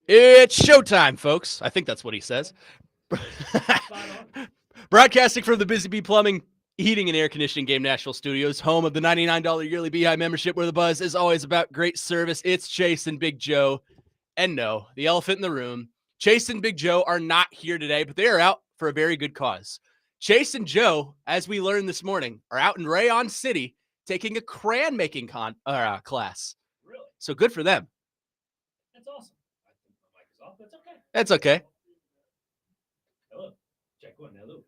It's showtime, folks. I think that's what he says. Broadcasting from the Busy Bee Plumbing, Heating, and Air Conditioning Game Nashville Studios, home of the $99 yearly Beehive membership, where the buzz is always about great service. It's Chase and Big Joe. And no, the elephant in the room, Chase and Big Joe are not here today, but they are out for a very good cause. Chase and Joe, as we learned this morning, are out in Rayon City taking a crayon making class. Really? So good for them. That's awesome. I think my mic is off. That's okay. That's okay. Hello. Check one. Hello.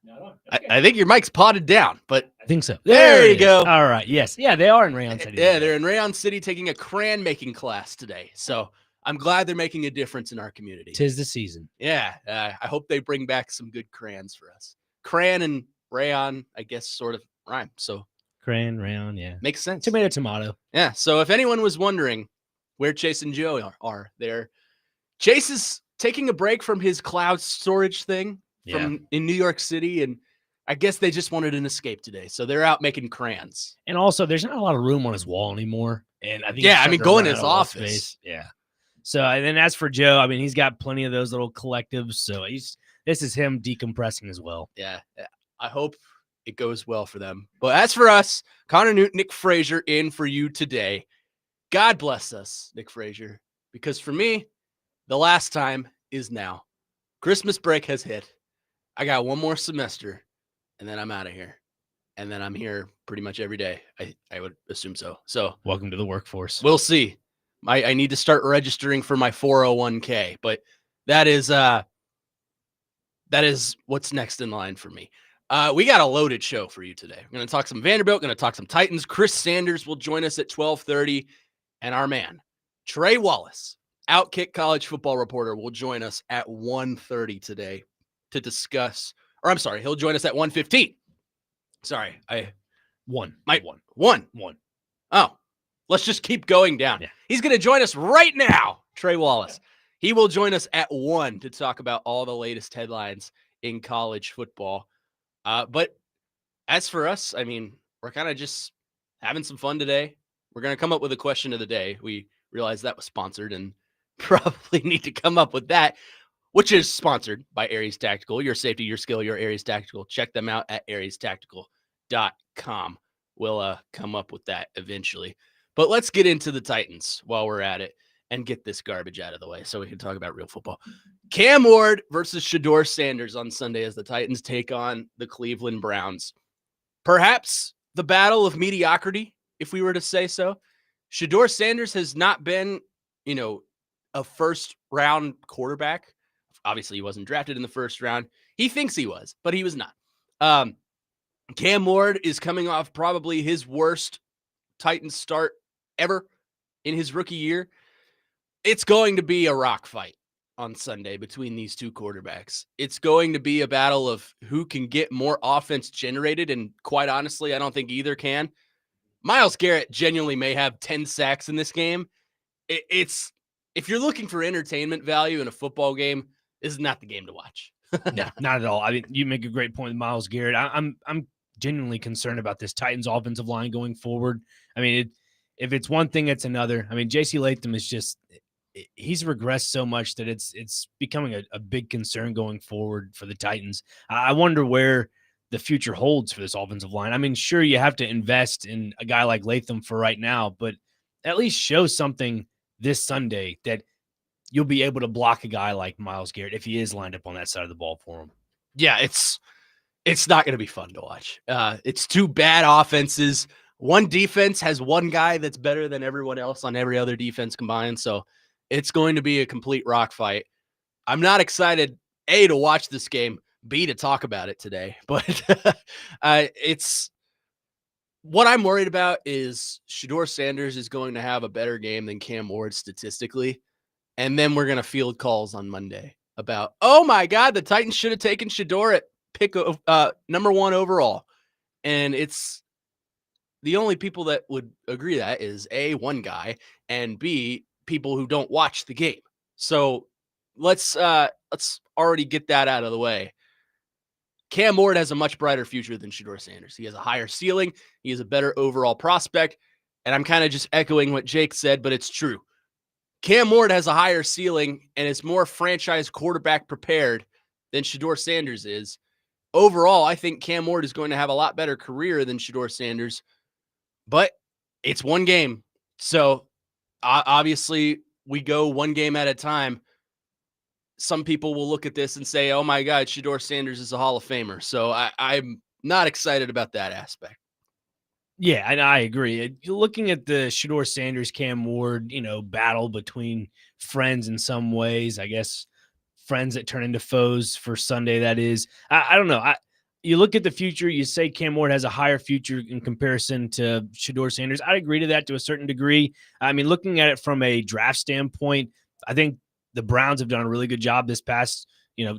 Not on. Okay. I think your mic's potted down, but I think so. There you go. All right. Yes. Yeah, they are in Rayon City. Yeah, they're in Rayon City taking a crayon making class today. So I'm glad they're making a difference in our community. 'Tis the season. Yeah. I hope they bring back some good crayons for us. Crayon and rayon, I guess, sort of rhyme. So Crayon, Rayon, yeah. Makes sense. Tomato, tomato. Yeah. So if anyone was wondering where Chase and Joe are there, Chase is taking a break from his cloud storage thing in New York City, and I guess they just wanted an escape today, so they're out making crayons. And also, there's not a lot of room on his wall anymore. And I think, go in his office. Space. Yeah. So, and then as for Joe, I mean, he's got plenty of those little collectives. So this is him decompressing as well. Yeah. I hope it goes well for them. But as for us, Connor Newton, Nick Frazier in for you today. God bless us, Nick Frazier, because for me, the last time is now. Christmas break has hit. I got one more semester, and then I'm out of here. And then I'm here pretty much every day. I would assume so. So welcome to the workforce. We'll see. I need to start registering for my 401k, but that is what's next in line for me. We got a loaded show for you today. We're going to talk some Vanderbilt, going to talk some Titans. Chris Sanders will join us at 12:30, and our man, Trey Wallace, Outkick college football reporter, will join us at 1:30 today to discuss, or I'm sorry, he'll join us at 1:15. Sorry, One. Oh, let's just keep going down. Yeah. He's going to join us right now, Trey Wallace. He will join us at 1 to talk about all the latest headlines in college football. But as for us, I mean, we're kind of just having some fun today. We're going to come up with a question of the day. We realized that was sponsored and probably need to come up with that, which is sponsored by Aries Tactical. Your safety, your skill, your Aries Tactical. Check them out at ariestactical.com. We'll come up with that eventually. But let's get into the Titans while we're at it and get this garbage out of the way so we can talk about real football. Cam Ward versus Shedeur Sanders on Sunday as the Titans take on the Cleveland Browns. Perhaps the battle of mediocrity, if we were to say so. Shedeur Sanders has not been, a first-round quarterback. Obviously, he wasn't drafted in the first round. He thinks he was, but he was not. Cam Ward is coming off probably his worst Titans start ever in his rookie year. It's going to be a rock fight on Sunday between these two quarterbacks. It's going to be a battle of who can get more offense generated, and quite honestly, I don't think either can. Myles Garrett genuinely may have 10 sacks in this game. It's if you're looking for entertainment value in a football game, this is not the game to watch. No, not at all. I mean, you make a great point with Myles Garrett. I'm genuinely concerned about this Titans offensive line going forward. I mean, if it's one thing, it's another. I mean, J.C. Latham is just he's regressed so much that it's becoming a big concern going forward for the Titans. I wonder where the future holds for this offensive line. I mean, sure, you have to invest in a guy like Latham for right now, but at least show something this Sunday that you'll be able to block a guy like Myles Garrett if he is lined up on that side of the ball for him. Yeah, it's not going to be fun to watch. It's two bad offenses. One defense has one guy that's better than everyone else on every other defense combined, so it's going to be a complete rock fight. I'm not excited, A, to watch this game, B, to talk about it today, but it's what I'm worried about is Shedeur Sanders is going to have a better game than Cam Ward statistically. And then we're going to field calls on Monday about, oh my God, the Titans should have taken Shedeur at pick number 1 overall. And it's the only people that would agree that is A, one guy, and B, people who don't watch the game. So let's already get that out of the way. Cam Ward has a much brighter future than Shedeur Sanders. He has a higher ceiling. He is a better overall prospect. And I'm kind of just echoing what Jake said, but it's true. Cam Ward has a higher ceiling and is more franchise quarterback prepared than Shedeur Sanders is. Overall, I think Cam Ward is going to have a lot better career than Shedeur Sanders, but it's one game. So obviously we go one game at a time. Some people will look at this and say, oh my God, Shedeur Sanders is a Hall of Famer. So I'm not excited about that aspect. Yeah, and I agree. Looking at the Shedeur Sanders, Cam Ward, battle between friends in some ways, I guess friends that turn into foes for Sunday, that is. I don't know. You look at the future, you say Cam Ward has a higher future in comparison to Shedeur Sanders. I'd agree to that to a certain degree. I mean, looking at it from a draft standpoint, I think the Browns have done a really good job this past,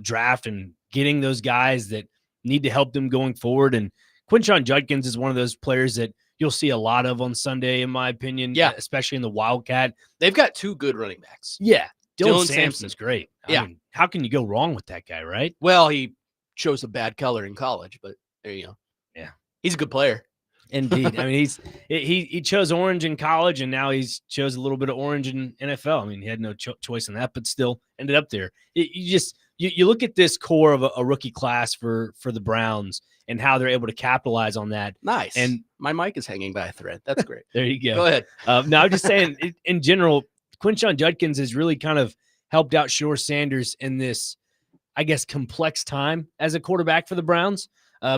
draft and getting those guys that need to help them going forward. And Quinshon Judkins is one of those players that you'll see a lot of on Sunday, in my opinion. Yeah. Especially in the Wildcat. They've got two good running backs. Yeah. Dylan Sampson's Sampson's great. Yeah. I mean, how can you go wrong with that guy, right? Well, he chose a bad color in college, but there you go. Yeah. He's a good player. Indeed. I mean, he chose orange in college, and now he's chose a little bit of orange in NFL. I mean, he had no choice in that, but still ended up there. You look at this core of a rookie class for the Browns and how they're able to capitalize on that. Nice. And my mic is hanging by a thread. That's great. There you go. Go ahead. No, I'm just saying, in general, Quinshon Judkins has really kind of helped out Shedeur Sanders in this, I guess, complex time as a quarterback for the Browns,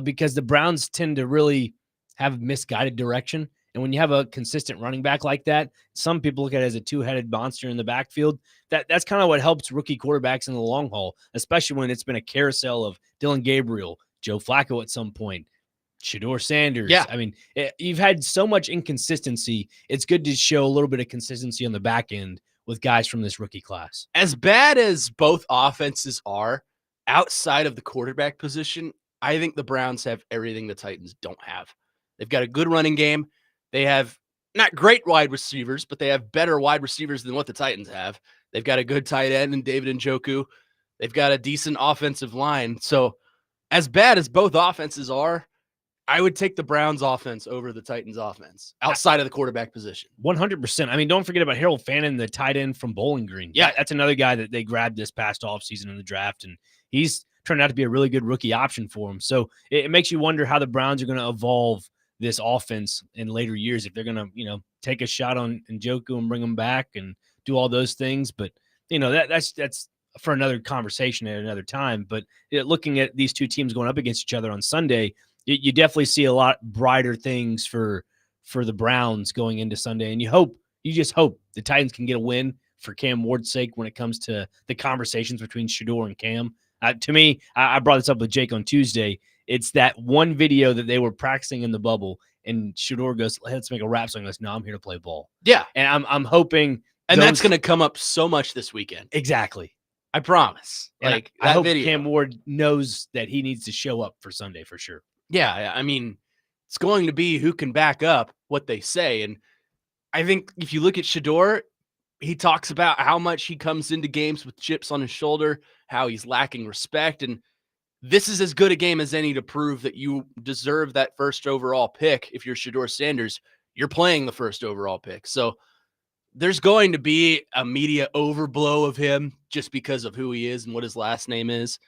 because the Browns tend to really have misguided direction. And when you have a consistent running back like that, some people look at it as a two-headed monster in the backfield. That's kind of what helps rookie quarterbacks in the long haul, especially when it's been a carousel of Dylan Gabriel, Joe Flacco at some point, Shedeur Sanders. Yeah. I mean, you've had so much inconsistency. It's good to show a little bit of consistency on the back end with guys from this rookie class. As bad as both offenses are, outside of the quarterback position, I think the Browns have everything the Titans don't have. They've got a good running game. They have not great wide receivers, but they have better wide receivers than what the Titans have. They've got a good tight end in David Njoku. They've got a decent offensive line. So as bad as both offenses are, I would take the Browns offense over the Titans offense outside of the quarterback position. 100%. I mean, don't forget about Harold Fannin, the tight end from Bowling Green. Yeah. That's another guy that they grabbed this past offseason in the draft, and he's turned out to be a really good rookie option for him. So it makes you wonder how the Browns are going to evolve this offense in later years, if they're going to, take a shot on Njoku and bring him back and do all those things. But, that's for another conversation at another time. But looking at these two teams going up against each other on Sunday, you definitely see a lot brighter things for the Browns going into Sunday. And you just hope the Titans can get a win for Cam Ward's sake when it comes to the conversations between Shedeur and Cam. To me, I brought this up with Jake on Tuesday. It's that one video that they were practicing in the bubble, and Shedeur goes, let's make a rap song. He goes, no, I'm here to play ball. Yeah. And I'm hoping. And that's going to come up so much this weekend. Exactly. I promise. And I hope Cam Ward knows that he needs to show up for Sunday for sure. Yeah. I mean, it's going to be who can back up what they say. And I think if you look at Shedeur, he talks about how much he comes into games with chips on his shoulder, how he's lacking respect. And this is as good a game as any to prove that you deserve that first overall pick. If you're Shedeur Sanders, you're playing the first overall pick. So there's going to be a media overblow of him just because of who he is and what his last name is.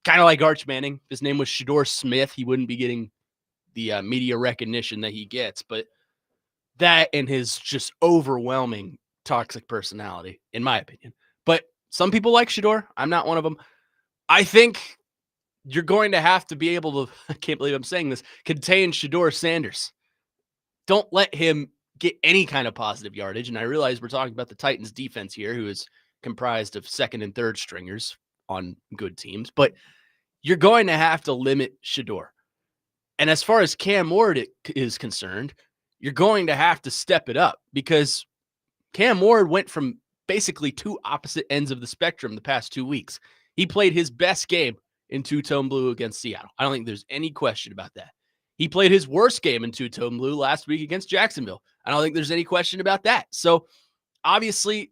Kind of like Arch Manning. If his name was Shedeur Smith, he wouldn't be getting the media recognition that he gets. But that and his just overwhelming toxic personality, in my opinion. But some people like Shedeur. I'm not one of them. I think you're going to have to be able to, I can't believe I'm saying this, contain Shedeur Sanders. Don't let him get any kind of positive yardage. And I realize we're talking about the Titans defense here, who is comprised of second and third stringers on good teams, but you're going to have to limit Shedeur. And as far as Cam Ward is concerned, you're going to have to step it up, because Cam Ward went from basically two opposite ends of the spectrum the past 2 weeks. He played his best game in two-tone blue against Seattle. I don't think there's any question about that. He played his worst game in two-tone blue last week against Jacksonville. I don't think there's any question about that. So obviously,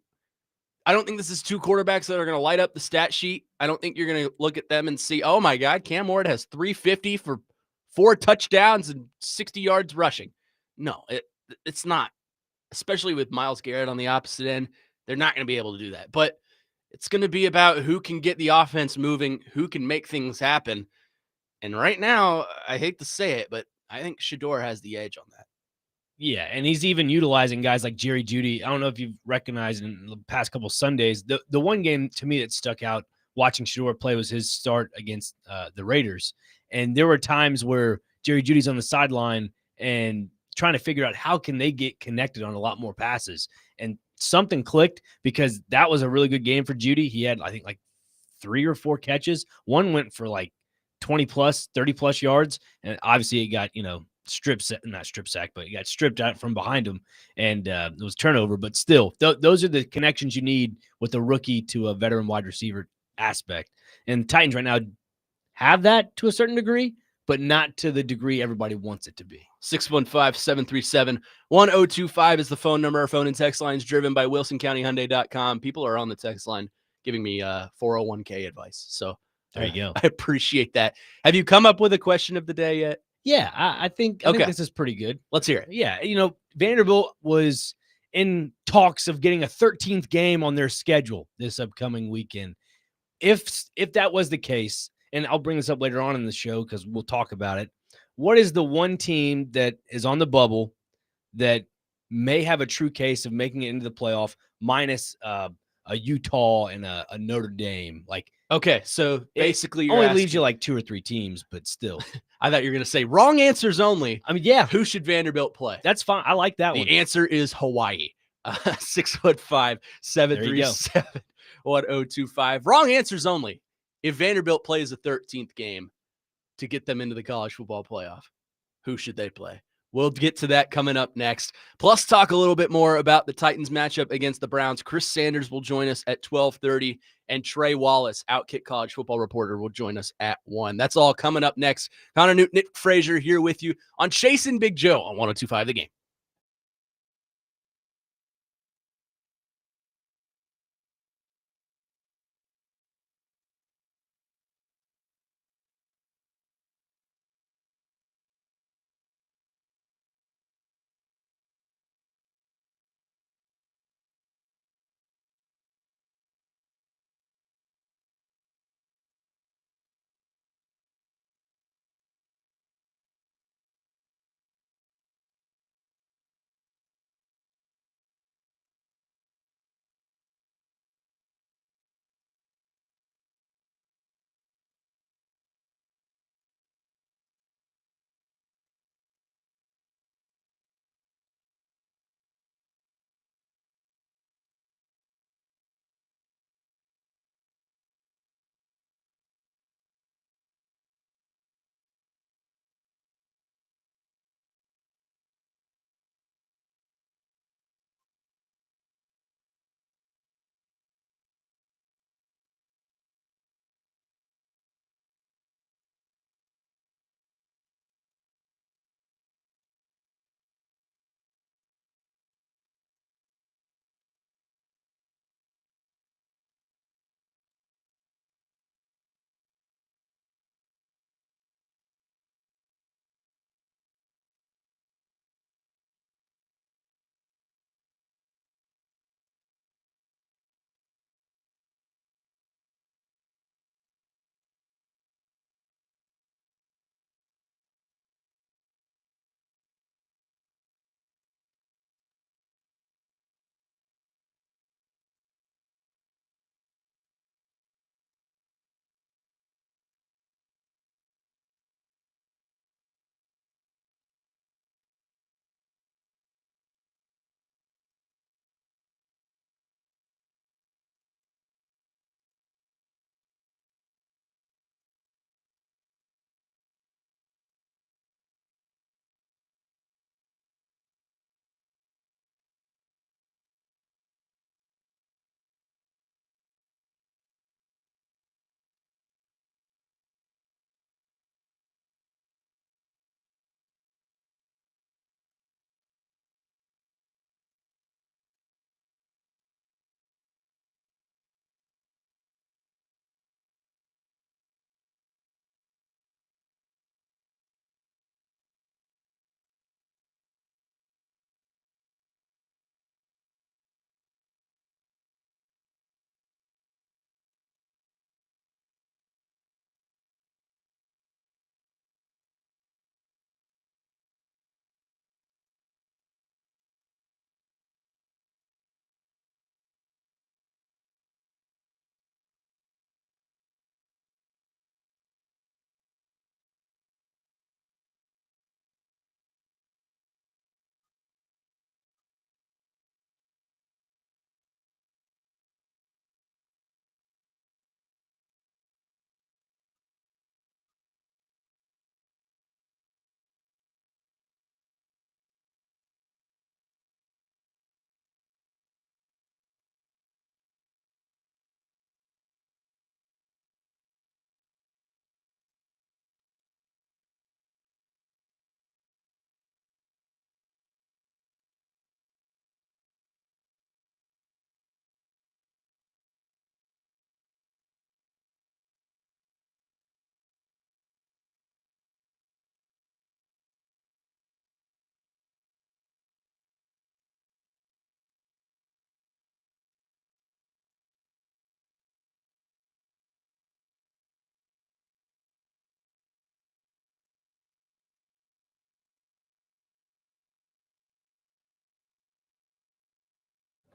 I don't think this is two quarterbacks that are going to light up the stat sheet. I don't think you're going to look at them and see, oh my God, Cam Ward has 350 for 4 touchdowns and 60 yards rushing. No, it's not, especially with Myles Garrett on the opposite end. They're not going to be able to do that. But it's going to be about who can get the offense moving, who can make things happen. And right now, I hate to say it, but I think Shedeur has the edge on that. Yeah, and he's even utilizing guys like Jerry Jeudy. I don't know if you've recognized in the past couple Sundays, the one game to me that stuck out watching Shedeur play was his start against the Raiders. And there were times where Jerry Jeudy's on the sideline and trying to figure out how can they get connected on a lot more passes. And something clicked because that was a really good game for Jeudy. He had, I think, like 3 or 4 catches. One went for like 20 plus, 30 plus yards. And obviously it got, not strip sack, but he got stripped out from behind him, and it was turnover. But still, those are the connections you need with a rookie to a veteran wide receiver aspect. And Titans right now have that to a certain degree, but not to the degree everybody wants it to be. 615-737-1025 is the phone number. Our phone and text line is driven by WilsonCountyHyundai.com. People are on the text line giving me 401k advice. So there you go. I appreciate that. Have you come up with a question of the day yet? Yeah, I think this is pretty good. Let's hear it. Yeah, Vanderbilt was in talks of getting a 13th game on their schedule this upcoming weekend. If that was the case, and I'll bring this up later on in the show because we'll talk about it, what is the one team that is on the bubble that may have a true case of making it into the playoff minus a Utah and a Notre Dame? Okay, so basically only leaves you like 2 or 3 teams, but still. I thought you were going to say wrong answers only. I mean, yeah. Who should Vanderbilt play? That's fine. I like that one. The answer is Hawaii. 615-737-1025. Wrong answers only. If Vanderbilt plays a 13th game to get them into the college football playoff, who should they play? We'll get to that coming up next. Plus, talk a little bit more about the Titans matchup against the Browns. Chris Sanders will join us at 12:30, and Trey Wallace, Outkick college football reporter, will join us at 1. That's all coming up next. Connor Newton, Nick Frazier here with you on Chasing Big Joe on 102.5 The Game.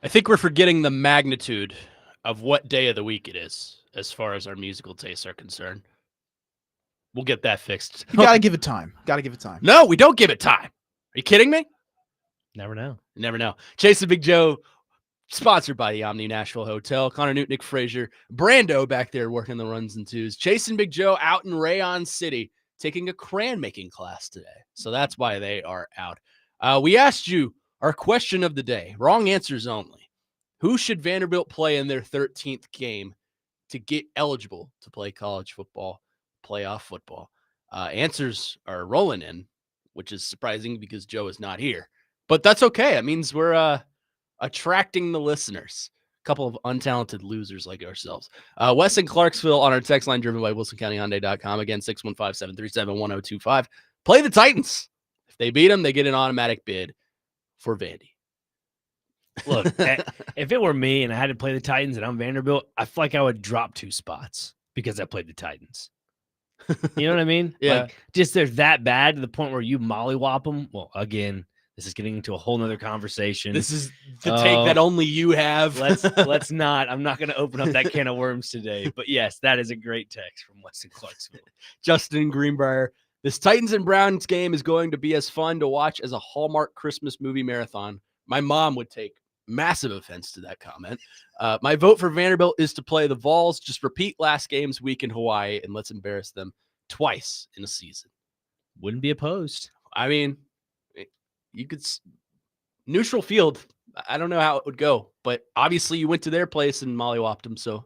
I think we're forgetting the magnitude of what day of the week it is as far as our musical tastes are concerned. We'll get that fixed. You got to give it time. No, we don't give it time. Are you kidding me? Never know. You never know. Chase and Big Joe, sponsored by the Omni Nashville Hotel. Connor Newt, Nick Frazier, Brando back there working the ones and twos. Chase and Big Joe out in Rayon City taking a crayon making class today. So that's why they are out. We asked you our question of the day. Wrong answers only. Who should Vanderbilt play in their 13th game to get eligible to play college football, playoff football? Answers are rolling in, which is surprising because Joe is not here. But that's okay. It means we're attracting the listeners. A couple of untalented losers like ourselves. Wes in Clarksville on our text line driven by WilsonCountyHyundai.com. Again, 615-737-1025. Play the Titans. If they beat them, they get an automatic bid for Vandy. Look, if it were me and I had to play the Titans and I'm Vanderbilt, I feel like I would drop 2 spots because I played the Titans. You know what I mean? Yeah. Like, just they're that bad to the point where you mollywop them. Well, again, this is getting into a whole nother conversation. This is the take that only you have. Let's not. I'm not going to open up that can of worms today. But yes, that is a great text from Weston Clarksville. Justin Greenbrier. This Titans and Browns game is going to be as fun to watch as a Hallmark Christmas movie marathon. My mom would take massive offense to that comment. My vote for Vanderbilt is to play the Vols. Just repeat last game's week in Hawaii and let's embarrass them twice in a season. Wouldn't be opposed. I mean, you could neutral field. I don't know how it would go, but obviously you went to their place and mollywopped them, so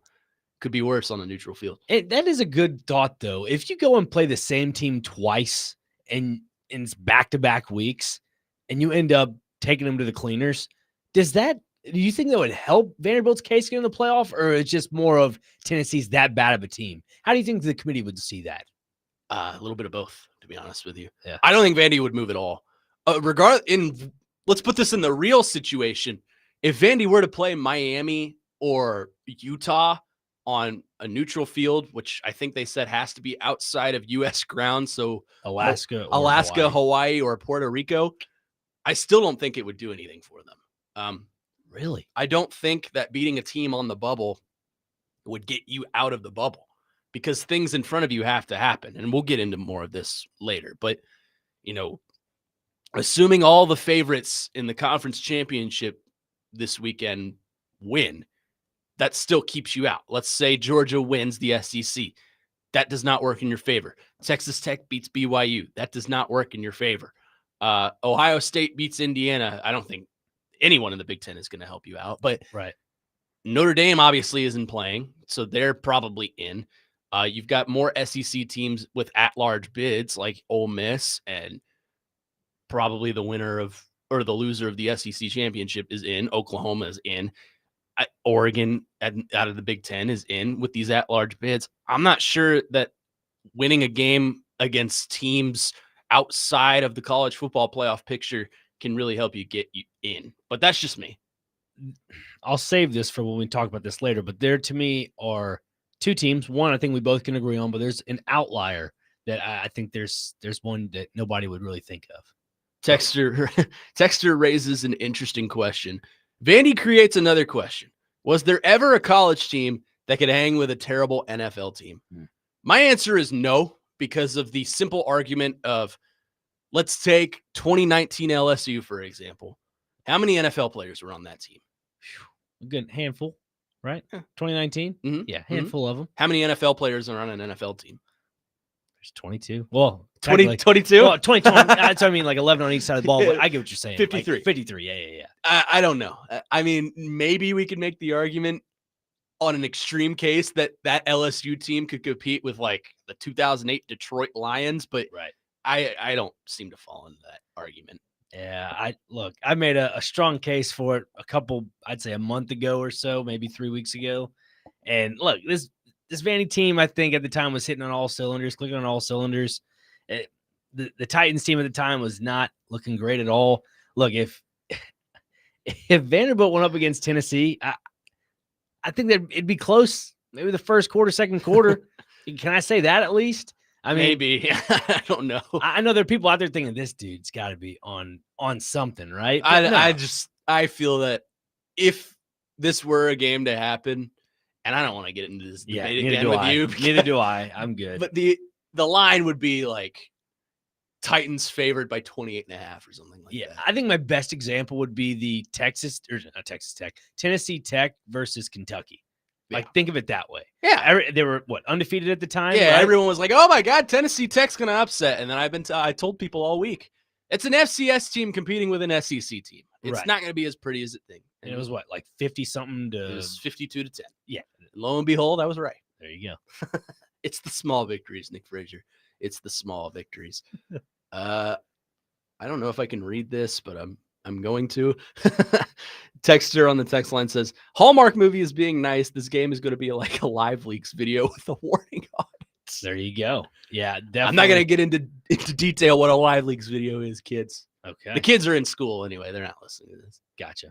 could be worse on a neutral field. That is a good thought, though. If you go and play the same team twice and it's back-to-back weeks, and you end up taking them to the cleaners, do you think that would help Vanderbilt's case get in the playoff, or it's just more of Tennessee's that bad of a team? How do you think the committee would see that? A little bit of both, to be honest with you. Yeah. I don't think Vandy would move at all. Let's put this in the real situation. If Vandy were to play Miami or Utah on a neutral field, which I think they said has to be outside of U.S. grounds, so Alaska, Hawaii, or Puerto Rico, I still don't think it would do anything for them. Really? I don't think that beating a team on the bubble would get you out of the bubble because things in front of you have to happen. And we'll get into more of this later. But, assuming all the favorites in the conference championship this weekend win, that still keeps you out. Let's say Georgia wins the SEC. That does not work in your favor. Texas Tech beats BYU. That does not work in your favor. Ohio State beats Indiana. I don't think anyone in the Big Ten is going to help you out. But right. Notre Dame obviously isn't playing, so they're probably in. You've got more SEC teams with at-large bids like Ole Miss, and probably the winner of or the loser of the SEC championship is in. Oklahoma is in. Oregon out of the Big Ten is in with these at-large bids. I'm not sure that winning a game against teams outside of the college football playoff picture can really help you get you in. But that's just me. I'll save this for when we talk about this later. But there, to me, are 2 teams. One, I think we both can agree on, but there's an outlier that I think there's one that nobody would really think of. Texter raises an interesting question. Vandy creates another question. Was there ever a college team that could hang with a terrible NFL team? My answer is no, because of the simple argument of, let's take 2019 LSU, for example. How many NFL players were on that team? A good handful, right? 2019? Mm-hmm. Yeah, handful of them. How many NFL players are on an NFL team? There's 22. Well, 22? Well, 20. That's what I mean, like 11 on each side of the ball. But I get what you're saying. 53. Like 53, yeah. I don't know. I mean, maybe we could make the argument on an extreme case that LSU team could compete with like the 2008 Detroit Lions, but right. I don't seem to fall into that argument. Yeah, I made a strong case for it I'd say a month ago or so, maybe 3 weeks ago. And look, this Vandy team, I think at the time was hitting on all cylinders, clicking on all cylinders. The Titans team at the time was not looking great at all. Look, if Vanderbilt went up against Tennessee, I think that it'd be close. Maybe the first quarter, second quarter. Can I say that at least? I mean, maybe. I don't know. I know there are people out there thinking this dude's got to be on something, right? I feel that if this were a game to happen, and I don't want to get into this Yeah, debate neither again do with I. you. Neither do I. I'm good. But the line would be like Titans favored by 28.5 or something like that. I think my best example would be the Tennessee Tech versus Kentucky. Like, think of it that way. Yeah. They were undefeated at the time. Yeah, right? everyone was like, "Oh my God, Tennessee Tech's gonna upset," and then I told people all week, it's an FCS team competing with an SEC team. It's Right. not gonna be as pretty as it thinks. And it was what, like 50 something It to was 52-10. Yeah. And lo and behold, I was right. There you go. It's the small victories, Nick Frazier. It's the small victories. I don't know if I can read this, but I'm going to. Texter on the text line says, Hallmark movie is being nice. This game is going to be like a live leaks video with a warning on it. There you go. Yeah, definitely. I'm not going to get into detail what a live leaks video is, kids. Okay. The kids are in school anyway. They're not listening to this. Gotcha.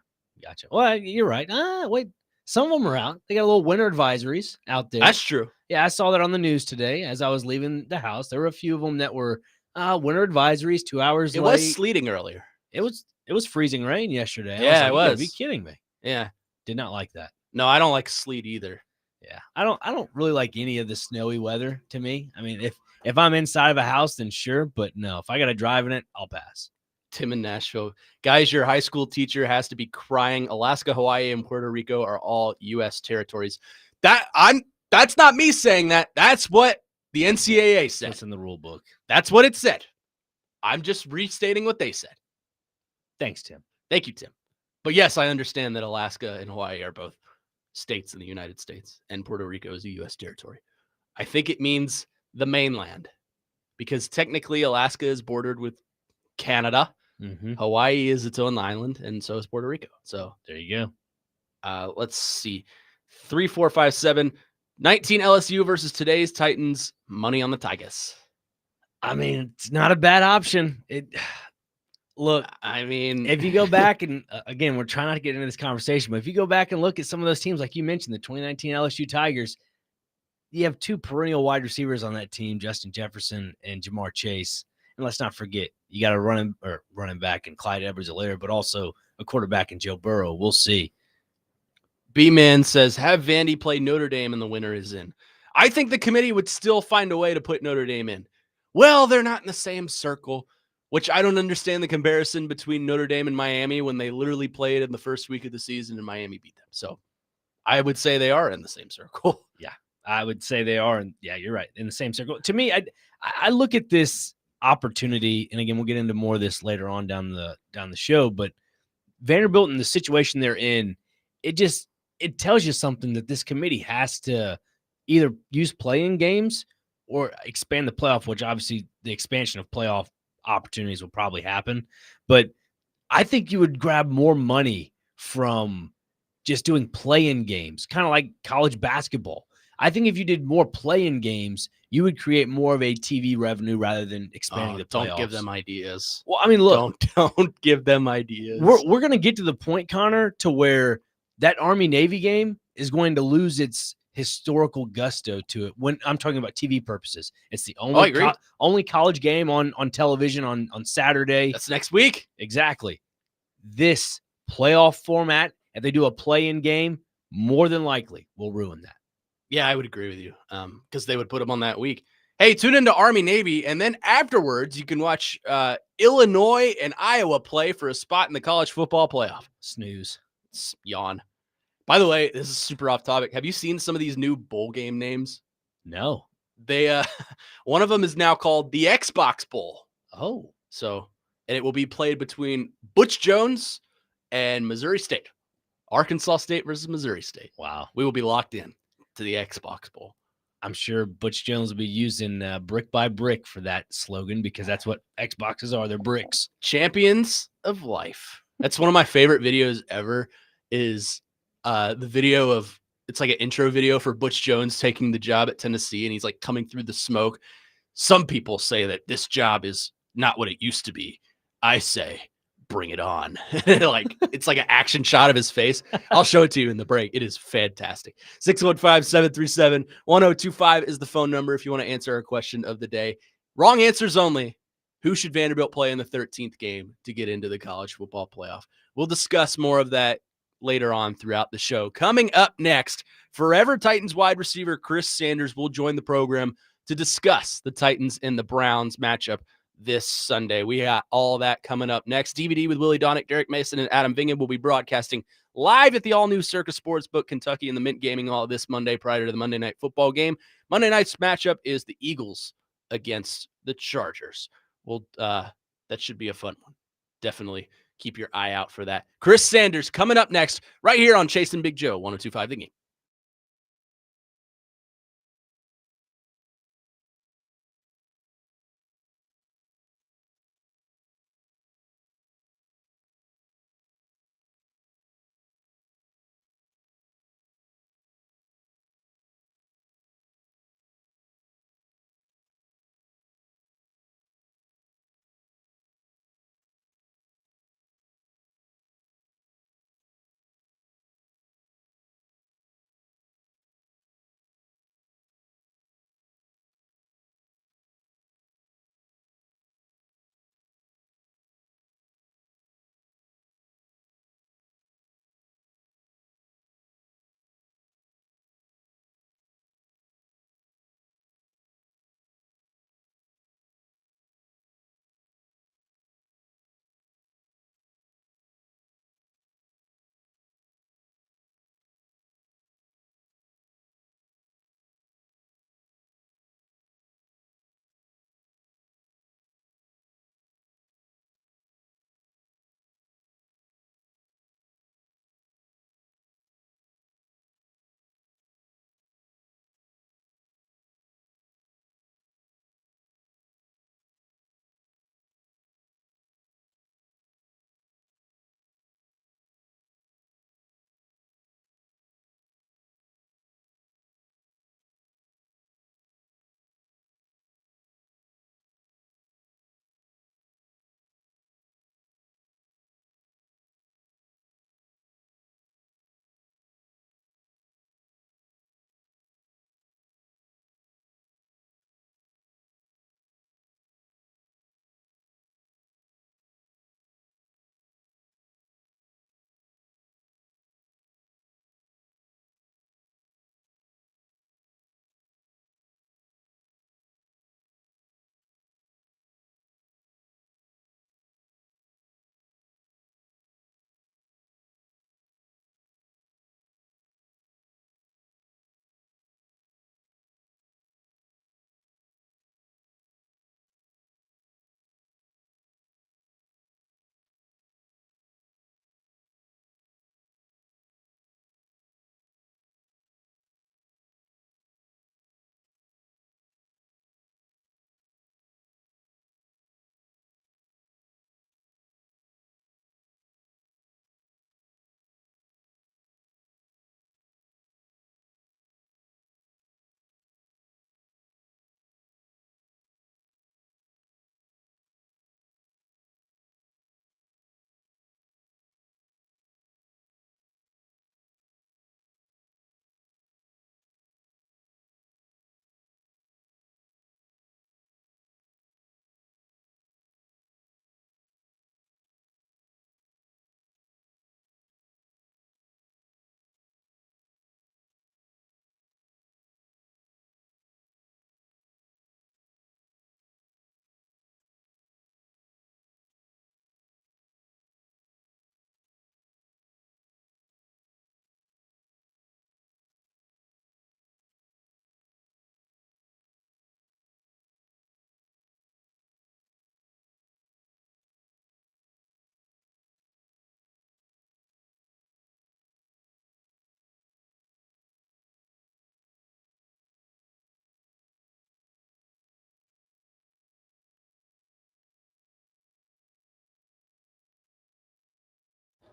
Well, you're right. Wait. Some of them are out. They got a little winter advisories out there. That's true. Yeah, I saw that on the news today as I was leaving the house. There were a few of them that were winter advisories, 2 hours It late. was sleeting earlier. It was freezing rain yesterday. Yeah, it was. You gotta be kidding me. Yeah. Did not like that. No, I don't like sleet either. Yeah. I don't really like any of the snowy weather to me. I mean, if I'm inside of a house, then sure, but no, if I got to drive in it, I'll pass. Tim in Nashville. Guys, your high school teacher has to be crying. Alaska, Hawaii, and Puerto Rico are all U.S. territories. That's not me saying that. That's what the NCAA said. That's in the rule book. That's what it said. I'm just restating what they said. Thanks, Tim. Thank you, Tim. But yes, I understand that Alaska and Hawaii are both states in the United States, and Puerto Rico is a U.S. territory. I think it means the mainland, because technically Alaska is bordered with Canada. Mm-hmm. Hawaii is its own island, and so is Puerto Rico. So there you go. Let's see. 3, 4, 5, 7. 19 LSU versus today's Titans. Money on the Tigers. I mean, it's not a bad option. Look, I mean, if you go back and again, we're trying not to get into this conversation, but if you go back and look at some of those teams, like you mentioned, the 2019 LSU Tigers, you have two perennial wide receivers on that team, Justin Jefferson and Jamar Chase. And let's not forget, you got a running back in Clyde Edwards-Helaire, but also a quarterback in Joe Burrow. We'll see. B-Man says, have Vandy play Notre Dame and the winner is in. I think the committee would still find a way to put Notre Dame in. Well, they're not in the same circle, which I don't understand the comparison between Notre Dame and Miami when they literally played in the first week of the season and Miami beat them. So I would say they are in the same circle. Yeah, I would say they are. And yeah, you're right. In the same circle. To me, I look at this opportunity, and again, we'll get into more of this later on down the show, but Vanderbilt in the situation they're in, it tells you something that this committee has to either use play-in games or expand the playoff, which obviously the expansion of playoff opportunities will probably happen. But I think you would grab more money from just doing play-in games, kind of like college basketball. I think if you did more play-in games, you would create more of a TV revenue rather than expanding the playoffs. Don't give them ideas. Well, I mean, look. Don't give them ideas. We're going to get to the point, Connor, to where that Army-Navy game is going to lose its historical gusto to it when I'm talking about TV purposes. It's the only college game on television on Saturday. That's next week. Exactly. This playoff format, if they do a play-in game, more than likely will ruin that. Yeah, I would agree with you because they would put them on that week. Hey, tune into Army-Navy, and then afterwards you can watch Illinois and Iowa play for a spot in the college football playoff. Snooze. Yawn. By the way, this is super off topic. Have you seen some of these new bowl game names? No. They one of them is now called the Xbox Bowl. Oh. And it will be played between Butch Jones and Missouri State. Arkansas State versus Missouri State. Wow. We will be locked in to the Xbox Bowl. I'm sure Butch Jones will be using brick by brick for that slogan because that's what Xboxes are. They're bricks. Champions of life. That's one of my favorite videos ever is the video of, it's like an intro video for Butch Jones taking the job at Tennessee, and he's like coming through the smoke. Some people say that this job is not what it used to be. I say, bring it on. It's like an action shot of his face. I'll show it to you in the break. It is fantastic. 615-737-1025 is the phone number if you want to answer our question of the day. Wrong answers only. Who should Vanderbilt play in the 13th game to get into the college football playoff? We'll discuss more of that later on throughout the show. Coming up next, Forever Titans wide receiver Chris Sanders will join the program to discuss the Titans and the Browns matchup this Sunday. We got all that coming up next. DVD with Willie Donick, Derek Mason, and Adam Vingham will be broadcasting live at the all-new Circus Sportsbook, Kentucky, in the Mint Gaming Hall this Monday prior to the Monday Night Football game. Monday night's matchup is the Eagles against the Chargers. Well, that should be a fun one. Definitely keep your eye out for that. Chris Sanders coming up next right here on Chasing Big Joe, 102.5 The Game.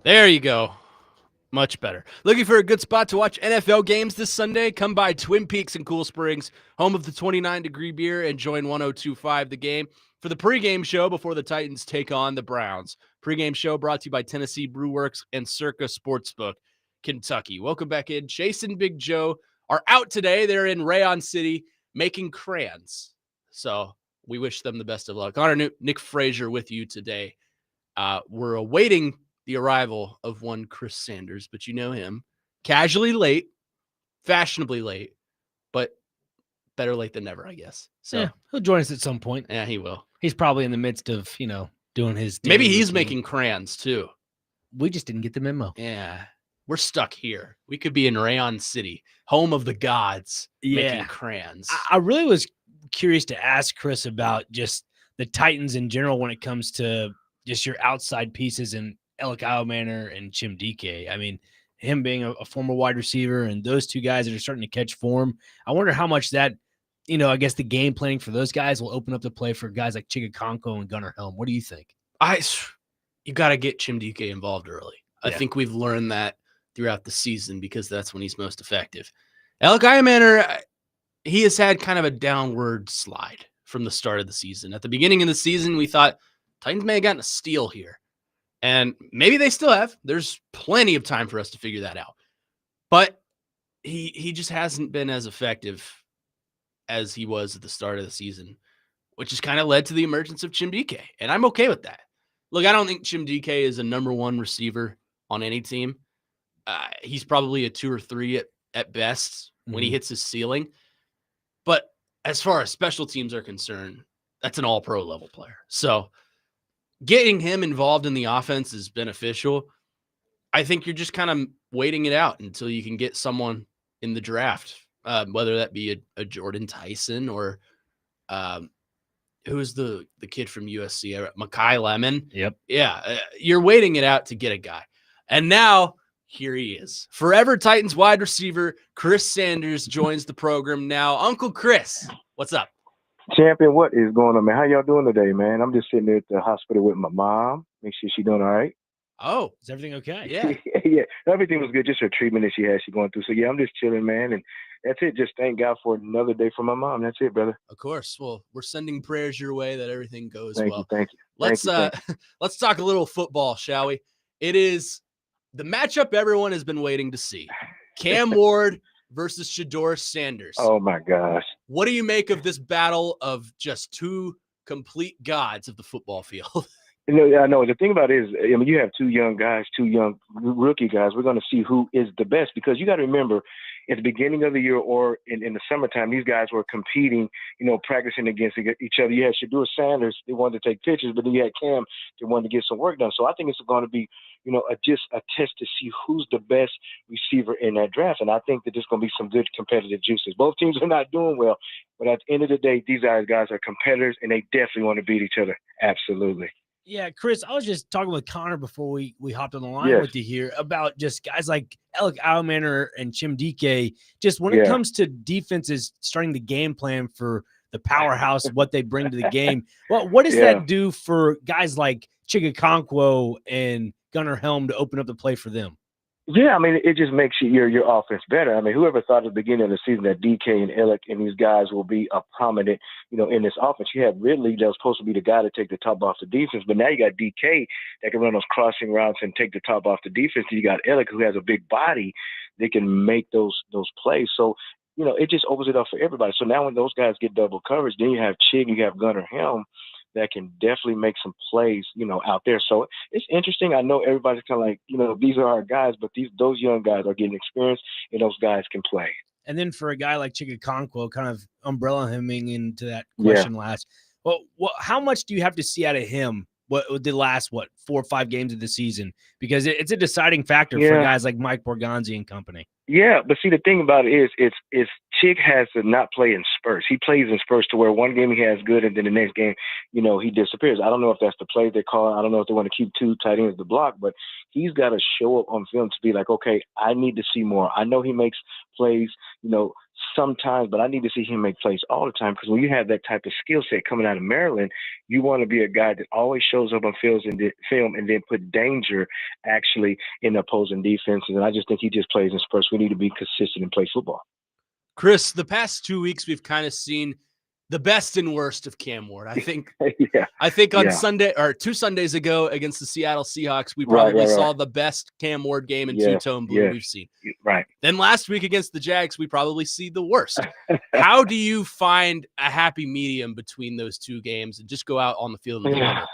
There you go. Much better. Looking for a good spot to watch NFL games this Sunday? Come by Twin Peaks in Cool Springs, home of the 29-degree beer, and join 102.5 The Game for the pregame show before the Titans take on the Browns. Pregame show brought to you by Tennessee Brew Works and Circus Sportsbook, Kentucky. Welcome back in. Chase and Big Joe are out today. They're in Rayon City making crayons. So we wish them the best of luck. Honor Nick Frazier with you today. We're awaiting the arrival of one Chris Sanders, but you know him. Casually late, fashionably late, but better late than never, I guess. So Yeah, he'll join us at some point. yeah, he will. He's probably in the midst of, doing his Maybe daily he's routine. making crayons too. We just didn't get the memo. Yeah. We're stuck here. We could be in Rayon City, home of the gods, making crayons. I really was curious to ask Chris about just the Titans in general when it comes to just your outside pieces and Alec Manor and Chim DK. I mean, him being a former wide receiver and those two guys that are starting to catch form. I wonder how much that, I guess the game planning for those guys will open up the play for guys like Chigakonko and Gunnar Helm. What do you think? You got to get Chim DK involved early. I Yeah. think we've learned that throughout the season because that's when he's most effective. Alec Manor, he has had kind of a downward slide from the start of the season. At the beginning of the season, we thought Titans may have gotten a steal here. And maybe they still have. There's plenty of time for us to figure that out. But he just hasn't been as effective as he was at the start of the season, which has kind of led to the emergence of Chim DK. And I'm okay with that. Look, I don't think Chim DK is a number one receiver on any team. He's probably a 2 or 3 at best when he hits his ceiling. But as far as special teams are concerned, that's an all-pro level player. So getting him involved in the offense is beneficial. I think you're just kind of waiting it out until you can get someone in the draft, whether that be a Jordan Tyson or who's the kid from USC, Mekhi Lemon. Yep. Yeah, you're waiting it out to get a guy. And now here he is. Forever Titans wide receiver Chris Sanders joins the program now. Uncle Chris, what's up? Champion, what is going on, man? How y'all doing today, man? I'm just sitting there at the hospital with my mom. Make sure she's doing all right. Oh, is everything okay? Yeah. Yeah, everything was good. Just her treatment that she's going through. So, yeah, I'm just chilling, man. And that's it. Just thank God for another day for my mom. That's it, brother. Of course. Well, we're sending prayers your way that everything goes Thank well. you, thank you. Let's let's talk a little football, shall we? It is the matchup everyone has been waiting to see. Cam Ward versus Shedeur Sanders. Oh, my gosh. What do you make of this battle of just two complete gods of the football field? I know. The thing about it is, you have two young rookie guys. We're going to see who is the best because you got to remember at the beginning of the year or in the summertime, these guys were competing, practicing against each other. You had Shedeur Sanders, they wanted to take pictures, but then you had Cam, they wanted to get some work done. So I think it's going to be, just a test to see who's the best receiver in that draft. And I think that there's going to be some good competitive juices. Both teams are not doing well, but at the end of the day, these guys are competitors and they definitely want to beat each other. Absolutely. Yeah, Chris, I was just talking with Connor before we hopped on the line with you here about just guys like Alec Manor and Chim DK. Just when it comes to defenses starting the game plan for the powerhouse, what they bring to the game. Well, what does that do for guys like Chigakonko and Gunnar Helm to open up the play for them? Yeah, I mean, it just makes your offense better. I mean, whoever thought at the beginning of the season that DK and Alec and these guys will be a prominent, in this offense. You had Ridley that was supposed to be the guy to take the top off the defense, but now you got DK that can run those crossing routes and take the top off the defense. And you got Alec who has a big body that can make those plays. So, it just opens it up for everybody. So now when those guys get double coverage, then you have Chig, you have Gunnar Helm that can definitely make some plays, out there. So it's interesting. I know everybody's kind of like, these are our guys, but those young guys are getting experience and those guys can play. And then for a guy like Chigakonko, kind of umbrella him into that question last. Well, how much do you have to see out of him? What the last 4 or 5 games of the season? Because it's a deciding factor for guys like Mike Borgonzi and company. Yeah, but see, the thing about it is Chig has to not play in spurts. He plays in spurts to where one game he has good and then the next game, he disappears. I don't know if that's the play they call. I don't know if they want to keep 2 tight ends to block, but he's got to show up on film to be like, okay, I need to see more. I know he makes plays, sometimes, but I need to see him make plays all the time because when you have that type of skill set coming out of Maryland, you want to be a guy that always shows up on film and then put danger actually in opposing defenses. And I just think he just plays in spurts. We need to be consistent and play football. Chris, the past 2 weeks we've kind of seen the best and worst of Cam Ward. I think on Sunday or 2 Sundays ago against the Seattle Seahawks, we probably saw the best Cam Ward game in two-tone blue we've seen. Right. Then last week against the Jags, we probably see the worst. How do you find a happy medium between those 2 games and just go out on the field and deliver?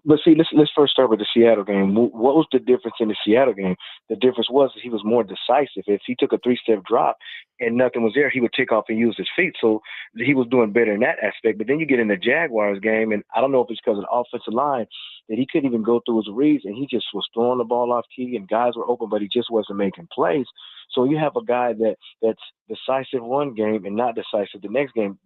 But see, let's first start with the Seattle game. What was the difference in the Seattle game? The difference was he was more decisive. If he took a 3-step drop and nothing was there, he would take off and use his feet. So he was doing better in that aspect. But then you get in the Jaguars game, and I don't know if it's because of the offensive line that he couldn't even go through his reads, and he just was throwing the ball off key, and guys were open, but he just wasn't making plays. So you have a guy that's decisive one game and not decisive the next game.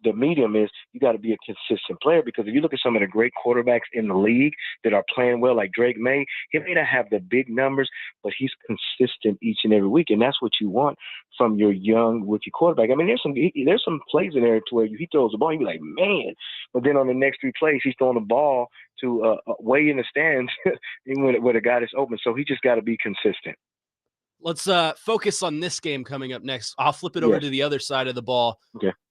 The medium is you got to be a consistent player, because if you look at some of the great quarterbacks in the league that are playing well, like Drake May, he may not have the big numbers, but he's consistent each and every week, and that's what you want from your young rookie quarterback. I mean, there's some plays in there to where he throws the ball, you be like, man, but then on the next 3 plays, he's throwing the ball to way in the stands with a guy that's open. So he just got to be consistent. Let's focus on this game coming up next. I'll flip it over to the other side of the ball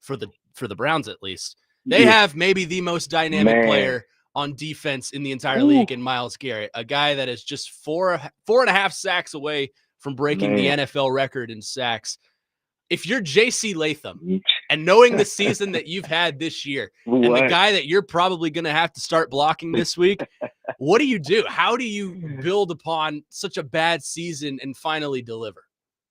for the Browns, at least. They have maybe the most dynamic player on defense in the entire league in Myles Garrett, a guy that is just 4.5 sacks away from breaking the NFL record in sacks. If you're J.C. Latham and knowing the season that you've had this year and the guy that you're probably going to have to start blocking this week, what do you do? How do you build upon such a bad season and finally deliver?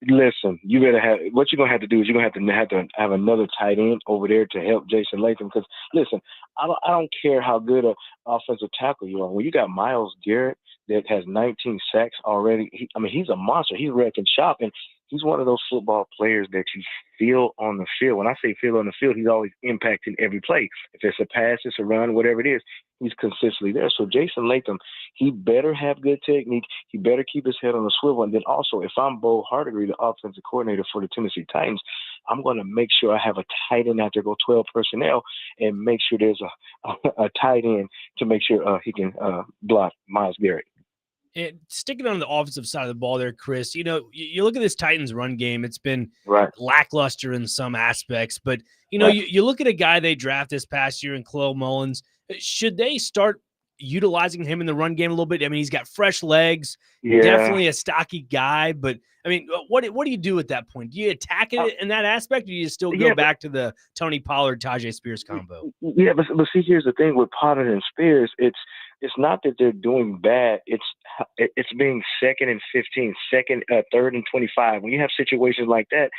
Listen, you better have what you're gonna have to do is you're gonna have to have another tight end over there to help Jason Latham. Because listen, I don't care how good an offensive tackle you are. When you got Myles Garrett that has 19 sacks already, he's a monster. He's wrecking shop, and he's one of those football players that you feel on the field. When I say feel on the field, he's always impacting every play. If it's a pass, it's a run, whatever it is, he's consistently there. So Jason Latham, he better have good technique. He better keep his head on the swivel. And then also, if I'm Bo Hardigree, the offensive coordinator for the Tennessee Titans, I'm going to make sure I have a tight end out there, go 12 personnel, and make sure there's a tight end to make sure he can block Myles Garrett. And sticking on the offensive side of the ball there, Chris, you look at this Titans run game, it's been lackluster in some aspects, but you look at a guy they draft this past year in Khalil Mullins. Should they start utilizing him in the run game a little bit? I mean, he's got fresh legs, definitely a stocky guy, but I mean, what do you do at that point? Do you attack it in that aspect, or do you still go back to the Tony Pollard, Tajay Spears combo? Yeah, but see, here's the thing with Pollard and Spears, it's not that they're doing bad. It's being 2nd and 15, 3rd and 25. When you have situations like that,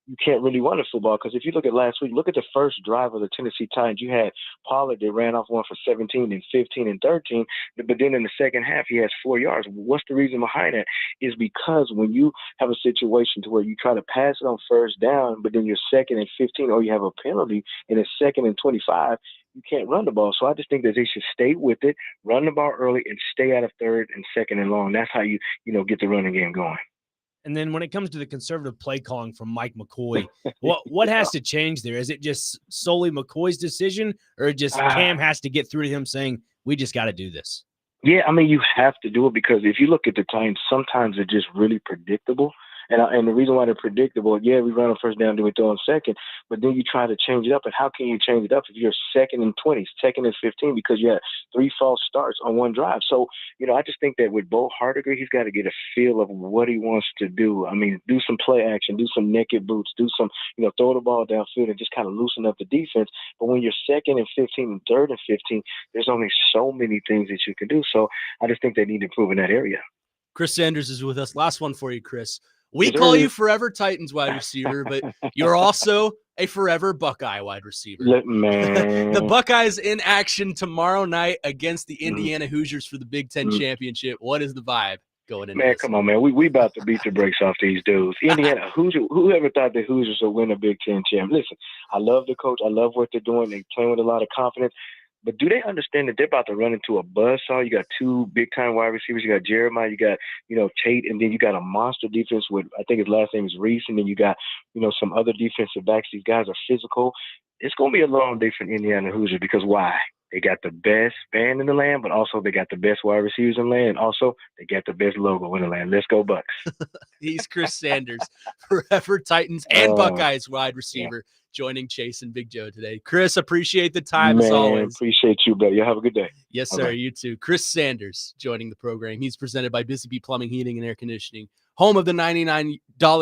you can't really run the football, because if you look at last week, look at the first drive of the Tennessee Titans. You had Pollard that ran off one for 17 and 15 and 13, but then in the second half, he has 4 yards. What's the reason behind that? Is because when you have a situation to where you try to pass it on first down, but then you're 2nd and 15, or you have a penalty and it's 2nd and 25, you can't run the ball. So I just think that they should stay with it, run the ball early, and stay out of 3rd and 2nd and long. That's how you get the running game going. And then when it comes to the conservative play calling from Mike McCoy, what has to change there? Is it just solely McCoy's decision, or just Cam has to get through to him saying, we just got to do this? Yeah, I mean, you have to do it, because if you look at the Titans, sometimes they're just really predictable. And the reason why they're predictable, we run on first down, then we throw on second, but then you try to change it up. And how can you change it up if you're 2nd and 20, 2nd and 15, because you had 3 false starts on one drive? So, I just think that with Bo Hardigree, he's got to get a feel of what he wants to do. I mean, do some play action, do some naked boots, do some, throw the ball downfield and just kind of loosen up the defense. But when you're 2nd and 15 and 3rd and 15, there's only so many things that you can do. So I just think they need to improve in that area. Chris Sanders is with us. Last one for you, Chris. We call you Forever Titans wide receiver, but you're also a forever Buckeye wide receiver. Man. The Buckeyes in action tomorrow night against the Indiana Hoosiers for the Big Ten championship. What is the vibe going into this? Come on, man. We about to beat the brakes off these dudes. Indiana, whoever thought the Hoosiers would win a Big Ten champ? Listen, I love the coach. I love what they're doing. They're playing with a lot of confidence. But do they understand that they're about to run into a buzzsaw? You got 2 big-time wide receivers. You got Jeremiah, you got, Tate, and then you got a monster defense with, I think his last name is Reese, and then you got, some other defensive backs. These guys are physical. It's going to be a long day for Indiana Hoosiers, because why? They got the best band in the land, but also they got the best wide receivers in the land, and also they got the best logo in the land. Let's go Bucks. He's Chris Sanders, forever Titans and Buckeyes wide receiver, joining Chase and Big Joe today. Chris, appreciate the time as always. Appreciate you, buddy. You have a good day. Yes, sir. You too. Chris Sanders joining the program. He's presented by Busy Bee Plumbing, Heating, and Air Conditioning. home of the $99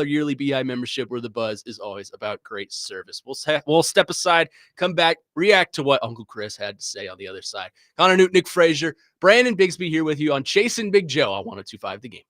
yearly BI membership, where the buzz is always about great service. We'll step aside, come back, react to what Uncle Chris had to say on the other side. Connor Newton, Nick Frazier, Brandon Bigsby here with you on Chasing Big Joe on 102.5 The Game.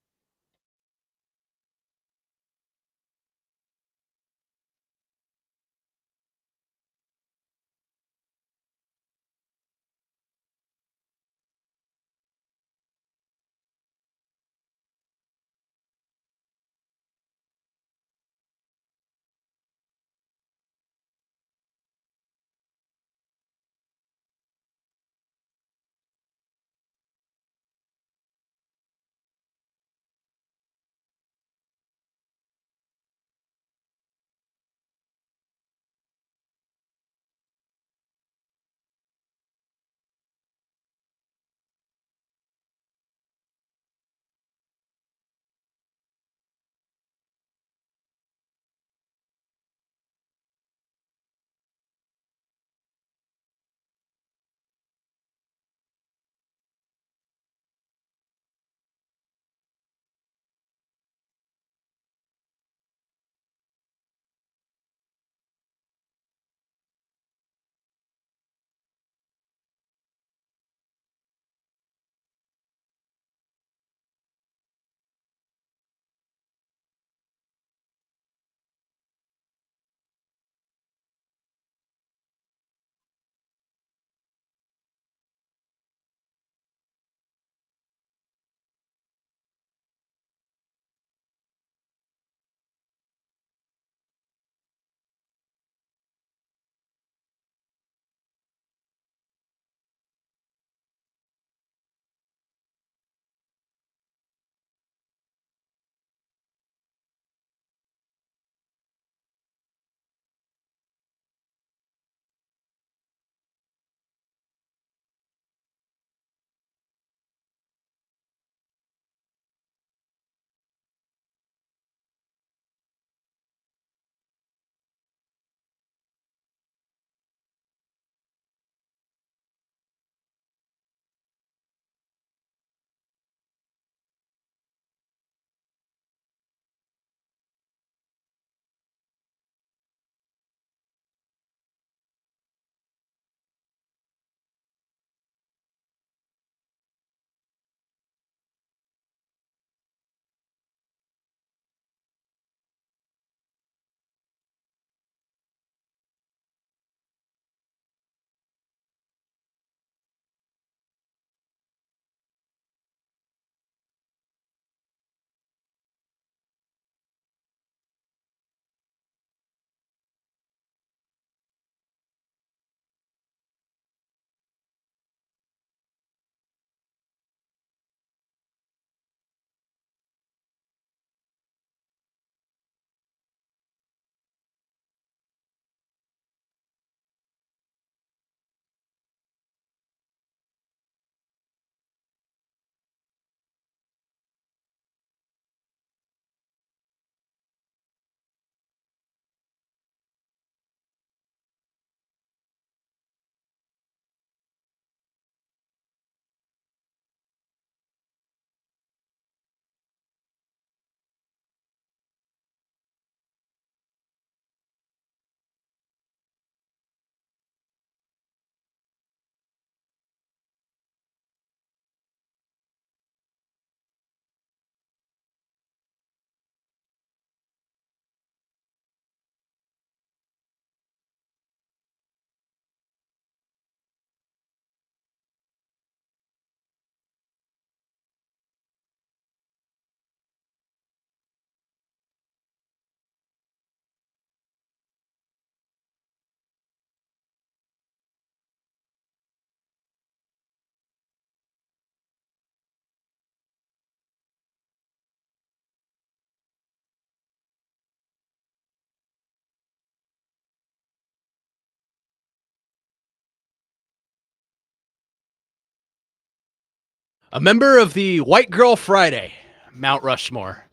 A member of the White Girl Friday, Mount Rushmore,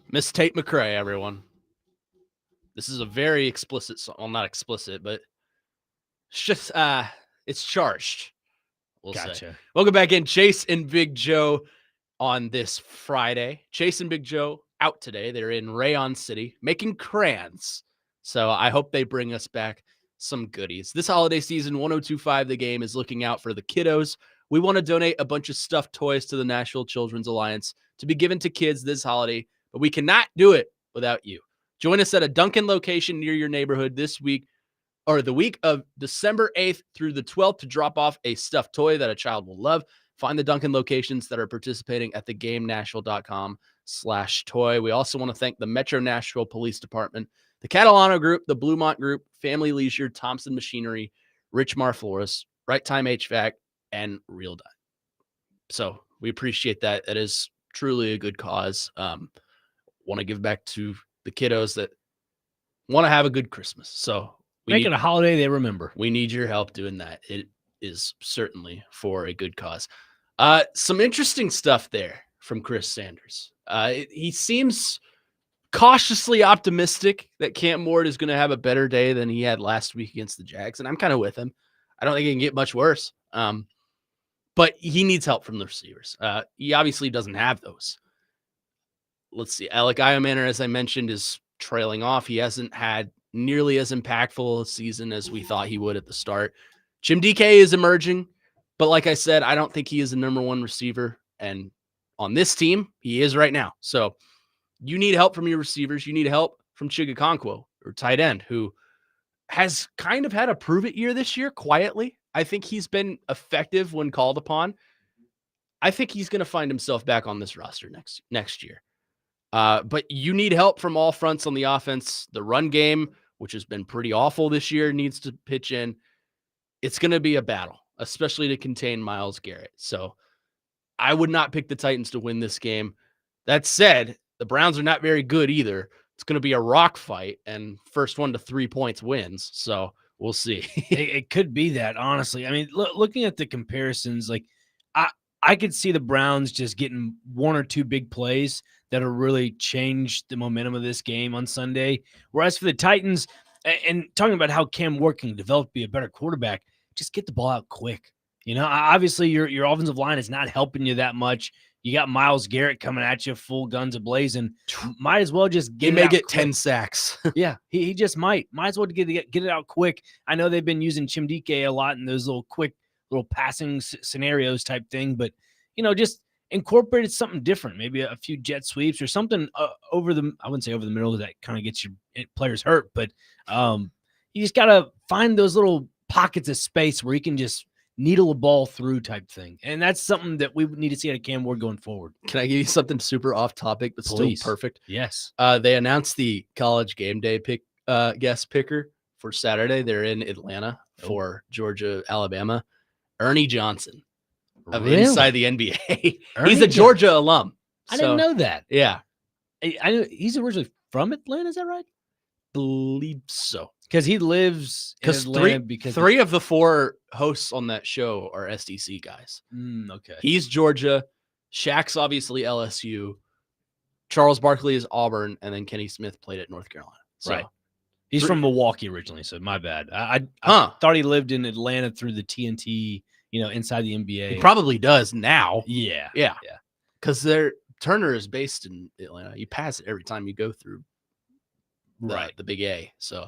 Miss Tate McRae, everyone. This is a very explicit song. Well, not explicit, but it's just it's charged. We'll say. Gotcha. Welcome back in, Chase and Big Joe. on this Friday. Chase and Big Joe out today. They're in Rayon City making crayons. So I hope they bring us back some goodies. This holiday season, 102.5 The Game is looking out for the kiddos. We want to donate a bunch of stuffed toys to the National Children's Alliance to be given to kids this holiday, but we cannot do it without you. Join us at a Dunkin' location near your neighborhood this week, or the week of December 8th through the 12th, to drop off a stuffed toy that a child will love. Find the Dunkin' locations that are participating at theGameNashville.com/toy. We also want to thank the Metro Nashville Police Department, the Catalano Group, the Bluemont Group, Family Leisure, Thompson Machinery, Richmar Florist, Right Time HVAC, and Real Dime. So we appreciate that. That is truly a good cause. Want to give back to the kiddos that want to have a good Christmas. So Make it a holiday they remember. we need your help doing that. It is certainly for a good cause. Some interesting stuff there from Chris Sanders. He seems cautiously optimistic that Cam Ward is going to have a better day than he had last week against the Jags, and I'm kind of with him. I don't think it can get much worse. But he needs help from the receivers. He obviously doesn't have those. Let's see. Alec Iomanner, as I mentioned, is trailing off. He hasn't had nearly as impactful a season as we thought he would at the start. Jim DK is emerging, but like I said, I don't think he is the number one receiver. And on this team, he is right now. So you need help from your receivers. You need help from Chigakonkwo, or tight end, who has kind of had a prove-it year this year quietly. I think he's been effective when called upon. I think he's going to find himself back on this roster next year. But you need help from all fronts on the offense. The run game, which has been pretty awful this year, needs to pitch in. It's going to be a battle, especially to contain Myles Garrett. So I would not pick the Titans to win this game. That said, the Browns are not very good either. It's going to be a rock fight, and first 1 to 3 points wins. So we'll see. It could be that, honestly. I mean, looking at the comparisons, like I could see the Browns just getting 1 or 2 big plays that'll really change the momentum of this game on Sunday. Whereas for the Titans, and talking about how Cam Ward can develop, be a better quarterback, just get the ball out quick. You know, obviously your offensive line is not helping you that much. You got Myles Garrett coming at you full guns a-blazing. Might as well just get He it may out get quick. 10 sacks. Yeah, he just might. Might as well get it out quick. I know they've been using Chimdike a lot in those little quick little passing scenarios type thing, but, you know, just incorporated something different, maybe a few jet sweeps or something I wouldn't say over the middle, that kind of gets your players hurt, but you just got to find those little pockets of space where you can just needle a ball through type thing. And that's something that we need to see out of Cam Ward going forward. Can I give you something super off topic, but Please. still perfect? Yes. They announced the College Game Day guest picker for Saturday. They're in Atlanta for Georgia, Alabama. Ernie Johnson of Inside the NBA. He's a Georgia alum. I didn't know that. Yeah, I know he's originally from Atlanta. Is that right? believe so. Because he lives in Atlanta. Three of the 4 hosts on that show are SDC guys. Okay. He's Georgia. Shaq's obviously LSU. Charles Barkley is Auburn, and then Kenny Smith played at North Carolina. So, right. He's from Milwaukee originally, so my bad. I thought he lived in Atlanta through the TNT, inside the NBA. He probably does now. Yeah. Because Turner is based in Atlanta. You pass it every time you go through the Big A. So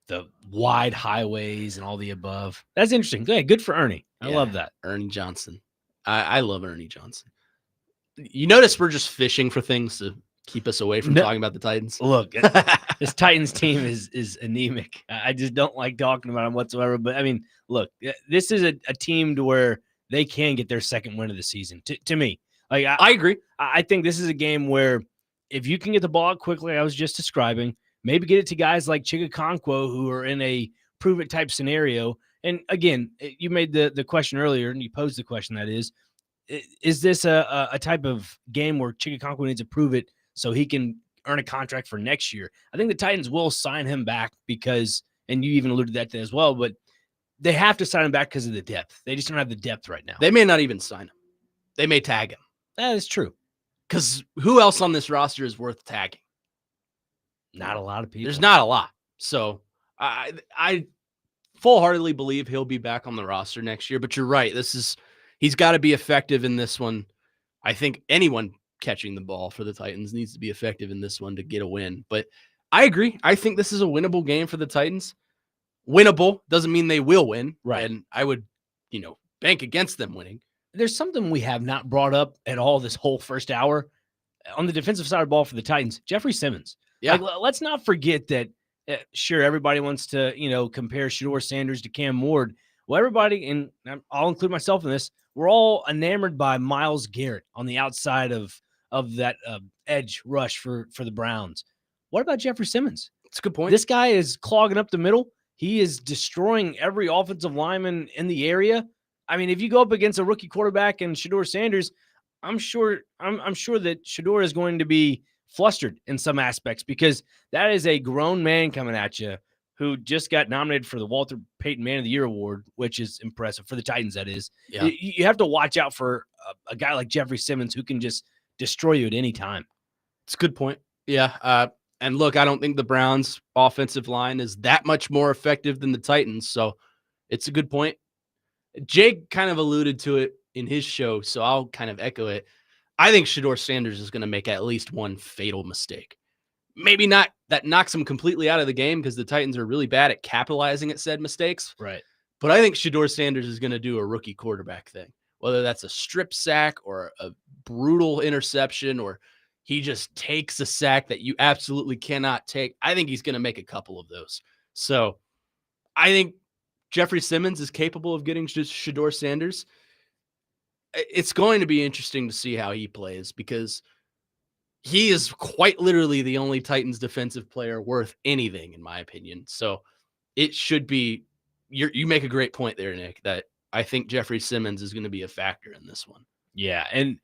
the wide highways and all the above. That's interesting. Good for Ernie. I love that. Ernie Johnson. I love Ernie Johnson. You notice we're just fishing for things to keep us away from talking about the Titans. Look, this Titans team is anemic. I just don't like talking about them whatsoever. But, I mean, look, this is a team to where they can get their second win of the season, to me. Like I agree. I think this is a game where if you can get the ball out quickly, I was just describing, maybe get it to guys like Chigakonkwo who are in a prove-it type scenario. And, again, you made the question earlier, and you posed the question, that is this a type of game where Chigakonkwo needs to prove it so he can earn a contract for next year? I think the Titans will sign him back because, and you even alluded to that as well, but they have to sign him back because of the depth. They just don't have the depth right now. They may not even sign him. They may tag him. That is true. Because who else on this roster is worth tagging? Not a lot of people. There's not a lot. So I full-heartedly believe he'll be back on the roster next year. But you're right. He's got to be effective in this one. I think anyone catching the ball for the Titans needs to be effective in this one to get a win. But I agree. I think this is a winnable game for the Titans. Winnable doesn't mean they will win. Right. And I would, bank against them winning. There's something we have not brought up at all this whole first hour on the defensive side of the ball for the Titans. Jeffrey Simmons. Yeah. Let's not forget that. Sure, everybody wants to, compare Shedeur Sanders to Cam Ward. Well, everybody, and I'll include myself in this, we're all enamored by Myles Garrett on the outside of that edge rush for the Browns. What about Jeffrey Simmons? It's a good point. This guy is clogging up the middle. He is destroying every offensive lineman in the area. I mean, if you go up against a rookie quarterback and Shedeur Sanders, I'm sure that Shedeur is going to be flustered in some aspects because that is a grown man coming at you who just got nominated for the Walter Payton Man of the Year award, which is impressive for the Titans. That is, yeah. You have to watch out for a guy like Jeffrey Simmons who can just destroy you at any time. It's a good point. Yeah. And look, I don't think the Browns offensive line is that much more effective than the Titans. So it's a good point. Jake kind of alluded to it in his show, so I'll kind of echo it. I think Shedeur Sanders is going to make at least one fatal mistake. Maybe not that knocks him completely out of the game because the Titans are really bad at capitalizing at said mistakes. Right. But I think Shedeur Sanders is going to do a rookie quarterback thing, whether that's a strip sack or a brutal interception or he just takes a sack that you absolutely cannot take. I think he's going to make a couple of those. So I think Jeffrey Simmons is capable of getting Shedeur Sanders. It's going to be interesting to see how he plays because he is quite literally the only Titans defensive player worth anything, in my opinion. So it should be, you make a great point there, Nick, that I think Jeffrey Simmons is going to be a factor in this one. Yeah. And,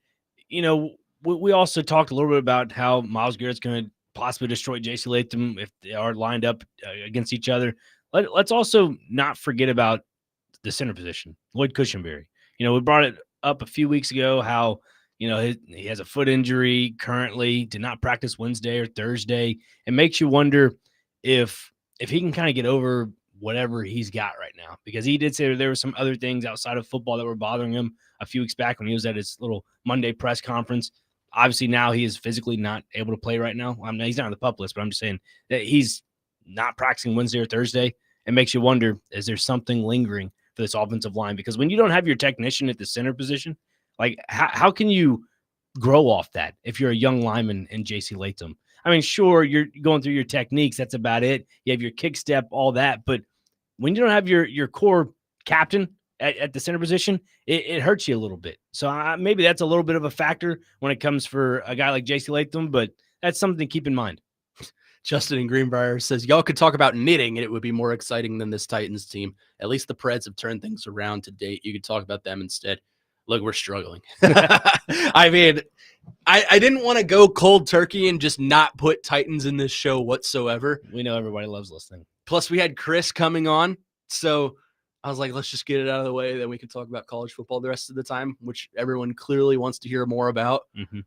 we also talked a little bit about how Myles Garrett's going to possibly destroy J.C. Latham if they are lined up against each other. Let's also not forget about the center position, Lloyd Cushenberry. We brought it up a few weeks ago how, he has a foot injury currently, did not practice Wednesday or Thursday. It makes you wonder if he can kind of get over whatever he's got right now, because he did say there were some other things outside of football that were bothering him a few weeks back when he was at his little Monday press conference. Obviously, now he is physically not able to play right now. I mean, he's not on the PUP list, but I'm just saying that he's not practicing Wednesday or Thursday. It makes you wonder, is there something lingering for this offensive line? Because when you don't have your technician at the center position, like how can you grow off that if you're a young lineman in J.C. Latham? I mean, sure, you're going through your techniques. That's about it. You have your kick step, all that. But when you don't have your core captain at the center position, it hurts you a little bit. So maybe that's a little bit of a factor when it comes for a guy like J.C. Latham, but that's something to keep in mind. Justin in Greenbrier says, y'all could talk about knitting and it would be more exciting than this Titans team. At least the Preds have turned things around to date. You could talk about them instead. Look, we're struggling. I mean, I didn't want to go cold turkey and just not put Titans in this show whatsoever. We know everybody loves listening. Plus, we had Chris coming on. So I was like, let's just get it out of the way. Then we can talk about college football the rest of the time, which everyone clearly wants to hear more about. Mm-hmm.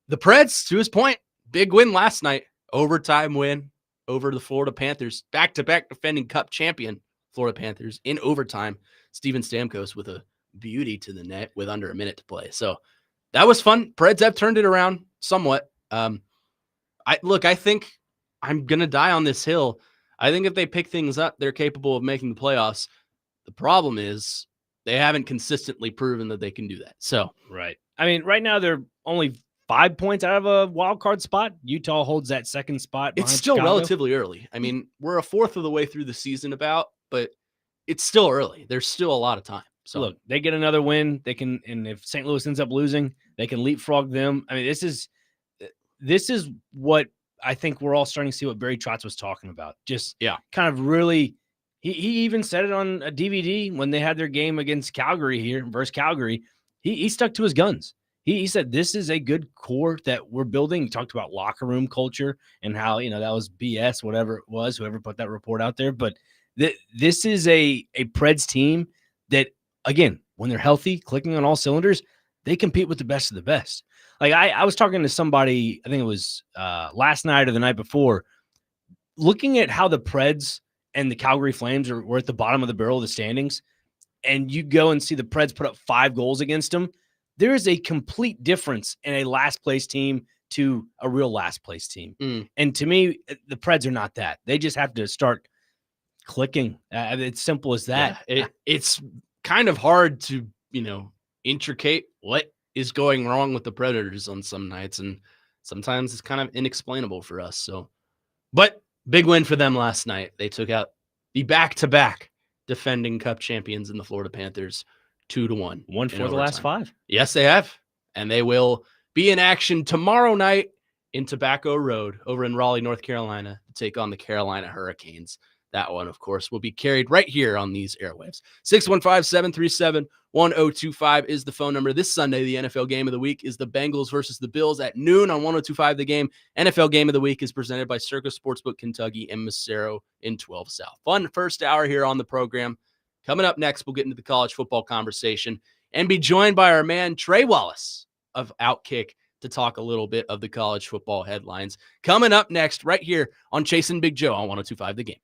The Preds, to his point, big win last night. Overtime win over the Florida Panthers. Back-to-back defending Cup champion Florida Panthers in overtime. Steven Stamkos with a beauty to the net with under a minute to play. So that was fun. Preds have turned it around somewhat. I think I'm going to die on this hill. I think if they pick things up, they're capable of making the playoffs. The problem is they haven't consistently proven that they can do that. So, right. I mean, right now they're only 5 points out of a wild card spot. Utah holds that second spot. It's still Chicago. Relatively early. I mean, we're a fourth of the way through the season but it's still early. There's still a lot of time. So look, they get another win. They can, and if St. Louis ends up losing, they can leapfrog them. I mean, this is what I think we're all starting to see what Barry Trotz was talking about. Just kind of really, he even said it on a DVD when they had their game against Calgary here versus Calgary. He stuck to his guns. He said, this is a good core that we're building. He talked about locker room culture and how, that was BS, whatever it was, whoever put that report out there. But this is a Preds team that, again, when they're healthy, clicking on all cylinders, they compete with the best of the best. Like I was talking to somebody, I think it was last night or the night before, looking at how the Preds and the Calgary Flames were at the bottom of the barrel of the standings, and you go and see the Preds put up 5 goals against them. there is a complete difference in a last place team to a real last place team. And to me, the Preds are not that. They just have to start clicking. It's simple as that. Yeah, it's kind of hard to, intricate what is going wrong with the Predators on some nights. And sometimes it's kind of inexplainable for us. So, but big win for them last night. They took out the back-to-back defending Cup champions in the Florida Panthers 2-1. Won for the last 5. Yes, they have. And they will be in action tomorrow night in Tobacco Road over in Raleigh, North Carolina to take on the Carolina Hurricanes. That one, of course, will be carried right here on these airwaves. 615-737-1025 is the phone number. This Sunday, the NFL game of the week is the Bengals versus the Bills at noon on 1025 The Game. NFL game of the week is presented by Circus Sportsbook Kentucky and Massaro in 12 South. Fun first hour here on the program. Coming up next, we'll get into the college football conversation and be joined by our man, Trey Wallace of Outkick, to talk a little bit of the college football headlines. Coming up next, right here on Chasing Big Joe on 1025 The Game.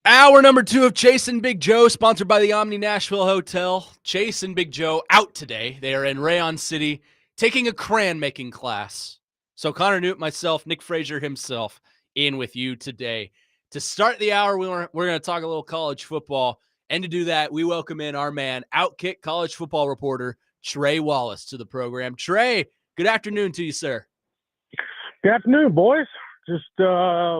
Hour number 2 of Chase and Big Joe, sponsored by the Omni Nashville Hotel. Chase and Big Joe out today. They are in Rayon City taking a crayon making class. So Connor Newt, myself, Nick Frazier himself, in with you today. To start the hour, we're going to talk a little college football. And to do that, we welcome in our man, Outkick college football reporter, Trey Wallace, to the program. Trey, good afternoon to you, sir. Good afternoon, boys. Just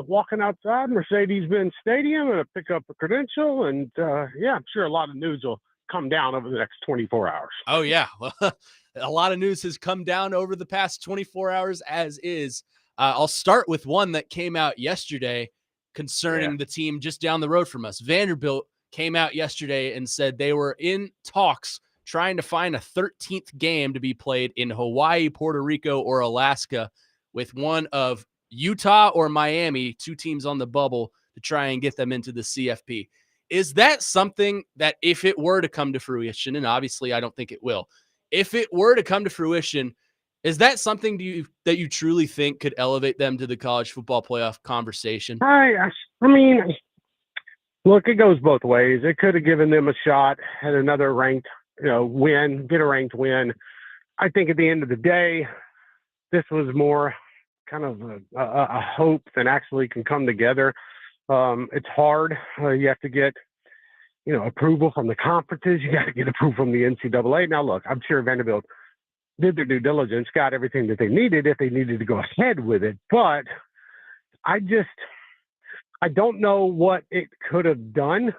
walking outside Mercedes-Benz Stadium and pick up a credential. And, I'm sure a lot of news will come down over the next 24 hours. Oh, yeah. A lot of news has come down over the past 24 hours as is. I'll start with one that came out yesterday concerning the team just down the road from us. Vanderbilt came out yesterday and said they were in talks trying to find a 13th game to be played in Hawaii, Puerto Rico, or Alaska with one of Utah or Miami, 2 teams on the bubble, to try and get them into the CFP. Is that something that if it were to come to fruition, and obviously I don't think it will, if it were to come to fruition, is that something that you truly think could elevate them to the college football playoff conversation? I mean, look, it goes both ways. It could have given them a shot at another ranked, win, get a ranked win. I think at the end of the day, this was more kind of a hope than actually can come together. It's hard. You have to get, approval from the conferences. You got to get approval from the NCAA. Now, look, I'm sure Vanderbilt did their due diligence, got everything that they needed if they needed to go ahead with it. But I don't know what it could have done.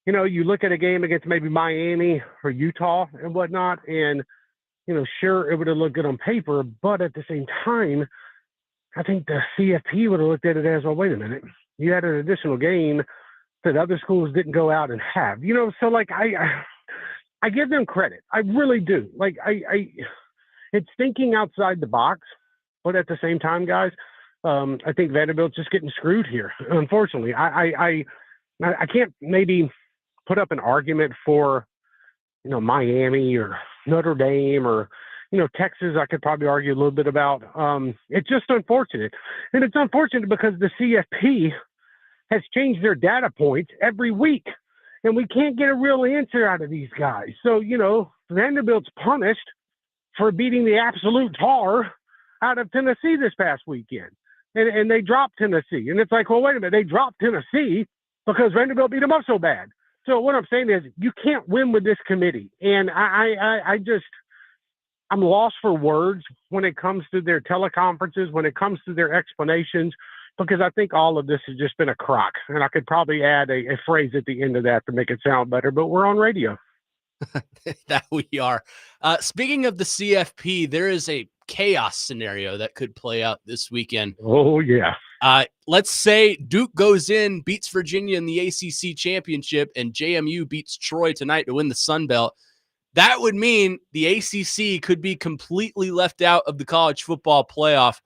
You look at a game against maybe Miami or Utah and whatnot, and, sure, it would have looked good on paper, but at the same time, I think the CFP would have looked at it as, well, wait a minute, you had an additional game that other schools didn't go out and have, so like I give them credit. I really do. Like it's thinking outside the box, but at the same time, guys, I think Vanderbilt's just getting screwed here. Unfortunately, I can't maybe put up an argument for, Miami or Notre Dame or, Texas. I could probably argue a little bit about. It's just unfortunate, and it's unfortunate because the CFP has changed their data points every week, and we can't get a real answer out of these guys. So, Vanderbilt's punished for beating the absolute tar out of Tennessee this past weekend. And they dropped Tennessee. And it's like, well, wait a minute. They dropped Tennessee because Vanderbilt beat them up so bad. So what I'm saying is you can't win with this committee. And I'm lost for words when it comes to their teleconferences, when it comes to their explanations, because I think all of this has just been a crock. And I could probably add a phrase at the end of that to make it sound better, but we're on radio. That we are. Speaking of the CFP, there is a chaos scenario that could play out this weekend. Oh, yeah. Let's say Duke goes in, beats Virginia in the ACC championship, and JMU beats Troy tonight to win the Sun Belt. That would mean the ACC could be completely left out of the college football playoff.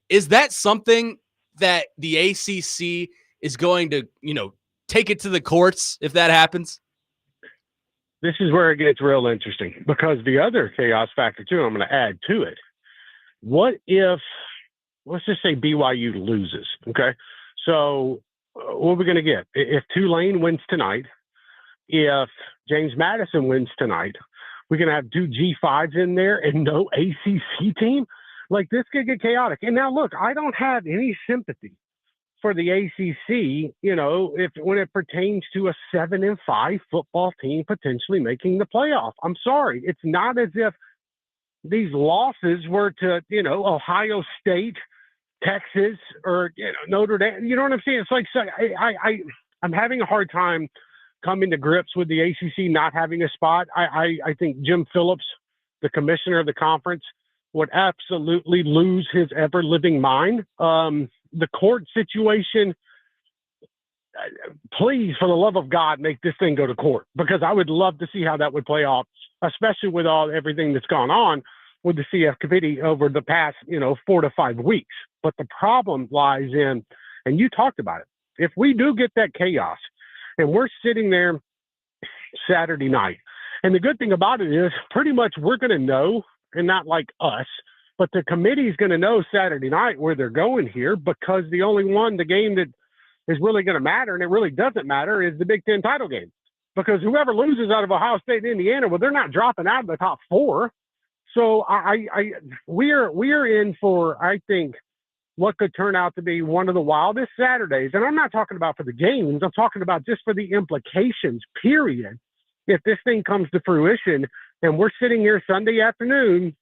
Is that something that the ACC is going to, take it to the courts if that happens? This is where it gets real interesting because the other chaos factor, too, I'm going to add to it. What if, let's just say BYU loses, okay? So what are we going to get? If Tulane wins tonight, if James Madison wins tonight, we're going to have 2 G5s in there and no ACC team? Like, this could get chaotic. And now, look, I don't have any sympathy for the ACC, when it pertains to a 7-5 football team potentially making the playoff. I'm sorry. It's not as if these losses were to, Ohio State, Texas, or, Notre Dame. You know what I'm saying? It's like, so I'm having a hard time coming to grips with the ACC not having a spot. I think Jim Phillips, the commissioner of the conference, would absolutely lose his ever-living mind. The court situation, please, for the love of God, make this thing go to court, because I would love to see how that would play off, especially with everything that's gone on with the CF committee over the past, 4 to 5 weeks. But the problem lies in, and you talked about it, if we do get that chaos and we're sitting there Saturday night, and the good thing about it is pretty much we're going to know, and not like us, but the committee is going to know Saturday night where they're going here, because the game that is really going to matter, and it really doesn't matter, is the Big Ten title game. Because whoever loses out of Ohio State and Indiana, well, they're not dropping out of the top four. So we're in for, I think, what could turn out to be one of the wildest Saturdays. And I'm not talking about for the games. I'm talking about just for the implications, period. If this thing comes to fruition and we're sitting here Sunday afternoon,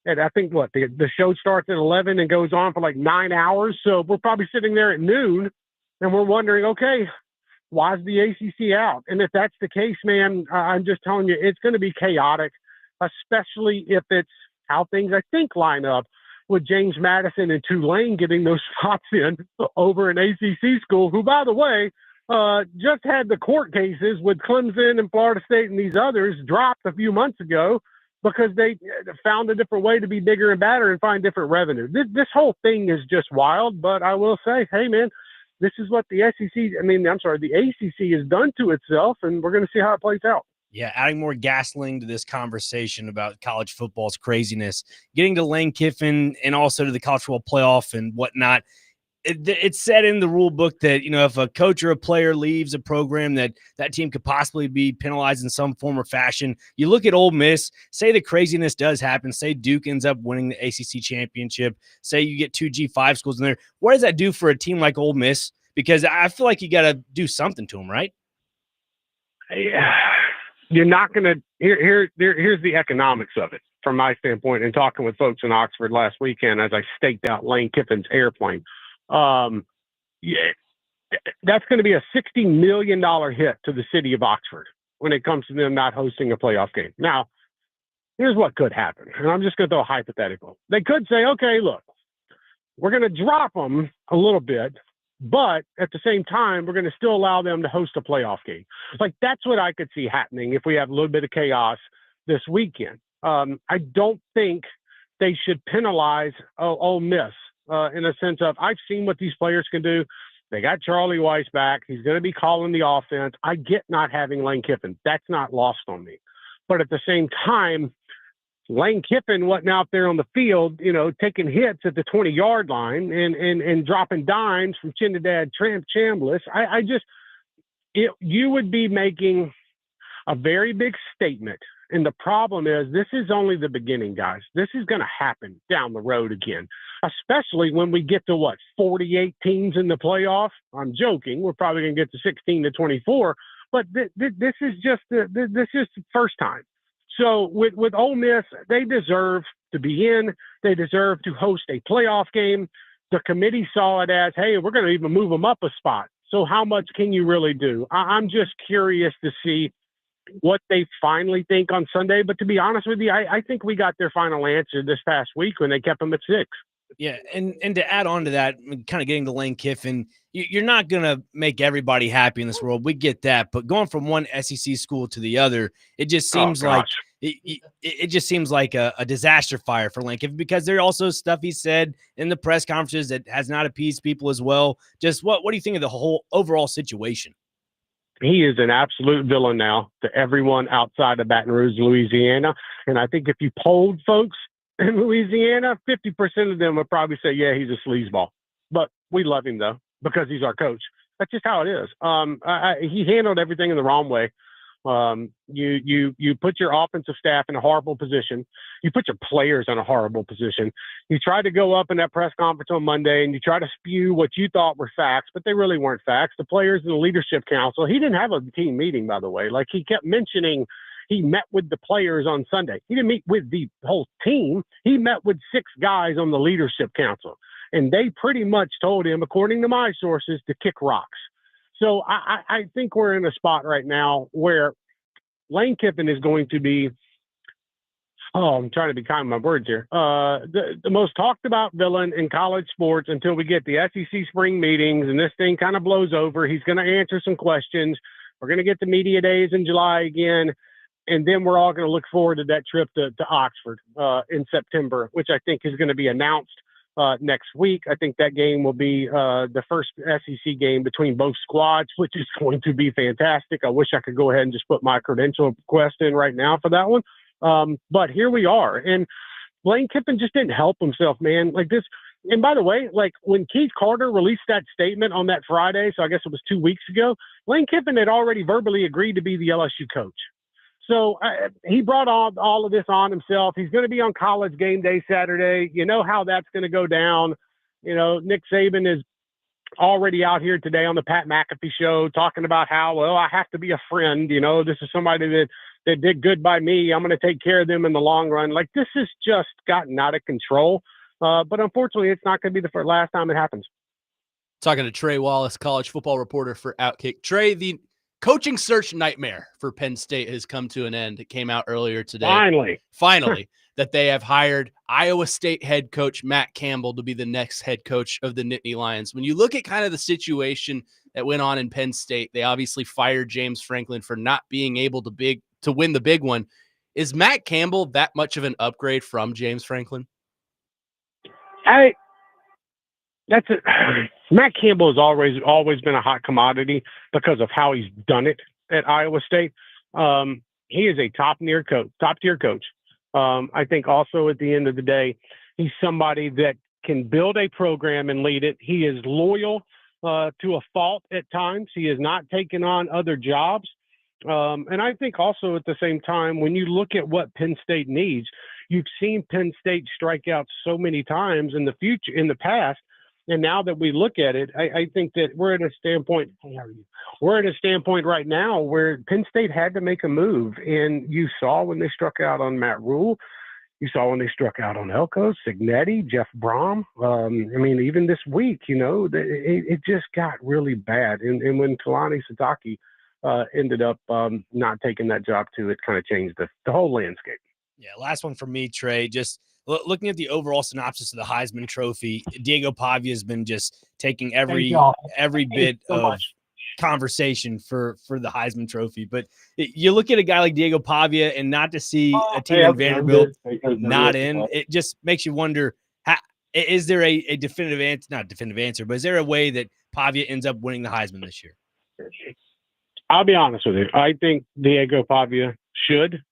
and I think the show starts at 11 and goes on for like 9 hours. So we're probably sitting there at noon and we're wondering, okay, why is the ACC out? And if that's the case, man, I'm just telling you, it's going to be chaotic, especially if it's how things, I think, line up with James Madison and Tulane getting those spots in over an ACC school, who, by the way, just had the court cases with Clemson and Florida State and these others dropped a few months ago because they found a different way to be bigger and badder and find different revenue. This whole thing is just wild, but I will say, hey, man, this is what the the ACC has done to itself, and we're going to see how it plays out. Yeah, adding more gasoline to this conversation about college football's craziness, getting to Lane Kiffin and also to the college football playoff and whatnot. It's said in the rule book that, if a coach or a player leaves a program, that team could possibly be penalized in some form or fashion. You look at Ole Miss, say the craziness does happen, say Duke ends up winning the ACC championship, say you get 2 G5 schools in there. What does that do for a team like Ole Miss? Because I feel like you got to do something to them, right? Yeah. You're not going to here's the economics of it from my standpoint, and talking with folks in Oxford last weekend as I staked out Lane Kiffin's airplane. Yeah, that's going to be a $60 million hit to the city of Oxford when it comes to them not hosting a playoff game. Now, here's what could happen, and I'm just going to throw a hypothetical. They could say, okay, look, we're going to drop them a little bit, but at the same time, we're going to still allow them to host a playoff game. Like, that's what I could see happening if we have a little bit of chaos this weekend. I don't think they should penalize Ole Miss in a sense of, I've seen what these players can do. They got Charlie Weiss back. He's going to be calling the offense. I get not having Lane Kiffin. That's not lost on me. But at the same time, Lane Kiffin wasn't out there on the field, taking hits at the 20-yard line and dropping dimes from Trinidad Chambliss. You would be making a very big statement. And the problem is, this is only the beginning, guys. This is going to happen down the road again, especially when we get to 48 teams in the playoff. I'm joking. We're probably going to get to 16 to 24, but this is just the first time. So with Ole Miss, they deserve to be in. They deserve to host a playoff game. The committee saw it as, hey, we're going to even move them up a spot. So how much can you really do? I'm just curious to see what they finally think on Sunday. But to be honest with you, I think we got their final answer this past week when they kept them at 6. Yeah, and to add on to that, kind of getting to Lane Kiffin, you're not going to make everybody happy in this world. We get that. But going from one SEC school to the other, it just seems like it just seems like a disaster fire for Lane Kiffin, because there's also stuff he said in the press conferences that has not appeased people as well. Just what do you think of the whole overall situation? He is an absolute villain now to everyone outside of Baton Rouge, Louisiana. And I think if you polled folks in Louisiana, 50% of them would probably say, yeah, he's a sleazeball. But we love him, though, because he's our coach. That's just how it is. He handled everything in the wrong way. You put your offensive staff in a horrible position. You put your players in a horrible position. You tried to go up in that press conference on Monday and you try to spew what you thought were facts, but they really weren't facts. The players in the leadership council, he didn't have a team meeting, by the way. Like, he kept mentioning he met with the players on Sunday. He didn't meet with the whole team. He met with 6 guys on the leadership council, and they pretty much told him, according to my sources, to kick rocks. So I think we're in a spot right now where Lane Kiffin is going to be, I'm trying to be kind with my words here, the most talked about villain in college sports until we get the SEC spring meetings and this thing kind of blows over. He's going to answer some questions. We're going to get the media days in July again. And then we're all going to look forward to that trip to Oxford in September, which I think is going to be announced next week. I think that game will be the first SEC game between both squads, which is going to be fantastic. I wish I could go ahead and just put my credential request in right now for that one. But here we are. And Lane Kiffin just didn't help himself, man. Like, this And by the way, like when Keith Carter released that statement on that Friday, so I guess it was 2 weeks ago, Lane Kiffin had already verbally agreed to be the LSU coach. So he brought all of this on himself. He's going to be on College game day Saturday. You know how that's going to go down. You know, Nick Saban is already out here today on the Pat McAfee show talking about how, well, I have to be a friend. You know, this is somebody that did good by me. I'm going to take care of them in the long run. Like, this has just gotten out of control. But unfortunately, it's not going to be the last time it happens. Talking to Trey Wallace, college football reporter for Outkick. Trey, the coaching search nightmare for Penn State has come to an end. It came out earlier today. Finally, that they have hired Iowa State head coach Matt Campbell to be the next head coach of the Nittany Lions. When you look at kind of the situation that went on in Penn State, they obviously fired James Franklin for not being able to win the big one. Is Matt Campbell that much of an upgrade from James Franklin? Matt Campbell has always been a hot commodity because of how he's done it at Iowa State. He is a top tier coach. I think also at the end of the day, he's somebody that can build a program and lead it. He is loyal to a fault at times. He has not taken on other jobs. And I think also at the same time, when you look at what Penn State needs, you've seen Penn State strike out so many times in the past. And now that we look at it, I think that we're at a standpoint. We're at a standpoint right now where Penn State had to make a move. And you saw when they struck out on Matt Rule. You saw when they struck out on Elko, Signetti, Jeff Brom. Even this week, it just got really bad. And when Kalani Sitake ended up not taking that job too, it kind of changed the whole landscape. Yeah, last one for me, Trey. Just looking at the overall synopsis of the Heisman Trophy, Diego Pavia has been just taking every bit of conversation for the Heisman Trophy. But you look at a guy like Diego Pavia and not to see a team in Vanderbilt not in, it just makes you wonder, is there a definitive answer? Not definitive answer, but is there a way that Pavia ends up winning the Heisman this year? I'll be honest with you. I think Diego Pavia should.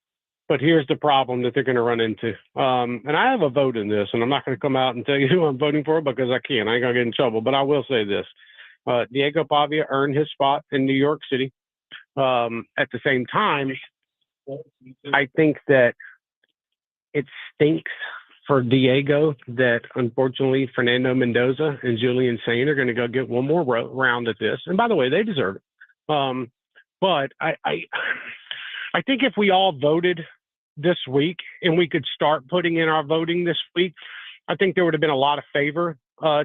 But here's the problem that they're going to run into. And I have a vote in this, and I'm not going to come out and tell you who I'm voting for because I can't. I ain't going to get in trouble. But I will say this. Diego Pavia earned his spot in New York City. At the same time, I think that it stinks for Diego that, unfortunately, Fernando Mendoza and Julian Sain are going to go get one more round at this. And by the way, they deserve it. But I think if we all voted this week and we could start putting in our voting this week, I think there would have been a lot of favor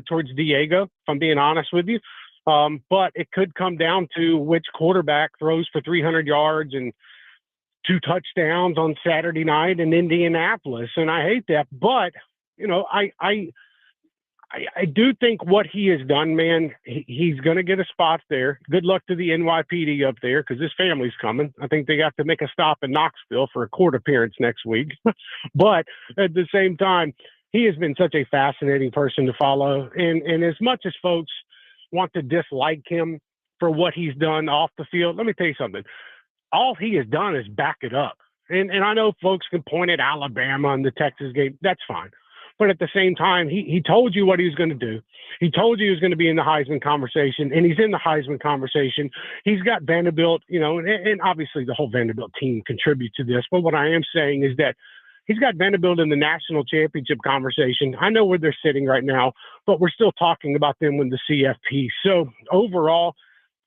towards Diego, if I'm being honest with you. But it could come down to which quarterback throws for 300 yards and 2 touchdowns on Saturday night in Indianapolis. And I hate that. But, I do think what he has done, man, he's going to get a spot there. Good luck to the NYPD up there because his family's coming. I think they got to make a stop in Knoxville for a court appearance next week. But at the same time, he has been such a fascinating person to follow. And as much as folks want to dislike him for what he's done off the field, let me tell you something. All he has done is back it up. And I know folks can point at Alabama and the Texas game. That's fine. But at the same time, he told you what he was going to do. He told you he was going to be in the Heisman conversation, and he's in the Heisman conversation. He's got Vanderbilt, and obviously the whole Vanderbilt team contributes to this. But what I am saying is that he's got Vanderbilt in the national championship conversation. I know where they're sitting right now, but we're still talking about them with the CFP. So overall,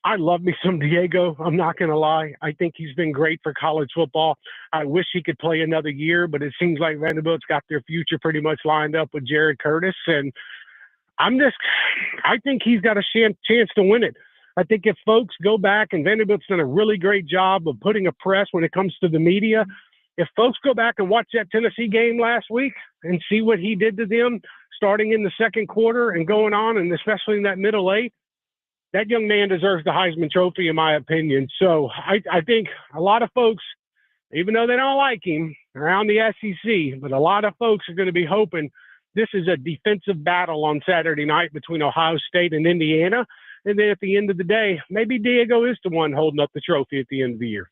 I love me some Diego. I'm not going to lie. I think he's been great for college football. I wish he could play another year, but it seems like Vanderbilt's got their future pretty much lined up with Jared Curtis. And I think he's got a chance to win it. I think if folks go back, and Vanderbilt's done a really great job of putting a press when it comes to the media. If folks go back and watch that Tennessee game last week and see what he did to them starting in the second quarter and going on, and especially in that middle 8, that young man deserves the Heisman Trophy, in my opinion. So I think a lot of folks, even though they don't like him around the SEC, but a lot of folks are going to be hoping this is a defensive battle on Saturday night between Ohio State and Indiana. And then at the end of the day, maybe Diego is the one holding up the trophy at the end of the year.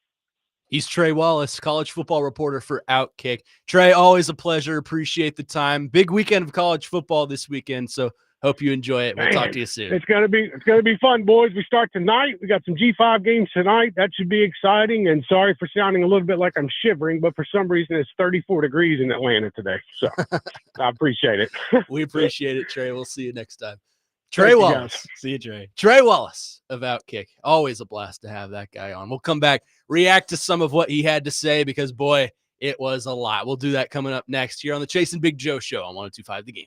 He's Trey Wallace, college football reporter for Outkick. Trey, always a pleasure. Appreciate the time. Big weekend of college football this weekend, so hope you enjoy it. We'll talk to you soon. It's gonna be fun, boys. We start tonight. We got some G5 games tonight. That should be exciting. And sorry for sounding a little bit like I'm shivering, but for some reason it's 34 degrees in Atlanta today. So I appreciate it. We appreciate it, Trey. We'll see you next time. Trey Wallace. See you, Trey. Trey Wallace of Outkick. Always a blast to have that guy on. We'll come back, react to some of what he had to say because, boy, it was a lot. We'll do that coming up next here on the Chase and Big Joe Show on 102.5 The Game.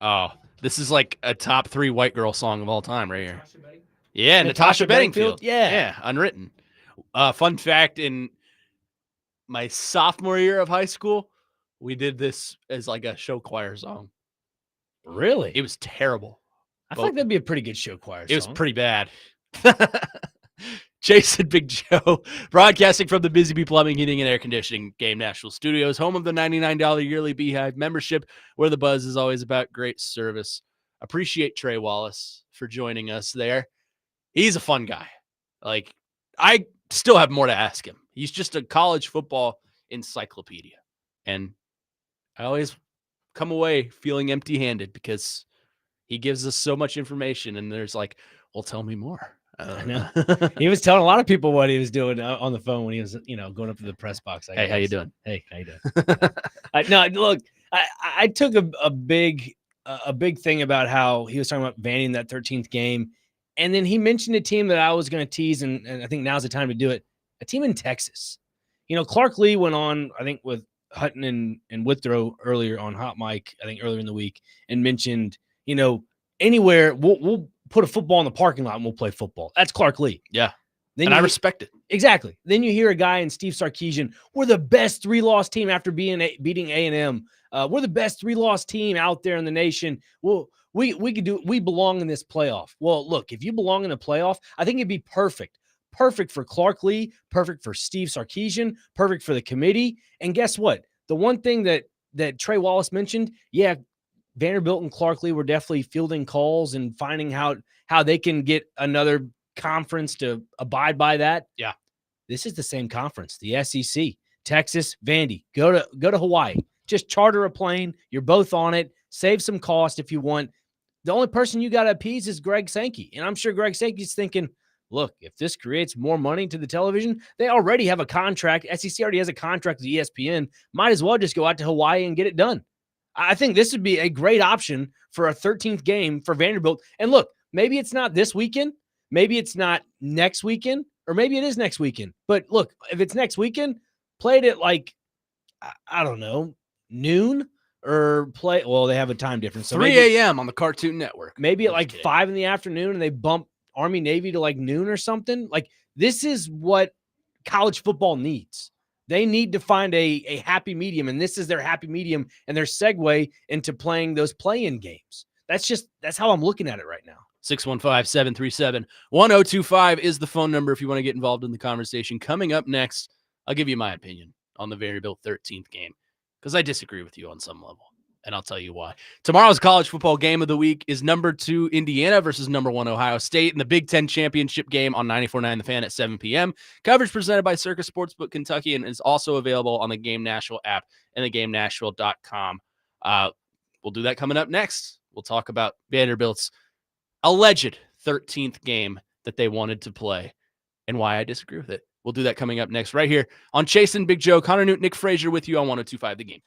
Oh, this is like a top 3 white girl song of all time right here. Natasha Betty? Yeah, Natasha Natasha Bedingfield. Bedingfield? Yeah. Yeah, Unwritten. Fun fact, in my sophomore year of high school, we did this as like a show choir song. Really? It was terrible. I feel like that'd be a pretty good show choir It was song. pretty bad. Jason Big Joe, broadcasting from the Busy Bee Plumbing, Heating, and Air Conditioning Game National Studios, home of the $99 yearly Beehive membership, where the buzz is always about great service. Appreciate Trey Wallace for joining us there. He's a fun guy. Like, I still have more to ask him. He's just a college football encyclopedia. And I always come away feeling empty-handed because he gives us so much information, and there's like, well, tell me more. I know. He was telling a lot of people what he was doing on the phone when he was, going up to the press box. Hey, how you doing? Hey, how you doing? No, look, I took a big thing about how he was talking about Vandy in that 13th game, and then he mentioned a team that I was going to tease, and I think now's the time to do it. A team in Texas. Clark Lee went on, I think, with Hutton and Withrow earlier on Hot Mic, I think earlier in the week, and mentioned, anywhere we'll put a football in the parking lot and we'll play football. That's Clark Lee. Yeah. Then And I respect it. Exactly. Then you hear a guy in Steve Sarkisian, we're the best 3-loss team after beating A&M. We're the best 3-loss team out there in the nation. Well, we belong in this playoff. Well, look, if you belong in the playoff, I think it'd be perfect. Perfect for Clark Lee, perfect for Steve Sarkisian, perfect for the committee. And guess what? The one thing that Trey Wallace mentioned, yeah, Vanderbilt and Clark Lee were definitely fielding calls and finding how they can get another conference to abide by that. Yeah. This is the same conference, the SEC, Texas, Vandy. Go to Hawaii. Just charter a plane. You're both on it. Save some cost if you want. The only person you got to appease is Greg Sankey. And I'm sure Greg Sankey's thinking, look, if this creates more money to the television, they already have a contract. SEC already has a contract with ESPN. Might as well just go out to Hawaii and get it done. I think this would be a great option for a 13th game for Vanderbilt. And look, maybe it's not this weekend. Maybe it's not next weekend, or maybe it is next weekend. But look, if it's next weekend, play it at like, I don't know, noon, or they have a time difference. So 3 a.m. on the Cartoon Network. Maybe at like 5 in the afternoon, and they bump Army Navy to like noon or something. Like, this is what college football needs. They need to find a happy medium, and this is their happy medium and their segue into playing those play-in games. That's how I'm looking at it right now. 615-737-1025 is the phone number if you want to get involved in the conversation. Coming up next, I'll give you my opinion on the Vanderbilt 13th game because I disagree with you on some level, and I'll tell you why. Tomorrow's college football game of the week is number 2 Indiana versus number 1 Ohio State in the Big Ten championship game on 94.9 The Fan at 7 p.m. Coverage presented by Circus Sportsbook Kentucky and is also available on the Game Nashville app and theGameNashville.com. We'll do that coming up next. We'll talk about Vanderbilt's alleged 13th game that they wanted to play and why I disagree with it. We'll do that coming up next right here on Chase and Big Joe. Connor Newton, Nick Frazier with you on 102.5 The Game.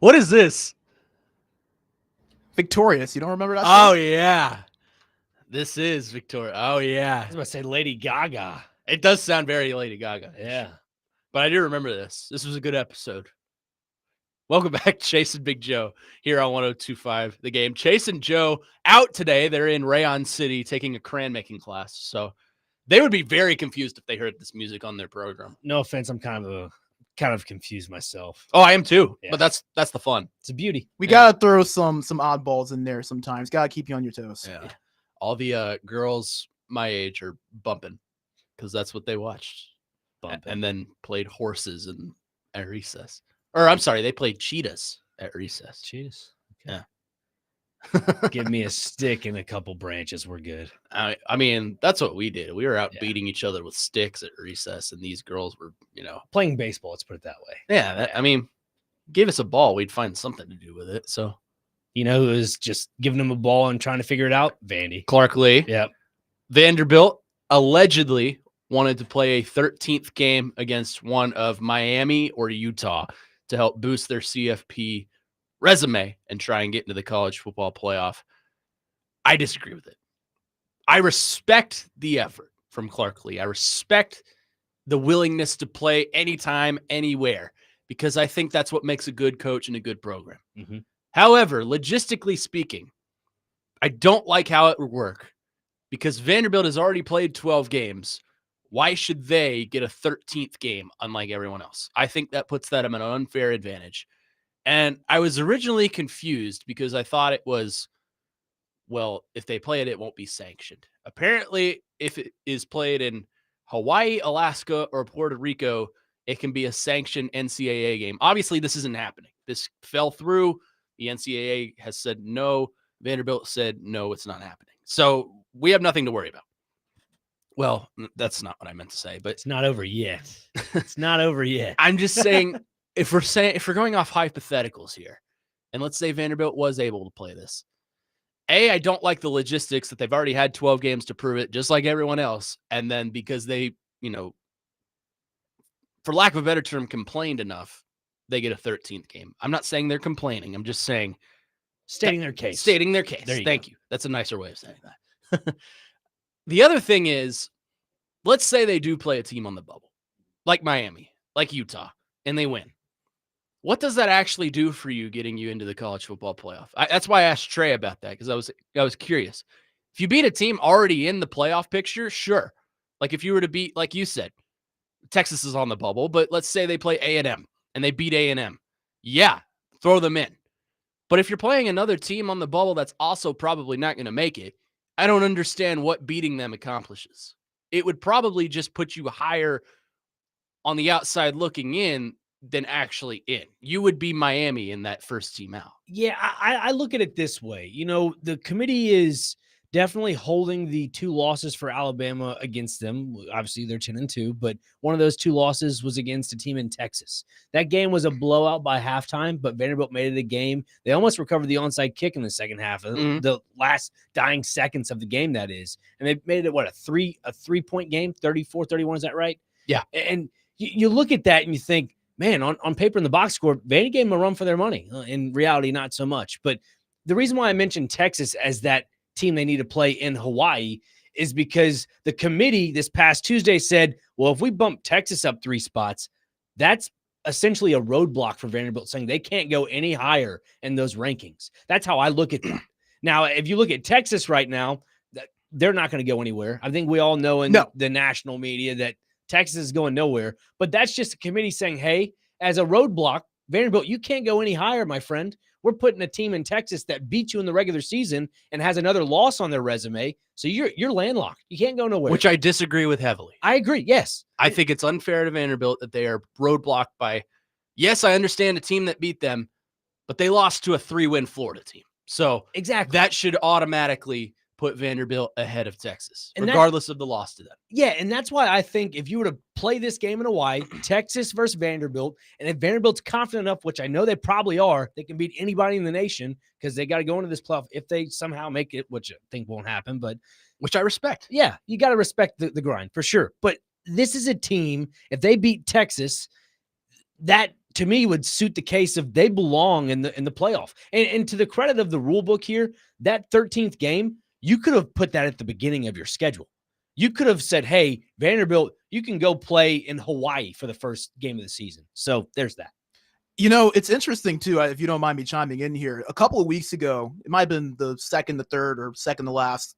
What is this? Victorious. You don't remember that? Oh song? yeah, this is Victoria. Oh I yeah, was about to say Lady Gaga. it does sound very Lady Gaga. Yeah. But I do remember this. This was a good episode. Welcome back, Chase and Big Joe here on 102.5 The Game. Chase and Joe out today. They're in Rayon City taking a crayon making class. So they would be very confused if they heard this music on their program. No offense, I'm kind of confused myself. Oh, I am too. Yeah. But that's the fun. It's a beauty. We Yeah. gotta throw some oddballs in there sometimes. Gotta keep you on your toes. Yeah. All the girls my age are bumping because that's what they watched. Bumping. And then played horses at recess. Or I'm sorry, they played cheetahs at recess. Cheers. Yeah. Give me a stick and a couple branches. We're good. I mean, that's what we did. We were out Yeah. beating each other with sticks at recess, and these girls were, Playing baseball, let's put it that way. yeah. I mean, give us a ball, we'd find something to do with it. So You know who is just giving them a ball and trying to figure it out? Vandy. Clark Lee, Yep. Vanderbilt allegedly wanted to play a 13th game against one of Miami or Utah to help boost their CFP resume and try and get into the college football playoff. I disagree with it. I respect the effort from Clark Lee. I respect the willingness to play anytime, anywhere, because I think that's what makes a good coach and a good program. Mhm. However, logistically speaking, I don't like how it would work because Vanderbilt has already played 12 games. Why should they get a 13th game unlike everyone else? I think that puts them at an unfair advantage. And I was originally confused because I thought it was, well, if they play it, it won't be sanctioned. Apparently, if it is played in Hawaii, Alaska, or Puerto Rico, it can be a sanctioned NCAA game. Obviously, this isn't happening. This fell through. The NCAA has said no. Vanderbilt said no, it's not happening. So we have nothing to worry about. Well, that's not what I meant to say, but It's not over yet. It's not over yet. I'm just saying if we're going off hypotheticals here, and let's say Vanderbilt was able to play this. I don't like the logistics that they've already had 12 games to prove it, just like everyone else. And then because they, for lack of a better term, complained enough, they get a 13th game. I'm not saying they're complaining. I'm just saying Stating their case. Stating their case. There you Thank you. That's a nicer way of saying that. The other thing is, let's say they do play a team on the bubble, like Miami, like Utah, and they win. What does that actually do for you getting you into the college football playoff? That's why I asked Trey about that, because I was curious. If you beat a team already in the playoff picture, sure. Like if you were to beat, like you said, Texas is on the bubble, but let's say they play A&M and they beat A&M. Yeah, throw them in. But if you're playing another team on the bubble that's also probably not going to make it, I don't understand what beating them accomplishes. It would probably just put you higher on the outside looking in than actually in. You would be Miami in that first team out. Yeah, I look at it this way. The committee is definitely holding the 2 losses for Alabama against them. Obviously, they're 10-2, but one of those 2 losses was against a team in Texas. That game was a blowout by halftime, but Vanderbilt made it a game. They almost recovered the onside kick in the second half, the last dying seconds of the game, that is. And they made it, a 3-point game, 34-31, is that right? Yeah. And you look at that and you think, man, on paper in the box score, Vandy gave them a run for their money. In reality, not so much. But the reason why I mentioned Texas as that team they need to play in Hawaii is because the committee this past Tuesday said, well, if we bump Texas up 3 spots, that's essentially a roadblock for Vanderbilt, saying they can't go any higher in those rankings. That's how I look at that. Now, if you look at Texas right now, they're not going to go anywhere. I think we all know in the national media that Texas is going nowhere, but that's just a committee saying, hey, as a roadblock, Vanderbilt, you can't go any higher, my friend. We're putting a team in Texas that beat you in the regular season and has another loss on their resume. So you're landlocked. You can't go nowhere. Which I disagree with heavily. I agree. Yes. I think it's unfair to Vanderbilt that they are roadblocked by, yes, I understand a team that beat them, but they lost to a 3-win Florida team. So exactly that should automatically put Vanderbilt ahead of Texas, and regardless of the loss to them. Yeah, and that's why I think if you were to play this game in Hawaii, Texas versus Vanderbilt, and if Vanderbilt's confident enough, which I know they probably are, they can beat anybody in the nation because they got to go into this playoff if they somehow make it, which I think won't happen, but which I respect. Yeah, you got to respect the grind for sure. But this is a team, if they beat Texas, that to me would suit the case of they belong in the playoff. And to the credit of the rule book here, that 13th game, you could have put that at the beginning of your schedule. You could have said, hey, Vanderbilt, you can go play in Hawaii for the first game of the season. So there's that. You know, it's interesting too, if you don't mind me chiming in here. A couple of weeks ago, it might have been the second to third or second to last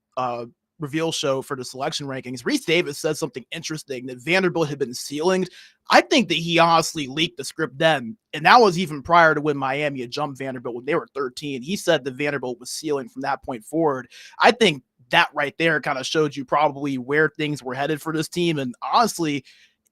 reveal show for the selection rankings. Reese Davis said something interesting that Vanderbilt had been ceilinged. I think that he honestly leaked the script then, and that was even prior to when Miami had jumped Vanderbilt when they were 13. He said that Vanderbilt was ceiling from that point forward. I think that right there kind of showed you probably where things were headed for this team. And honestly,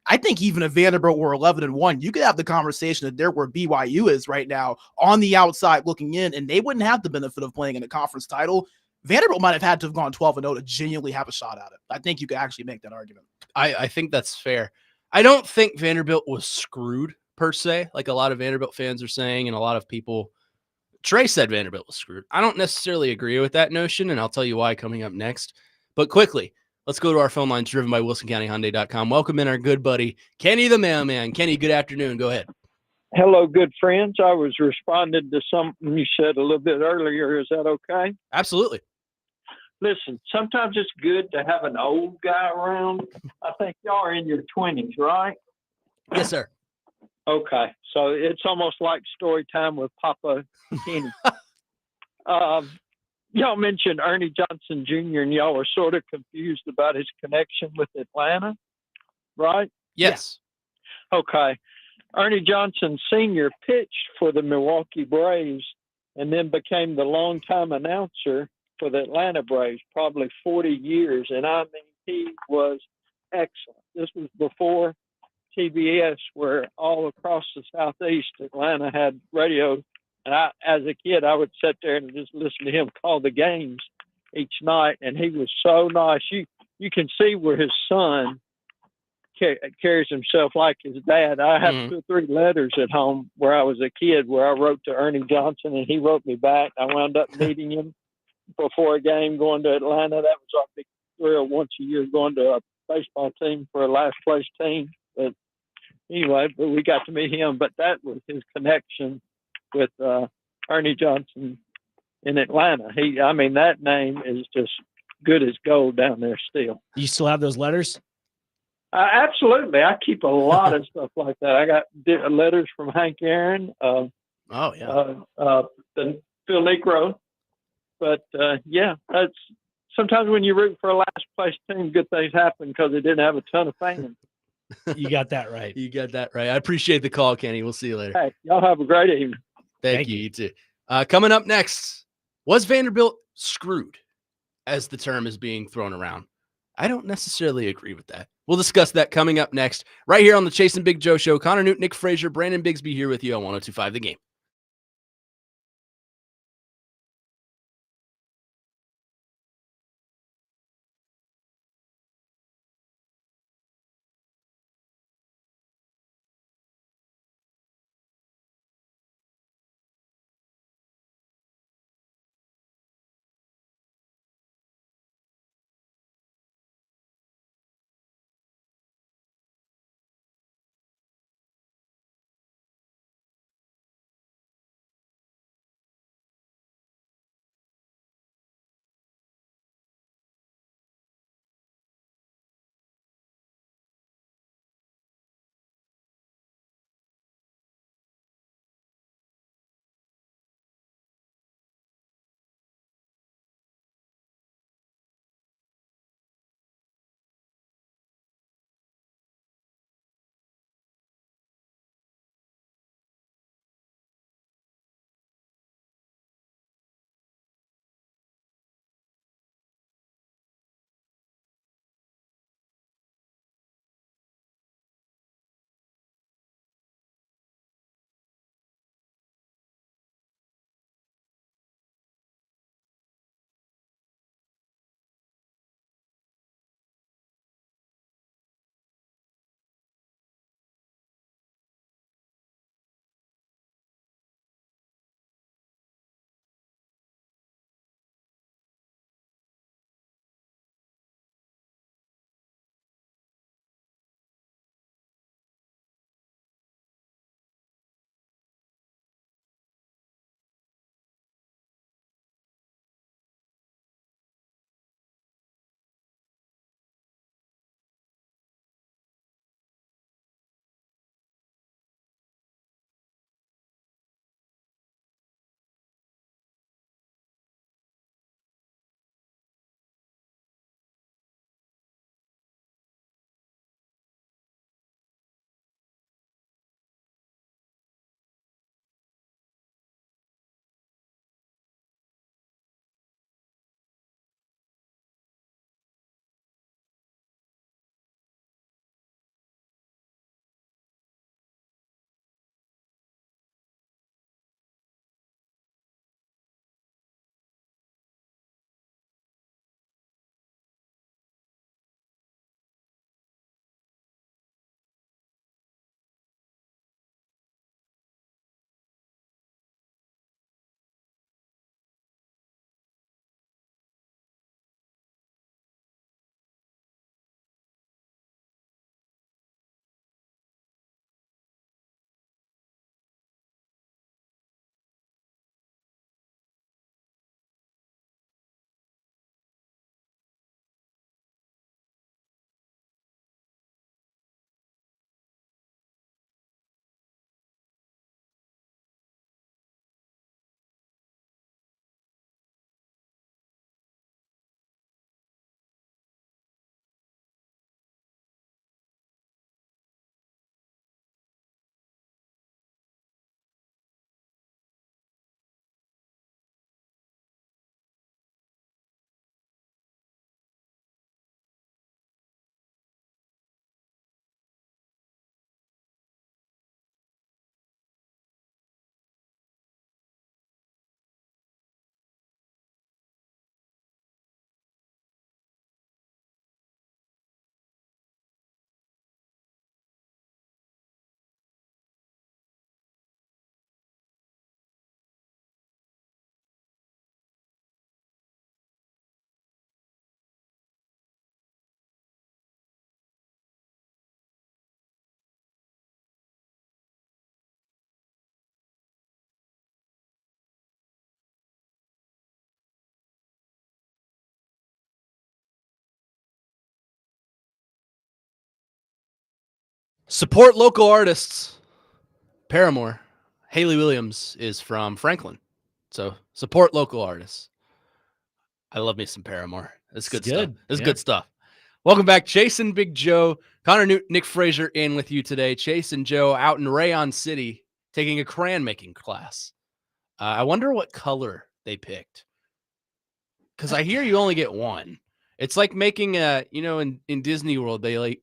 I think even if Vanderbilt were 11-1, you could have the conversation that they're where BYU is right now on the outside looking in, and they wouldn't have the benefit of playing in a conference title. Vanderbilt might have had to have gone 12-0 to genuinely have a shot at it. I think you could actually make that argument. I think that's fair. I don't think Vanderbilt was screwed per se, like a lot of Vanderbilt fans are saying, and a lot of people. Trey said Vanderbilt was screwed. I don't necessarily agree with that notion, and I'll tell you why coming up next. But quickly, let's go to our phone lines driven by WilsonCountyHyundai.com. Welcome in our good buddy, Kenny the Mailman. Kenny, good afternoon. Go ahead. Hello, good friends. I was responding to something you said a little bit earlier. Is that okay? Absolutely. Listen, sometimes it's good to have an old guy around. I think y'all are in your 20s, right? Yes, sir. Okay. So it's almost like story time with Papa Kenny. Y'all mentioned Ernie Johnson Jr., and y'all were sort of confused about his connection with Atlanta, right? Yes. Okay. Ernie Johnson Sr. pitched for the Milwaukee Braves and then became the longtime announcer for the Atlanta Braves, probably 40 years. And I mean, he was excellent. This was before TBS, where all across the Southeast, Atlanta had radio. And as a kid, I would sit there and just listen to him call the games each night. And he was so nice. You can see where his son carries himself like his dad. I have 2 or 3 letters at home where I was a kid where I wrote to Ernie Johnson and he wrote me back. I wound up meeting him before a game going to Atlanta. That was our big thrill once a year, going to a baseball team for a last place team. But anyway, we got to meet him. But that was his connection with Ernie Johnson in Atlanta. That name is just good as gold down there still. You still have those letters? Absolutely. I keep a lot of stuff like that. I got letters from Hank Aaron, Oh, yeah. the Phil Negro. But, that's sometimes when you root for a last place team, good things happen because they didn't have a ton of fans. You got that right. You got that right. I appreciate the call, Kenny. We'll see you later. Hey, y'all have a great evening. Thank you. You too. Coming up next, was Vanderbilt screwed, as the term is being thrown around? I don't necessarily agree with that. We'll discuss that coming up next, right here on the Chase and Big Joe Show. Connor Newton, Nick Frazier, Brandon Bigsby here with you on 102.5 The Game. Support local artists. Paramore. Haley Williams is from Franklin. So support local artists. I love me some Paramore. That's good stuff. That's good stuff. Welcome back, Chase and Big Joe. Connor Newt, Nick Frazier in with you today. Chase and Joe out in Rayon City taking a crayon making class. I wonder what color they picked. Because I hear you only get one. It's like making in Disney World, they let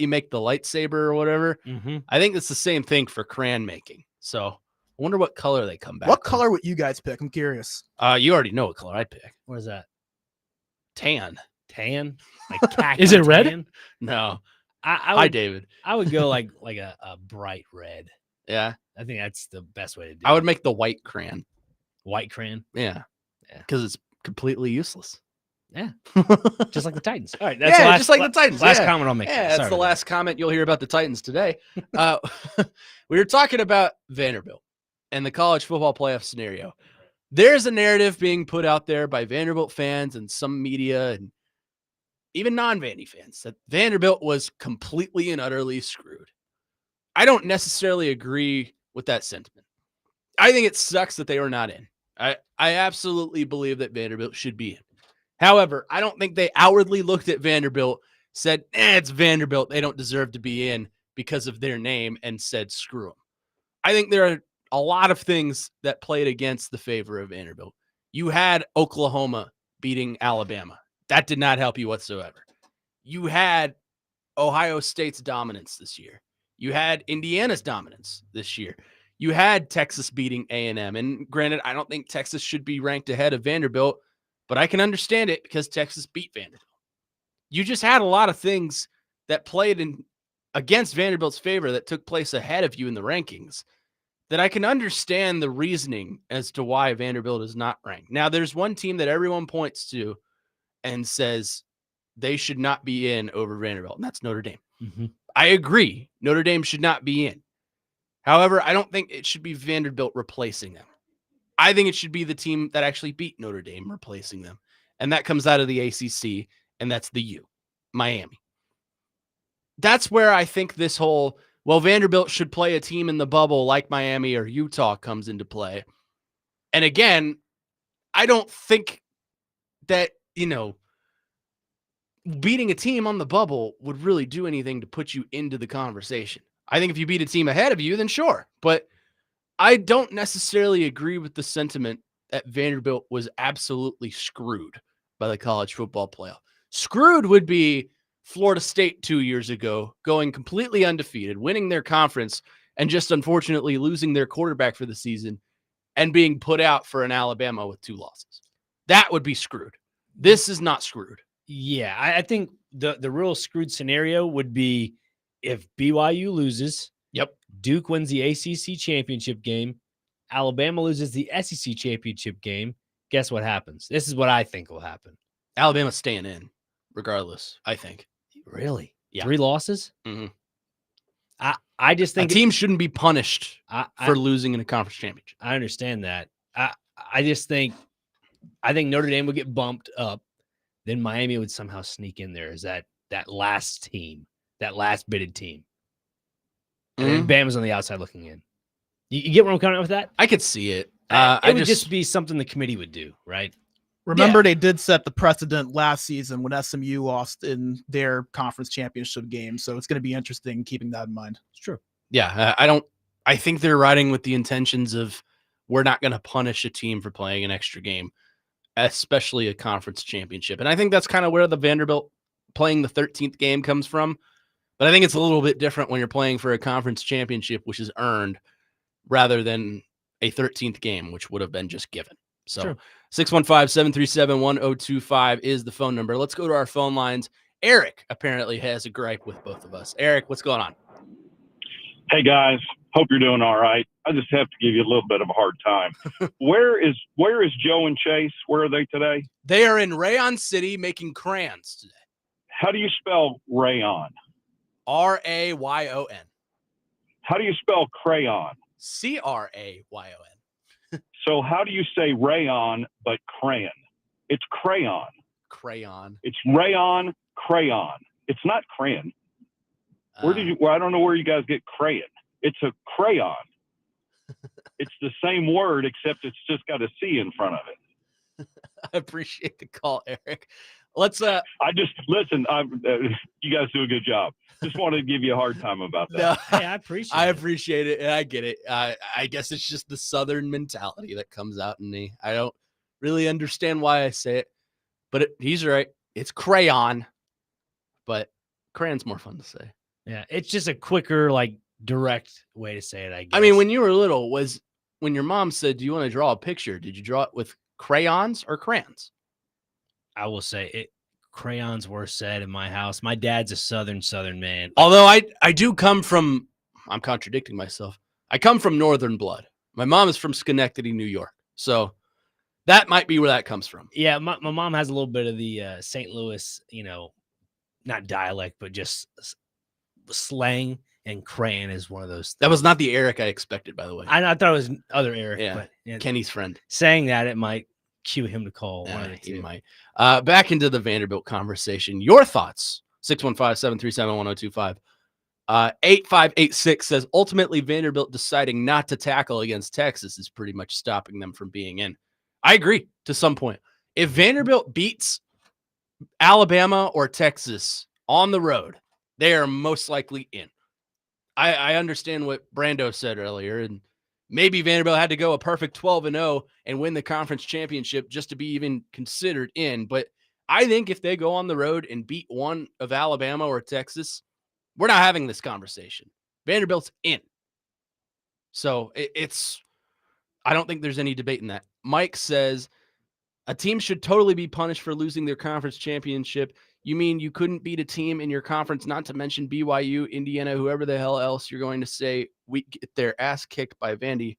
you make the lightsaber or whatever. Mm-hmm. I think it's the same thing for crayon making. So I wonder what color they come back. What color would you guys pick? I'm curious. You already know what color I'd pick. What is that? Tan. Tan? Like khaki Is it red? tan? No. I Hi, would, David. I would go like a bright red. Yeah. I think that's the best way to do it. I would make the white crayon. White crayon. Yeah. Yeah. Because it's completely useless. Yeah. Just like the Titans. All right. That's Yeah, the last, just like the Titans. Last Yeah. comment I'll make. Yeah, Sorry that's the about last comment you'll hear about the Titans today. We were talking about Vanderbilt and the college football playoff scenario. There's a narrative being put out there by Vanderbilt fans and some media and even non-Vandy fans that Vanderbilt was completely and utterly screwed. I don't necessarily agree with that sentiment. I think it sucks that they were not in. I absolutely believe that Vanderbilt should be in. However, I don't think they outwardly looked at Vanderbilt, said, it's Vanderbilt. They don't deserve to be in because of their name, and said, screw them. I think there are a lot of things that played against the favor of Vanderbilt. You had Oklahoma beating Alabama. That did not help you whatsoever. You had Ohio State's dominance this year. You had Indiana's dominance this year. You had Texas beating A&M. And granted, I don't think Texas should be ranked ahead of Vanderbilt, but I can understand it because Texas beat Vanderbilt. You just had a lot of things that played in against Vanderbilt's favor that took place ahead of you in the rankings that I can understand the reasoning as to why Vanderbilt is not ranked. Now, there's one team that everyone points to and says they should not be in over Vanderbilt, and that's Notre Dame. Mm-hmm. I agree. Notre Dame should not be in. However, I don't think it should be Vanderbilt replacing them. I think it should be the team that actually beat Notre Dame replacing them. And that comes out of the ACC, and that's the U, Miami. That's where I think this whole, Vanderbilt should play a team in the bubble like Miami or Utah comes into play. And again, I don't think that, beating a team on the bubble would really do anything to put you into the conversation. I think if you beat a team ahead of you, then sure. But I don't necessarily agree with the sentiment that Vanderbilt was absolutely screwed by the college football playoff. Screwed would be Florida State 2 years ago, going completely undefeated, winning their conference, and just unfortunately losing their quarterback for the season and being put out for an Alabama with 2 losses. That would be screwed. This is not screwed. Yeah, I think the real screwed scenario would be if BYU loses. Yep. Duke wins the ACC championship game. Alabama loses the SEC championship game. Guess what happens? This is what I think will happen. Alabama's staying in, regardless, I think. Really? Yeah. 3 losses? Mm-hmm. I just think a team shouldn't be punished for losing in a conference championship. I understand that. I just think Notre Dame would get bumped up. Then Miami would somehow sneak in there as that last team, that last bidded team. And then Bama's on the outside looking in. You get where I'm coming at with that? I could see it. It would just be something the committee would do, right? Remember, they did set the precedent last season when SMU lost in their conference championship game. So it's going to be interesting keeping that in mind. It's true. Yeah, I think they're riding with the intentions of we're not going to punish a team for playing an extra game, especially a conference championship. And I think that's kind of where the Vanderbilt playing the 13th game comes from. But I think it's a little bit different when you're playing for a conference championship, which is earned, rather than a 13th game, which would have been just given. So 615-737-1025 is the phone number. Let's go to our phone lines. Eric apparently has a gripe with both of us. Eric, what's going on? Hey, guys. Hope you're doing all right. I just have to give you a little bit of a hard time. Where is Joe and Chase? Where are they today? They are in Rayon City making crayons today. How do you spell rayon? Rayon. How do you spell crayon? Crayon. So how do you say rayon but crayon? It's crayon. Crayon. It's rayon, crayon. It's not crayon. Well, I don't know where you guys get crayon. It's a crayon. It's the same word, except it's just got a C in front of it. I appreciate the call, Eric. Let's I just listen. You guys do a good job. Just wanted to give you a hard time about that. no, Hey, I appreciate I it. appreciate it, and I get it. I guess it's just the Southern mentality that comes out in me. I don't really understand why I say it, but he's right. It's crayon, but crayon's more fun to say. Yeah, it's just a quicker, like, direct way to say it, I guess. I mean, when you were little, when your mom said, "Do you want to draw a picture?" Did you draw it with crayons or crayons? I will say crayons were said in my house. My dad's a Southern man. Although I do come from, I'm contradicting myself. I come from Northern blood. My mom is from Schenectady, New York. So that might be where that comes from. Yeah, my mom has a little bit of the St. Louis, not dialect, but just slang, and crayon is one of those. That was not the Eric I expected, by the way. I thought it was other Eric, Yeah, but Kenny's friend. saying that, it might cue him to call one of the He two. might. Back into the Vanderbilt conversation. Your thoughts, 615-737-1025. 8586 says, ultimately, Vanderbilt deciding not to tackle against Texas is pretty much stopping them from being in. I agree to some point. If Vanderbilt beats Alabama or Texas on the road, they are most likely in. I understand what Brando said earlier, and maybe Vanderbilt had to go a perfect 12-0 and win the conference championship just to be even considered in. But I think if they go on the road and beat one of Alabama or Texas, we're not having this conversation. Vanderbilt's in. So I don't think there's any debate in that. Mike says, a team should totally be punished for losing their conference championship. You mean you couldn't beat a team in your conference, not to mention BYU, Indiana, whoever the hell else you're going to say we get their ass kicked by Vandy?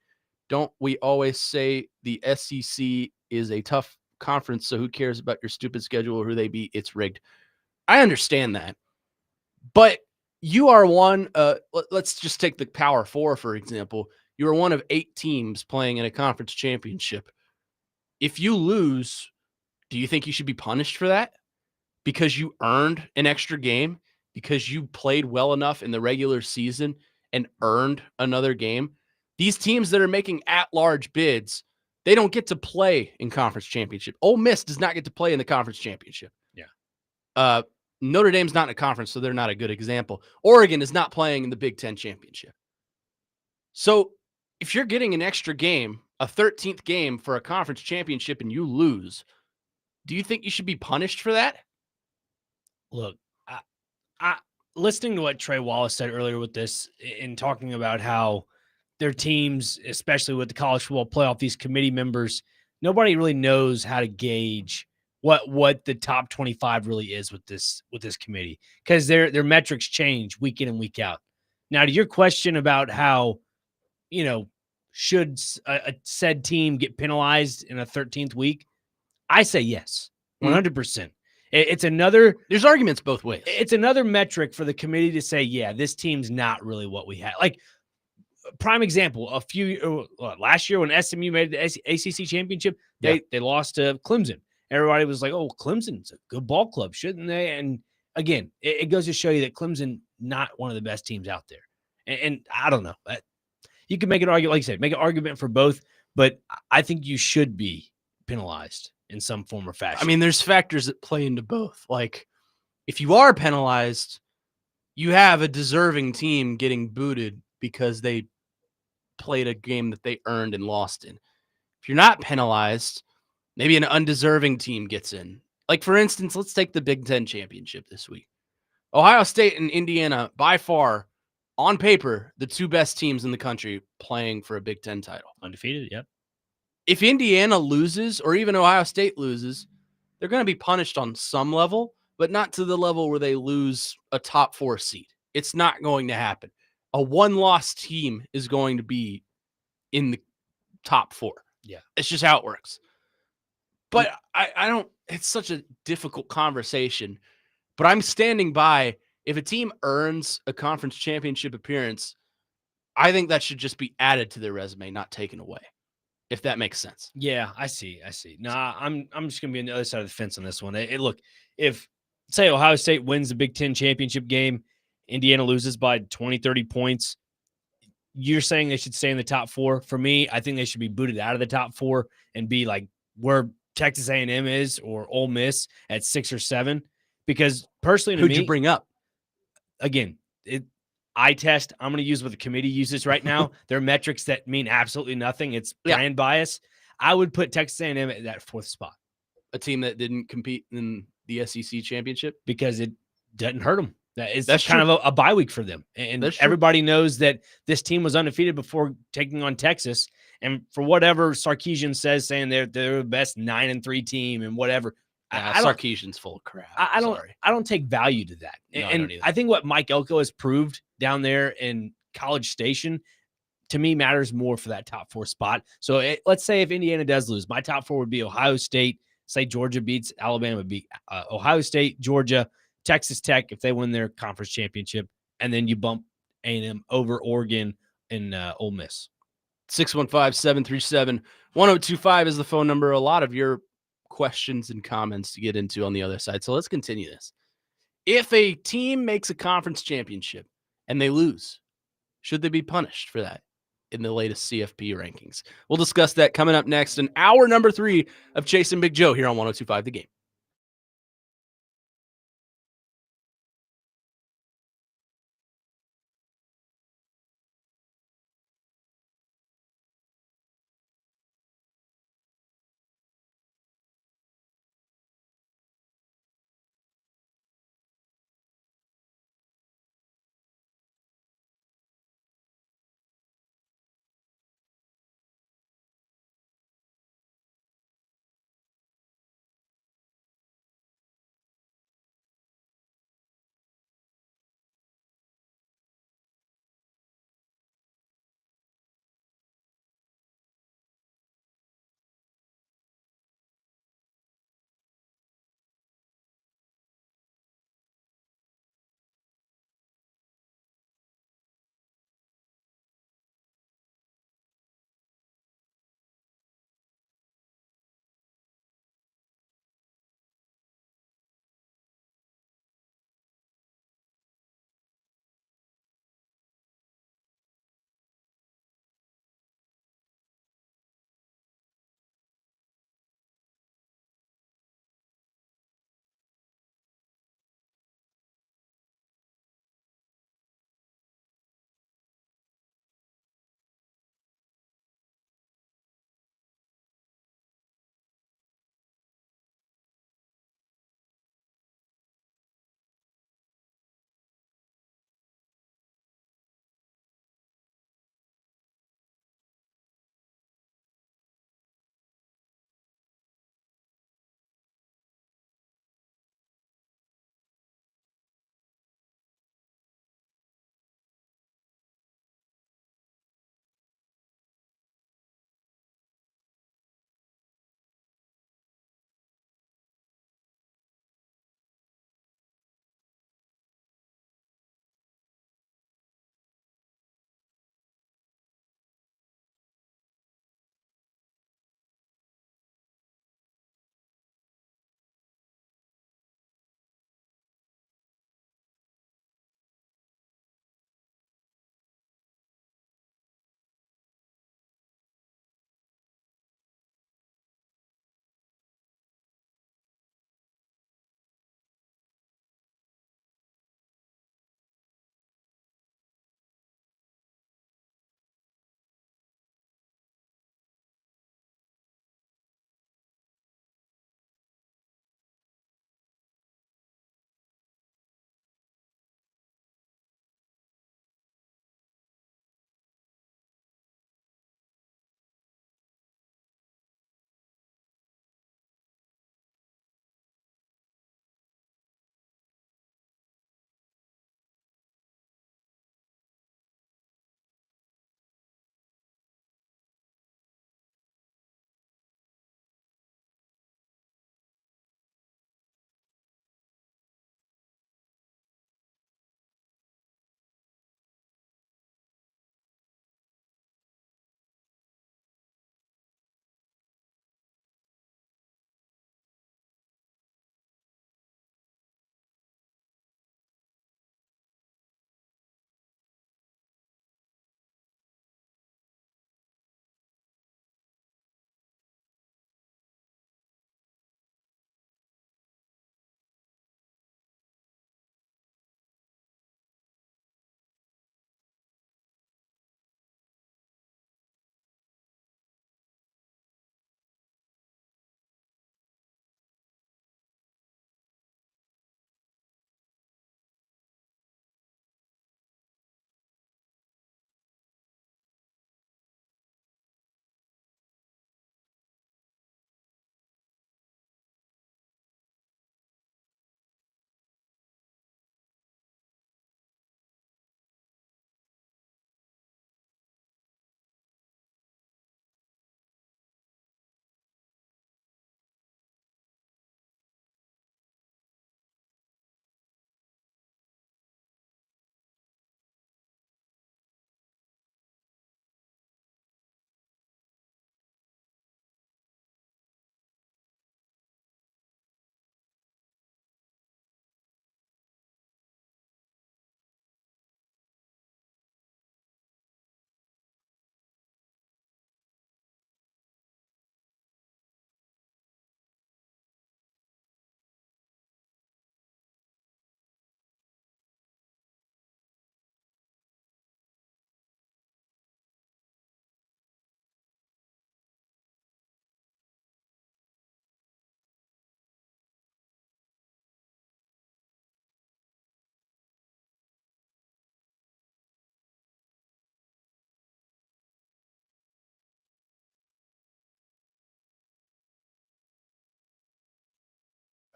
Don't we always say the SEC is a tough conference, so who cares about your stupid schedule or who they beat? It's rigged. I understand that. But you are one, let's just take the Power Four, for example. You are one of 8 teams playing in a conference championship. If you lose, do you think you should be punished for that? Because you earned an extra game, because you played well enough in the regular season and earned another game. These teams that are making at-large bids, they don't get to play in conference championship. Ole Miss does not get to play in the conference championship. Yeah. Notre Dame's not in a conference, so they're not a good example. Oregon is not playing in the Big Ten championship. So if you're getting an extra game, a 13th game for a conference championship, and you lose, do you think you should be punished for that? Look, I listening to what Trey Wallace said earlier with this and talking about how their teams, especially with the college football playoff, these committee members, nobody really knows how to gauge what the top 25 really is with this committee, because their metrics change week in and week out. Now, to your question about how, should a said team get penalized in a 13th week, I say yes, 100%. It's another. There's arguments both ways. It's another metric for the committee to say, yeah, this team's not really what we had. Like, prime example, last year when SMU made the ACC championship, they lost to Clemson. Everybody was like, oh, Clemson's a good ball club, shouldn't they? And again, it goes to show you that Clemson, not one of the best teams out there. And I don't know. You can make an argument, like you said, make an argument for both, but I think you should be penalized in some form or fashion. I mean, there's factors that play into both. Like, if you are penalized, you have a deserving team getting booted because they played a game that they earned and lost in. If you're not penalized, maybe an undeserving team gets in. Like, for instance, let's take the Big Ten championship this week. Ohio State and Indiana, by far, on paper, the 2 best teams in the country playing for a Big Ten title. Undefeated, yep. If Indiana loses or even Ohio State loses, they're going to be punished on some level, but not to the level where they lose a top 4 seed. It's not going to happen. A 1-loss team is going to be in the top 4. Yeah. It's just how it works. But I don't, it's such a difficult conversation, but I'm standing by. If a team earns a conference championship appearance, I think that should just be added to their resume, not taken away, if that makes sense. Yeah, I see. No, I'm just going to be on the other side of the fence on this one. Look, if, say, Ohio State wins the Big Ten championship game Indiana loses by 20, 30 points. You're saying they should stay in the top 4. For me, I think they should be booted out of the top 4 and be like where Texas A&M is or Ole Miss at 6 or 7. Because personally, to Who'd me, you bring up? again, eye test. I'm going to use what the committee uses right now. They're metrics that mean absolutely nothing. It's brand bias. I would put Texas A&M at that 4th spot. A team that didn't compete in the SEC championship? Because it doesn't hurt them. That's kind true. of a bye week for them. And That's true. everybody knows that this team was undefeated before taking on Texas. And for whatever Sarkisian says, saying they're the best 9-3 team and whatever. Sarkisian's full of crap. I don't take value to that. No, I and don't either. I think what Mike Elko has proved down there in College Station, to me, matters more for that top 4 spot. So let's say if Indiana does lose, my top 4 would be Ohio State. Say Georgia beats Alabama, beat Ohio State, Georgia, Texas Tech if they win their conference championship, and then you bump A&M over Oregon and Ole Miss. 615-737-1025 is the phone number. A lot of your questions and comments to get into on the other side. So let's continue this. If a team makes a conference championship and they lose, should they be punished for that in the latest CFP rankings? We'll discuss that coming up next in hour number 3 of Chasing Big Joe here on 102.5 The Game.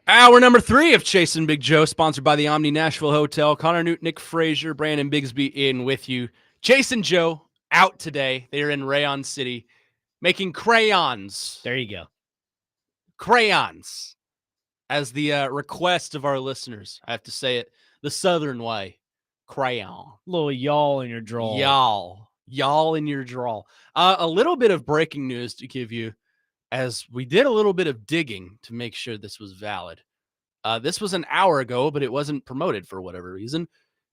Hour number 3 of Chasing Big Joe, sponsored by the Omni Nashville Hotel. Connor Newton, Nick Frazier, Brandon Bigsby in with you. Chasing Joe out today. They are in Rayon City making crayons. There you go. Crayons. As the request of our listeners, I have to say it the Southern way. Crayon. Little y'all in your draw. Y'all in your draw. A little bit of breaking news to give you, as we did a little bit of digging to make sure this was valid. This was an hour ago, but it wasn't promoted for whatever reason.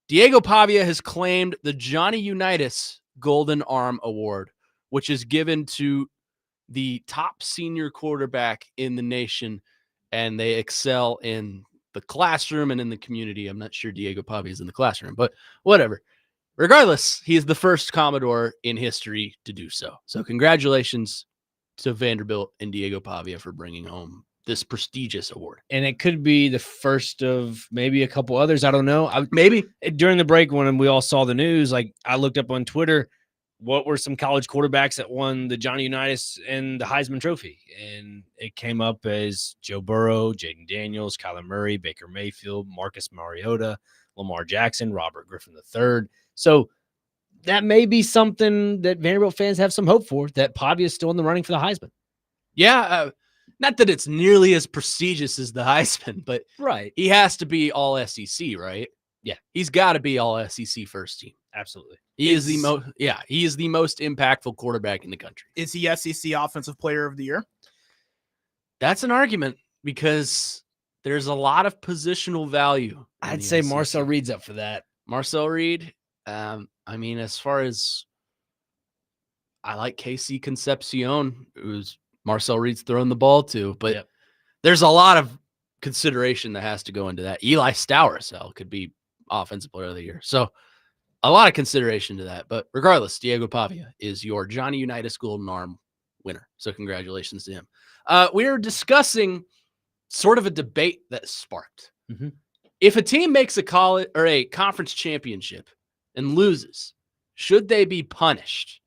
Diego Pavia has claimed the Johnny Unitas Golden Arm Award, which is given to the top senior quarterback in the nation, and they excel in the classroom and in the community. I'm not sure Diego Pavia is in the classroom, but whatever. Regardless, he is the first Commodore in history to do so. So congratulations to Vanderbilt and Diego Pavia for bringing home this prestigious award. And it could be the first of maybe a couple others. I don't know. Maybe. During the break when we all saw the news, like I looked up on Twitter, what were some college quarterbacks that won the Johnny Unitas and the Heisman Trophy? And it came up as Joe Burrow, Jaden Daniels, Kyler Murray, Baker Mayfield, Marcus Mariota, Lamar Jackson, Robert Griffin III. So that may be something that Vanderbilt fans have some hope for, that Pavia is still in the running for the Heisman. Yeah, not that it's nearly as prestigious as the Heisman, but Right. he has to be all SEC, right? Yeah. He's got to be all SEC first team. Absolutely. He is the most impactful quarterback in the country. Is he SEC Offensive Player of the Year? That's an argument because there's a lot of positional value. in I'd the say SEC. Marcel Reed's up for that. Marcel Reed. I mean, as far as I like KC Concepcion, who's Marcel Reed's throwing the ball to, but Yep. there's a lot of consideration that has to go into that. Eli Stowers could be Offensive Player of the Year. So a lot of consideration to that. But regardless, Diego Pavia is your Johnny Unitas Golden Arm winner. So congratulations to him. We are discussing sort of a debate that sparked. Mhm. If a team makes a college or a conference championship and loses, should they be punished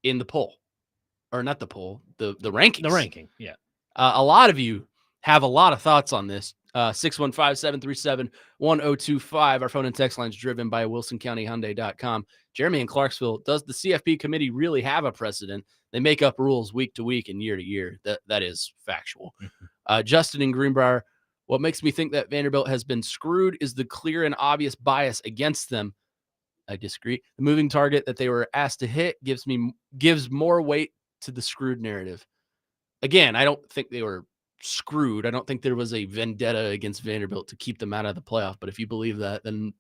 in the poll? Or not the poll, the rankings. The ranking, yeah. A lot of you have a lot of thoughts on this. 615-737-1025. Our phone and text lines driven by WilsonCountyHyundai.com. Jeremy in Clarksville, does the CFP committee really have a precedent? They make up rules week to week and year to year. That is factual. Justin in Greenbrier, what makes me think that Vanderbilt has been screwed is the clear and obvious bias against them. I disagree. The moving target that they were asked to hit gives more weight to the screwed narrative. Again, I don't think they were screwed. I don't think there was a vendetta against Vanderbilt to keep them out of the playoff. But if you believe that, then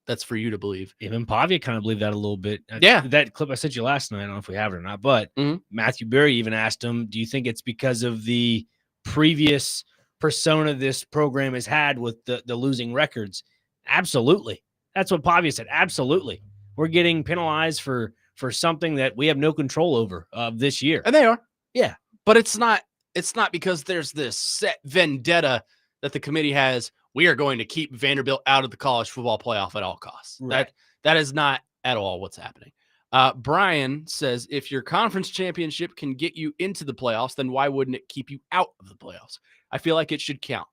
that's for you to believe. Even Pavia kind of believed that a little bit. Yeah. That clip I sent you last night, I don't know if we have it or not, but Matthew Berry even asked him, do you think it's because of the previous persona this program has had with the losing records? Absolutely. That's what Pavia said. Absolutely. We're getting penalized for something that we have no control over this year. And they are. Yeah. But it's not because there's this set vendetta that the committee has. We are going to keep Vanderbilt out of the college football playoff at all costs. Right. That is not at all what's happening. Brian says, if your conference championship can get you into the playoffs, then why wouldn't it keep you out of the playoffs? I feel like it should count.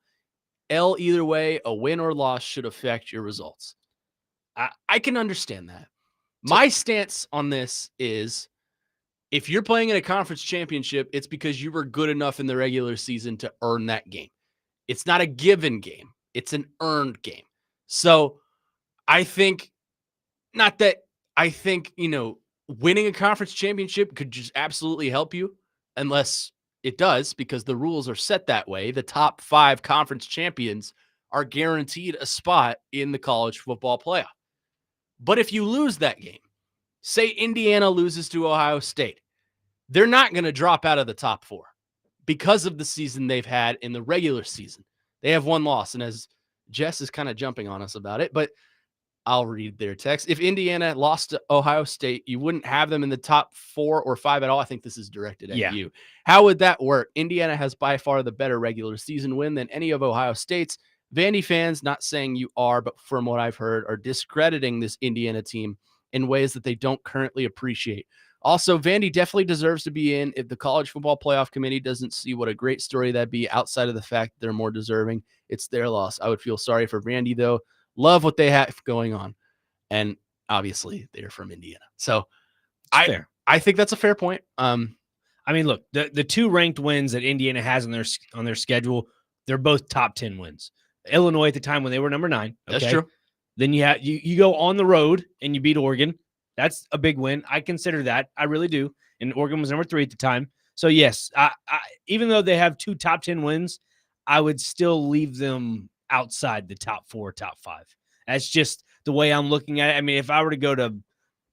Either way, a win or loss should affect your results. I can understand that. My stance on this is, if you're playing in a conference championship, it's because you were good enough in the regular season to earn that game. It's not a given game. It's an earned game. So I think, winning a conference championship could just absolutely help you, unless it does, because the rules are set that way. The top 5 conference champions are guaranteed a spot in the college football playoff. But if you lose that game, say Indiana loses to Ohio State, they're not going to drop out of the top 4 because of the season they've had in the regular season. They have 1 loss. And as Jess is kind of jumping on us about it, but I'll read their text. If Indiana lost to Ohio State, you wouldn't have them in the top 4 or 5 at all. I think this is directed at you. How would that work? Indiana has by far the better regular season win than any of Ohio State's. Vandy fans, not saying you are, but from what I've heard, are discrediting this Indiana team in ways that they don't currently appreciate. Also, Vandy definitely deserves to be in. If the college football playoff committee doesn't see what a great story that'd be outside of the fact they're more deserving, it's their loss. I would feel sorry for Vandy, though. Love what they have going on. And obviously, they're from Indiana. So Fair. I think that's a fair point. I mean, look, the 2 ranked wins that Indiana has on their schedule, they're both top 10 wins. Illinois at the time when they were number 9. Okay? That's true. Then you go on the road and you beat Oregon. That's a big win. I consider that. I really do. And Oregon was number 3 at the time. So, yes, I even though they have 2 top 10 wins, I would still leave them outside the top 4, top 5. That's just the way I'm looking at it. I mean, if I were to go to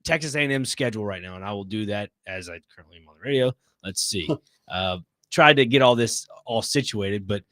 Texas A&M's schedule right now, and I will do that as I currently am on the radio. Let's see. Tried to get all this all situated, but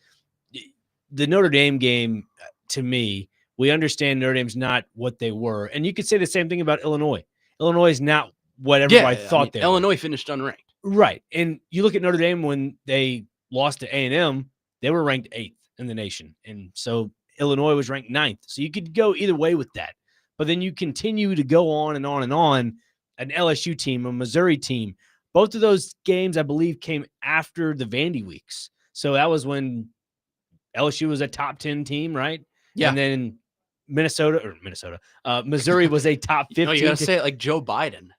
the Notre Dame game, to me, we understand Notre Dame's not what they were. And you could say the same thing about Illinois. Illinois is not what everybody thought they were. Illinois finished unranked. Right. And you look at Notre Dame when they lost to A&M, they were ranked 8th in the nation. And so Illinois was ranked 9th. So you could go either way with that. But then you continue to go on and on and on. An LSU team, a Missouri team. Both of those games, I believe, came after the Vandy weeks. So that was when LSU was a top 10 team, right? Yeah. And then Missouri was a top 15. No, you got to say it like Joe Biden.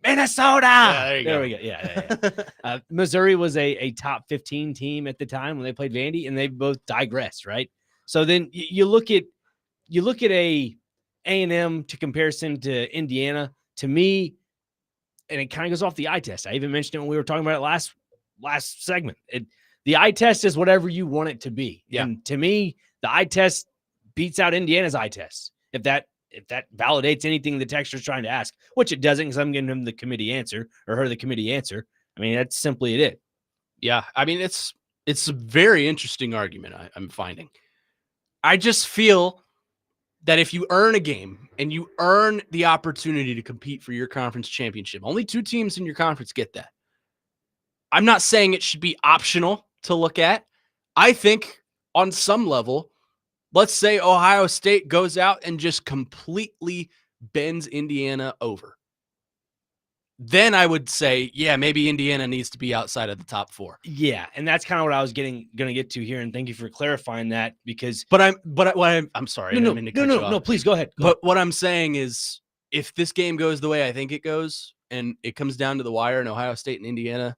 Minnesota. Yeah, there we go. Yeah. Missouri was a top 15 team at the time when they played Vandy, and they both digressed, right? So then you look at a A&M to comparison to Indiana. To me, and it kind of goes off the eye test. I even mentioned it when we were talking about it last segment. The eye test is whatever you want it to be. Yeah. And to me, the eye test beats out Indiana's eye test. If that validates anything the texter's trying to ask, which it doesn't, because I'm giving him the committee answer or her the committee answer. I mean, that's simply it. Yeah. I mean, it's a very interesting argument I'm finding. I just feel that if you earn a game and you earn the opportunity to compete for your conference championship, only 2 teams in your conference get that. I'm not saying it should be optional to look at. I think on some level, let's say Ohio State goes out and just completely bends Indiana over. Then I would say, yeah, maybe Indiana needs to be outside of the top 4. Yeah, and that's kind of what I was going to get to here, and thank you for clarifying that because. I'm sorry. No, please go ahead. What I'm saying is, if this game goes the way I think it goes, and it comes down to the wire in Ohio State and Indiana,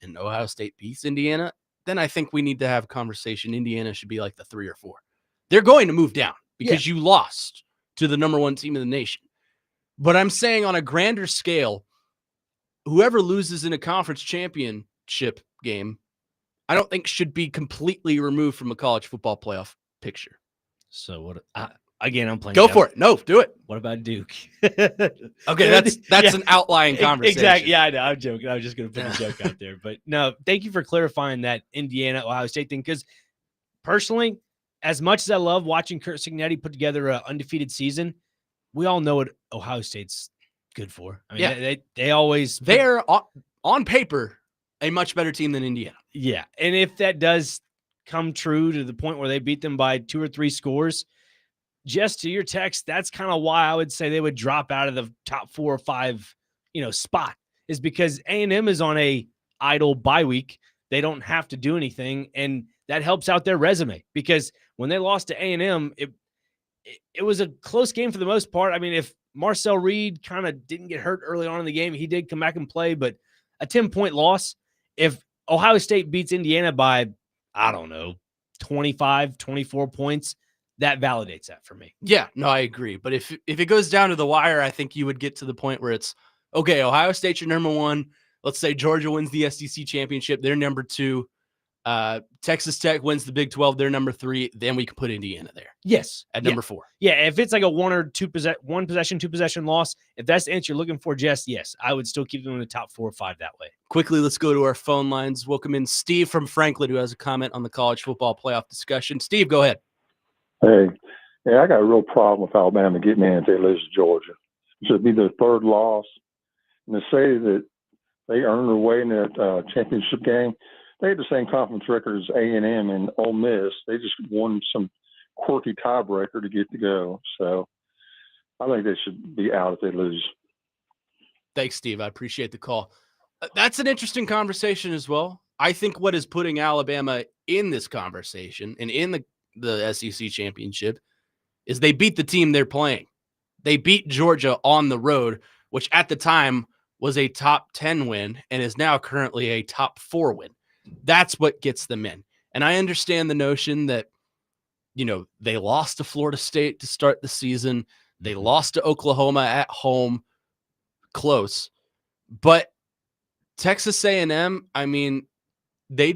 and Ohio State beats Indiana, then I think we need to have a conversation. Indiana should be like the 3 or 4. They're going to move down because you lost to the number 1 team in the nation. But I'm saying on a grander scale, whoever loses in a conference championship game, I don't think should be completely removed from a college football playoff picture. So what? Again, I'm playing. Go for it. No, do it. What about Duke? Okay, that's an outlying conversation. Exactly. Yeah, I know. I'm joking. I was just going to put a joke out there, but no. Thank you for clarifying that Indiana Ohio State thing, because personally, as much as I love watching Kurt Cignetti put together an undefeated season, we all know what Ohio State's good for. I mean, they're on paper a much better team than Indiana. Yeah, and if that does come true to the point where they beat them by 2 or 3 scores, just to your text, that's kind of why I would say they would drop out of the top 4 or 5, spot, is because A&M is on a idle bye week. They don't have to do anything, and that helps out their resume, because when they lost to A&M, it was a close game for the most part. I mean, if Marcel Reed kind of didn't get hurt early on in the game, he did come back and play, but a 10-point loss. If Ohio State beats Indiana by, I don't know, 25, 24 points, that validates that for me. Yeah, no, I agree. But if it goes down to the wire, I think you would get to the point where it's, okay, Ohio State's your number 1. Let's say Georgia wins the SEC championship. They're number 2. Texas Tech wins the Big 12. They're number 3. Then we can put Indiana there. Yes. At number 4. Yeah. If it's like a 1 or 2 one possession, 2 possession loss, if that's the answer you're looking for, Jess, yes, I would still keep them in the top 4 or 5 that way. Quickly, let's go to our phone lines. Welcome in Steve from Franklin, who has a comment on the college football playoff discussion. Steve, go ahead. Hey, I got a real problem with Alabama getting in if they lose to Georgia. It should be their 3rd loss. And to say that they earned their way in that championship game, they had the same conference record as A&M and Ole Miss. They just won some quirky tiebreaker to get to go. So I think they should be out if they lose. Thanks, Steve. I appreciate the call. That's an interesting conversation as well. I think what is putting Alabama in this conversation and in the SEC championship is they beat the team they're playing. They beat Georgia on the road, which at the time was a top 10 win and is now currently a top 4 win. That's what gets them in. And I understand the notion that, they lost to Florida State to start the season. They lost to Oklahoma at home, close. But Texas A&M, I mean, they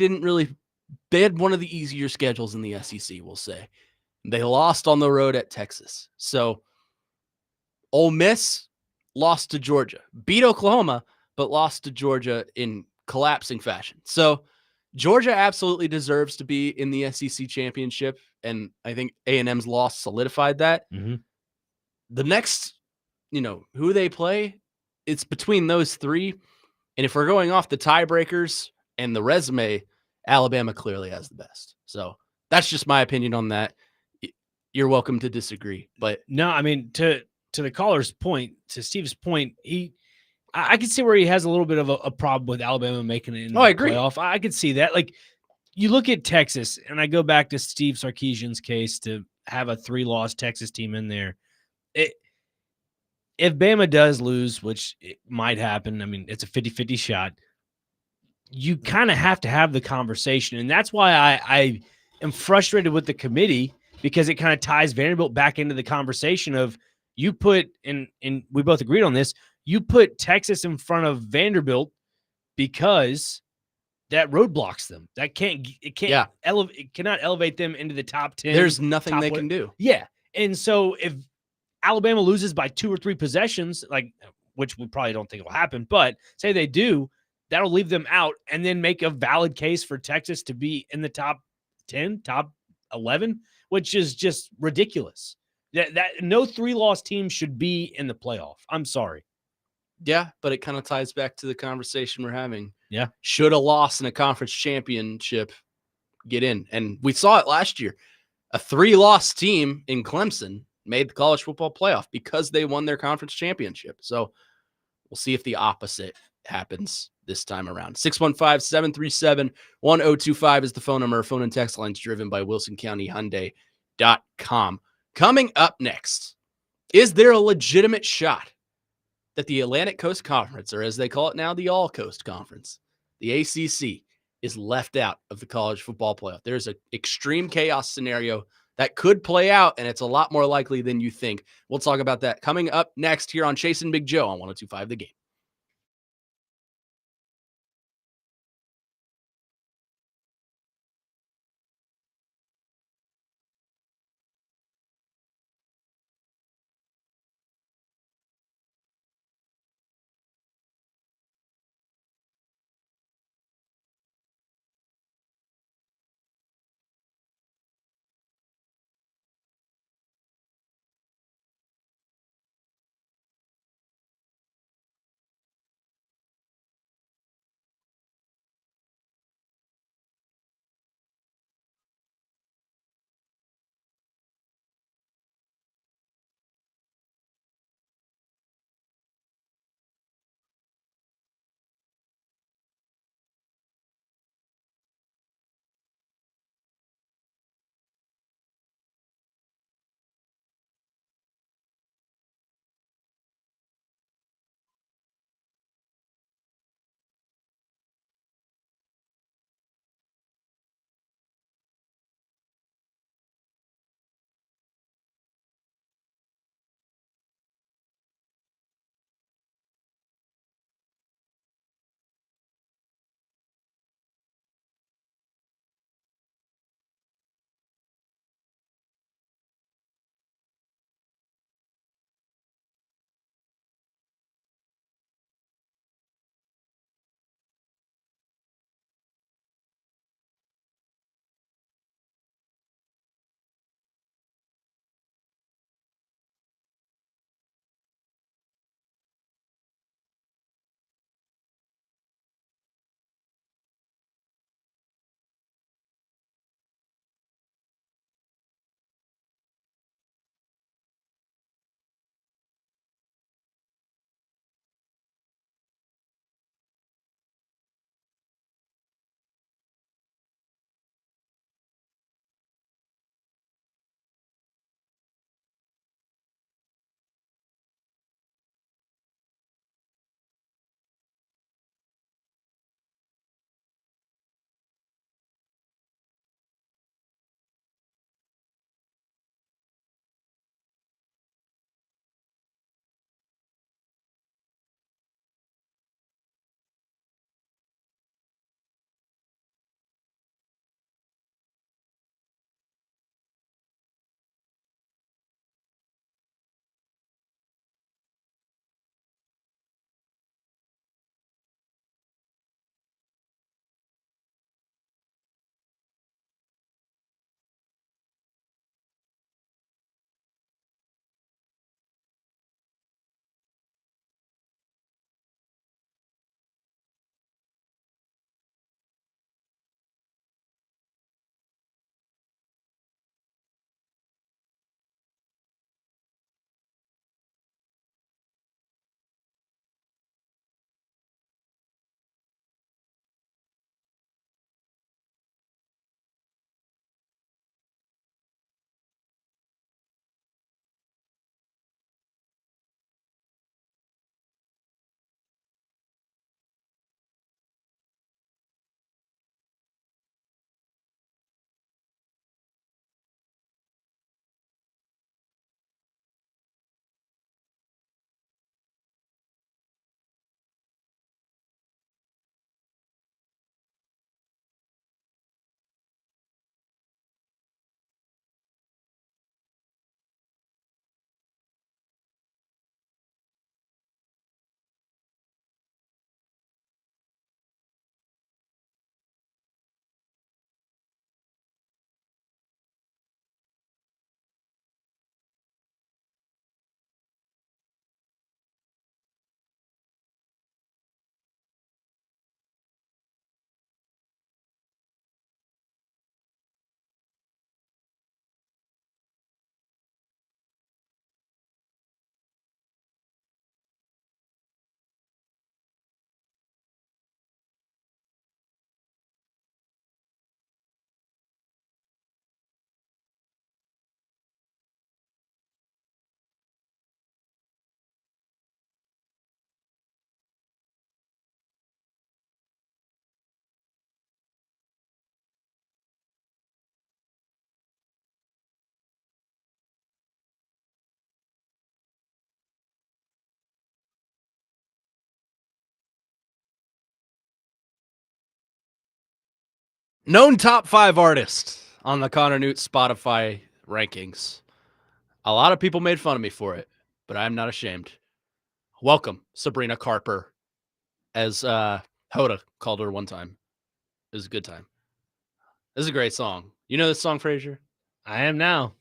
had one of the easier schedules in the SEC, we'll say. They lost on the road at Texas. So Ole Miss lost to Georgia, beat Oklahoma, but lost to Georgia in collapsing fashion. So Georgia absolutely deserves to be in the SEC championship, and I think A&M's loss solidified that. Mm-hmm. The next, who they play, it's between those three. And if we're going off the tiebreakers and the resume, Alabama clearly has the best. So that's just my opinion on that. You're welcome to disagree, but no, I mean, to the caller's point, to Steve's point, I could see where he has a little bit of a problem with Alabama making it in the I agree. playoff. I could see that. Like, you look at Texas, and I go back to Steve Sarkisian's case to have a 3-loss Texas team in there. If Bama does lose, which it might happen, I mean, it's a 50-50 shot, you kind of have to have the conversation. And that's why I am frustrated with the committee, because it kind of ties Vanderbilt back into the conversation of, you put, and we both agreed on this, you put Texas in front of Vanderbilt because that roadblocks them. It cannot elevate them into the top 10. There's nothing they can do. Yeah. And so if Alabama loses by 2 or 3 possessions, which we probably don't think will happen, but say they do, that'll leave them out, and then make a valid case for Texas to be in the top 10, top 11, which is just ridiculous. That no 3-loss team should be in the playoff. I'm sorry. Yeah, but it kind of ties back to the conversation we're having. Yeah. Should a loss in a conference championship get in? And we saw it last year. A 3-loss team in Clemson made the college football playoff because they won their conference championship. So we'll see if the opposite happens this time around. 615-737-1025 is the phone number. Phone and text lines driven by WilsonCountyHyundai.com. Coming up next, is there a legitimate shot that the Atlantic Coast Conference, or as they call it now, the All Coast Conference, the ACC, is left out of the college football playoff? There's an extreme chaos scenario that could play out, and it's a lot more likely than you think. We'll talk about that coming up next here on Chasing Big Joe on 102.5 The Game. Known top 5 artist on the Connor Newt Spotify rankings. A lot of people made fun of me for it, but I'm not ashamed. Welcome, Sabrina Carper, as Hoda called her one time. It was a good time. This is a great song. You know this song, Frazier? I am now.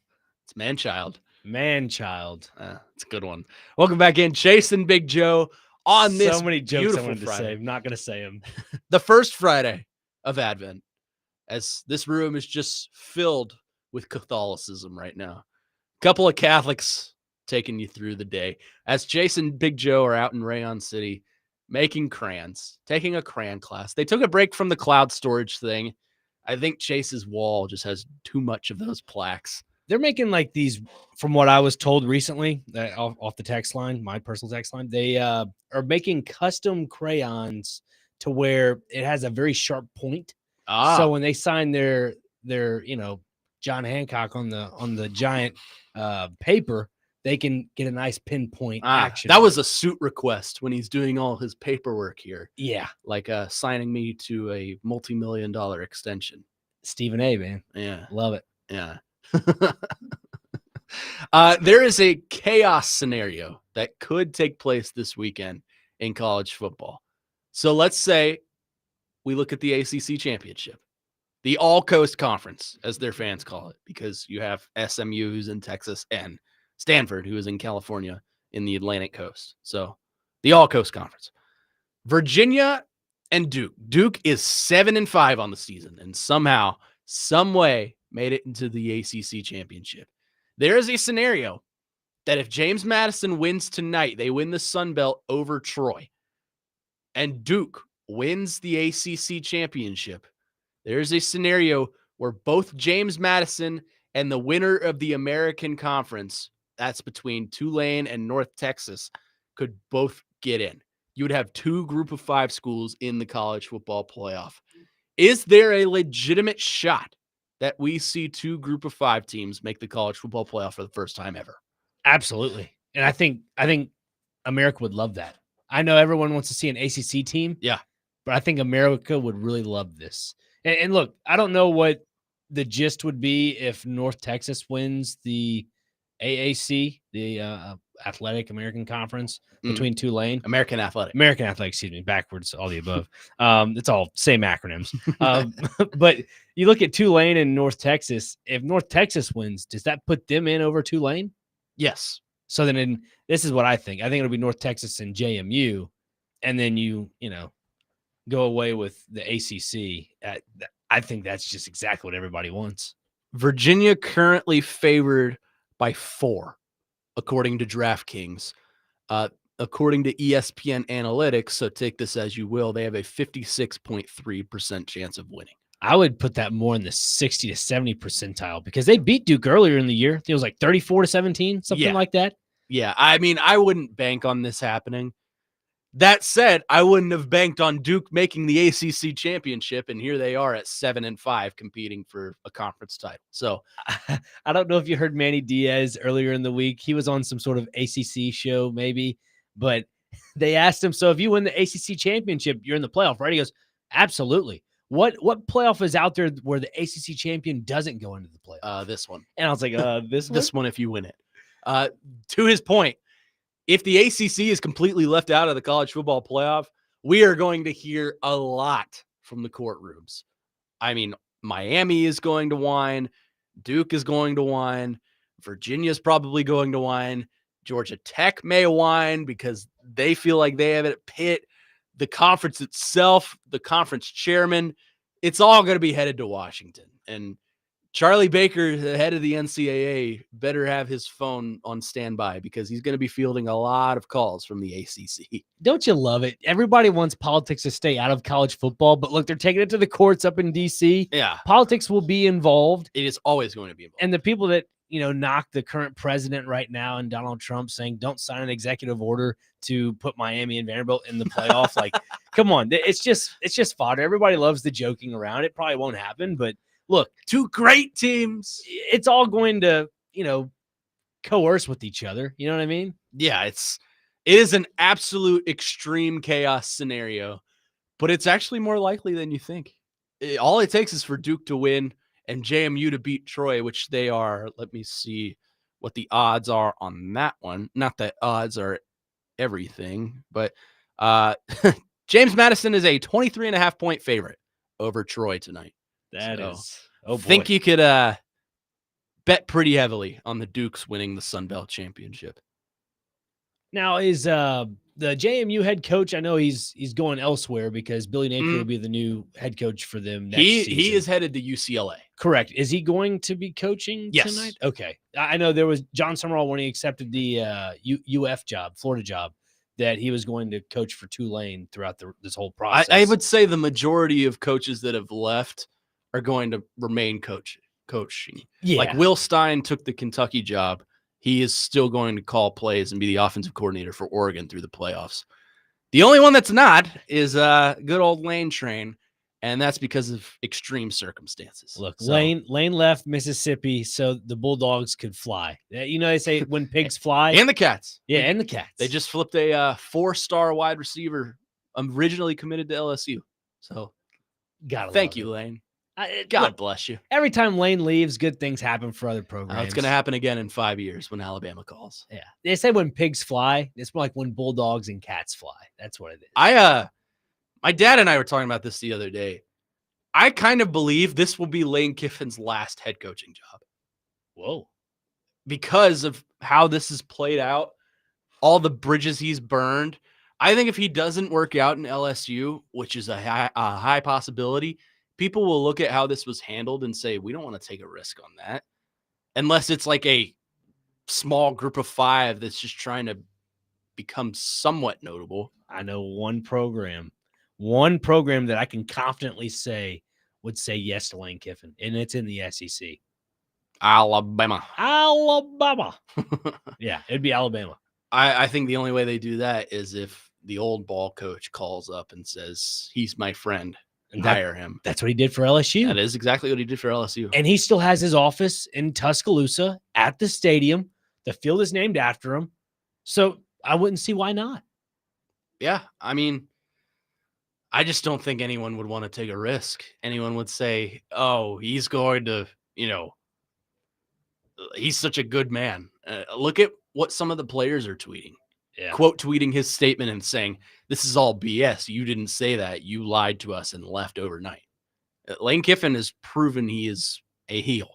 It's Man-Child. Man-Child. It's a good one. Welcome back in, Chase and Big Joe on this So many jokes I beautiful wanted to Friday. say. I'm not going to say them. The first Friday of Advent, as this room is just filled with Catholicism right now. Couple of Catholics taking you through the day as Jason and Big Joe are out in Rayon City making crayons, taking a crayon class. They took a break from the cloud storage thing. I think Chase's wall just has too much of those plaques. They're making like these, from what I was told recently, off the text line, my personal text line, they are making custom crayons to where it has a very sharp point. So when they sign their John Hancock on the giant paper, they can get a nice pinpoint action. That was a suit request when he's doing all his paperwork here. Yeah, like signing me to a multi-million-dollar extension. Stephen A, man. Yeah, love it. Yeah. There is a chaos scenario that could take place this weekend in college football. So let's say we look at the ACC championship, the All Coast Conference, as their fans call it, because you have SMU, who's in Texas, and Stanford, who is in California in the Atlantic coast. So the All Coast Conference. Virginia and Duke. Duke is 7-5 on the season, and somehow, some way, made it into the ACC championship. There is a scenario that if James Madison wins tonight, they win the Sun Belt over Troy, and Duke wins the ACC championship. There's a scenario where both James Madison and the winner of the American Conference, that's between Tulane and North Texas, could both get in. You would have 2 group of 5 schools in the college football playoff. Is there a legitimate shot that we see 2 group of 5 teams make the college football playoff for the first time ever? Absolutely. And I think America would love that. I know everyone wants to see an ACC team. Yeah. But I think America would really love this. And look, I don't know what the gist would be if North Texas wins the AAC, the Athletic American Conference between Tulane. American Athletic, excuse me, backwards, all the above. It's all same acronyms. But you look at Tulane and North Texas. If North Texas wins, does that put them in over Tulane? Yes. So then this is what I think. I think it'll be North Texas and JMU, and then you go away with the ACC. I think that's just exactly what everybody wants. Virginia currently favored by 4, according to DraftKings. According to ESPN Analytics, so take this as you will, they have a 56.3% chance of winning. I would put that more in the 60 to 70 percentile because they beat Duke earlier in the year. It was like 34-17, something like that. Yeah, I mean, I wouldn't bank on this happening. That said, I wouldn't have banked on Duke making the ACC championship, and here they are at 7-5 competing for a conference title. So I don't know if you heard Manny Diaz earlier in the week. He was on some sort of ACC show maybe, but they asked him, so if you win the ACC championship, you're in the playoff, right? He goes, absolutely. What playoff is out there where the ACC champion doesn't go into the playoff? This one. And I was like, this one? This one if you win it. To his point, if the ACC is completely left out of the college football playoff, we are going to hear a lot from the courtrooms. I mean, Miami is going to whine. Duke is going to whine. Virginia is probably going to whine. Georgia Tech may whine because they feel like they have it at Pitt. The conference itself, the conference chairman, it's all going to be headed to Washington. And Charlie Baker, the head of the NCAA, better have his phone on standby because he's going to be fielding a lot of calls from the ACC. Don't you love it? Everybody wants politics to stay out of college football, but look, they're taking it to the courts up in D.C. Yeah. Politics will be involved. It is always going to be involved. And the people that, knock the current president right now and Donald Trump saying, don't sign an executive order to put Miami and Vanderbilt in the playoff. Like, come on. It's just fodder. Everybody loves the joking around. It probably won't happen, but look, 2 great teams. It's all going to, coerce with each other. You know what I mean? Yeah, it is an absolute extreme chaos scenario, but it's actually more likely than you think. all it takes is for Duke to win and JMU to beat Troy, which they are. Let me see what the odds are on that one. Not that odds are everything, but James Madison is a 23.5 point favorite over Troy tonight. That So, is, oh boy. think you could bet pretty heavily on the Dukes winning the Sun Belt Championship. Now is the JMU head coach? I know he's going elsewhere because Billy Napier will be the new head coach for them next season. He is headed to UCLA. Correct. Is he going to be coaching tonight? Okay. I know there was John Summerall when he accepted the UF job, Florida job, that he was going to coach for Tulane throughout this whole process. I would say the majority of coaches that have left are going to remain coaching. Yeah. Like Will Stein took the Kentucky job. He is still going to call plays and be the offensive coordinator for Oregon through the playoffs. The only one that's not is good old Lane Train, and that's because of extreme circumstances. Look, Lane left Mississippi so the Bulldogs could fly. You know, they say when pigs fly. And the Cats. Yeah, and the Cats. They just flipped a 4-star wide receiver originally committed to LSU. So thank you, Lane. God bless you. Every time Lane leaves, good things happen for other programs. It's going to happen again in 5 years when Alabama calls. Yeah. They say when pigs fly, it's more like when bulldogs and cats fly. That's what it is. My dad and I were talking about this the other day. I kind of believe this will be Lane Kiffin's last head coaching job. Whoa. Because of how this has played out, all the bridges he's burned. I think if he doesn't work out in LSU, which is a high possibility, people will look at how this was handled and say, we don't want to take a risk on that. Unless it's like a small group of 5 that's just trying to become somewhat notable. I know one program that I can confidently say would say yes to Lane Kiffin, and it's in the SEC. Alabama. Yeah, it'd be Alabama. I think the only way they do that is if the old ball coach calls up and says, he's my friend. And hire him. That's what he did for LSU. That is exactly what he did for LSU. And he still has his office in Tuscaloosa at the stadium. The field is named after him. So I wouldn't see why not. Yeah. I mean, I just don't think anyone would want to take a risk. Anyone would say, oh, he's going to, he's such a good man. Look at what some of the players are tweeting. Yeah. Quote tweeting his statement and saying, this is all BS. You didn't say that. You lied to us and left overnight. Lane Kiffin has proven he is a heel.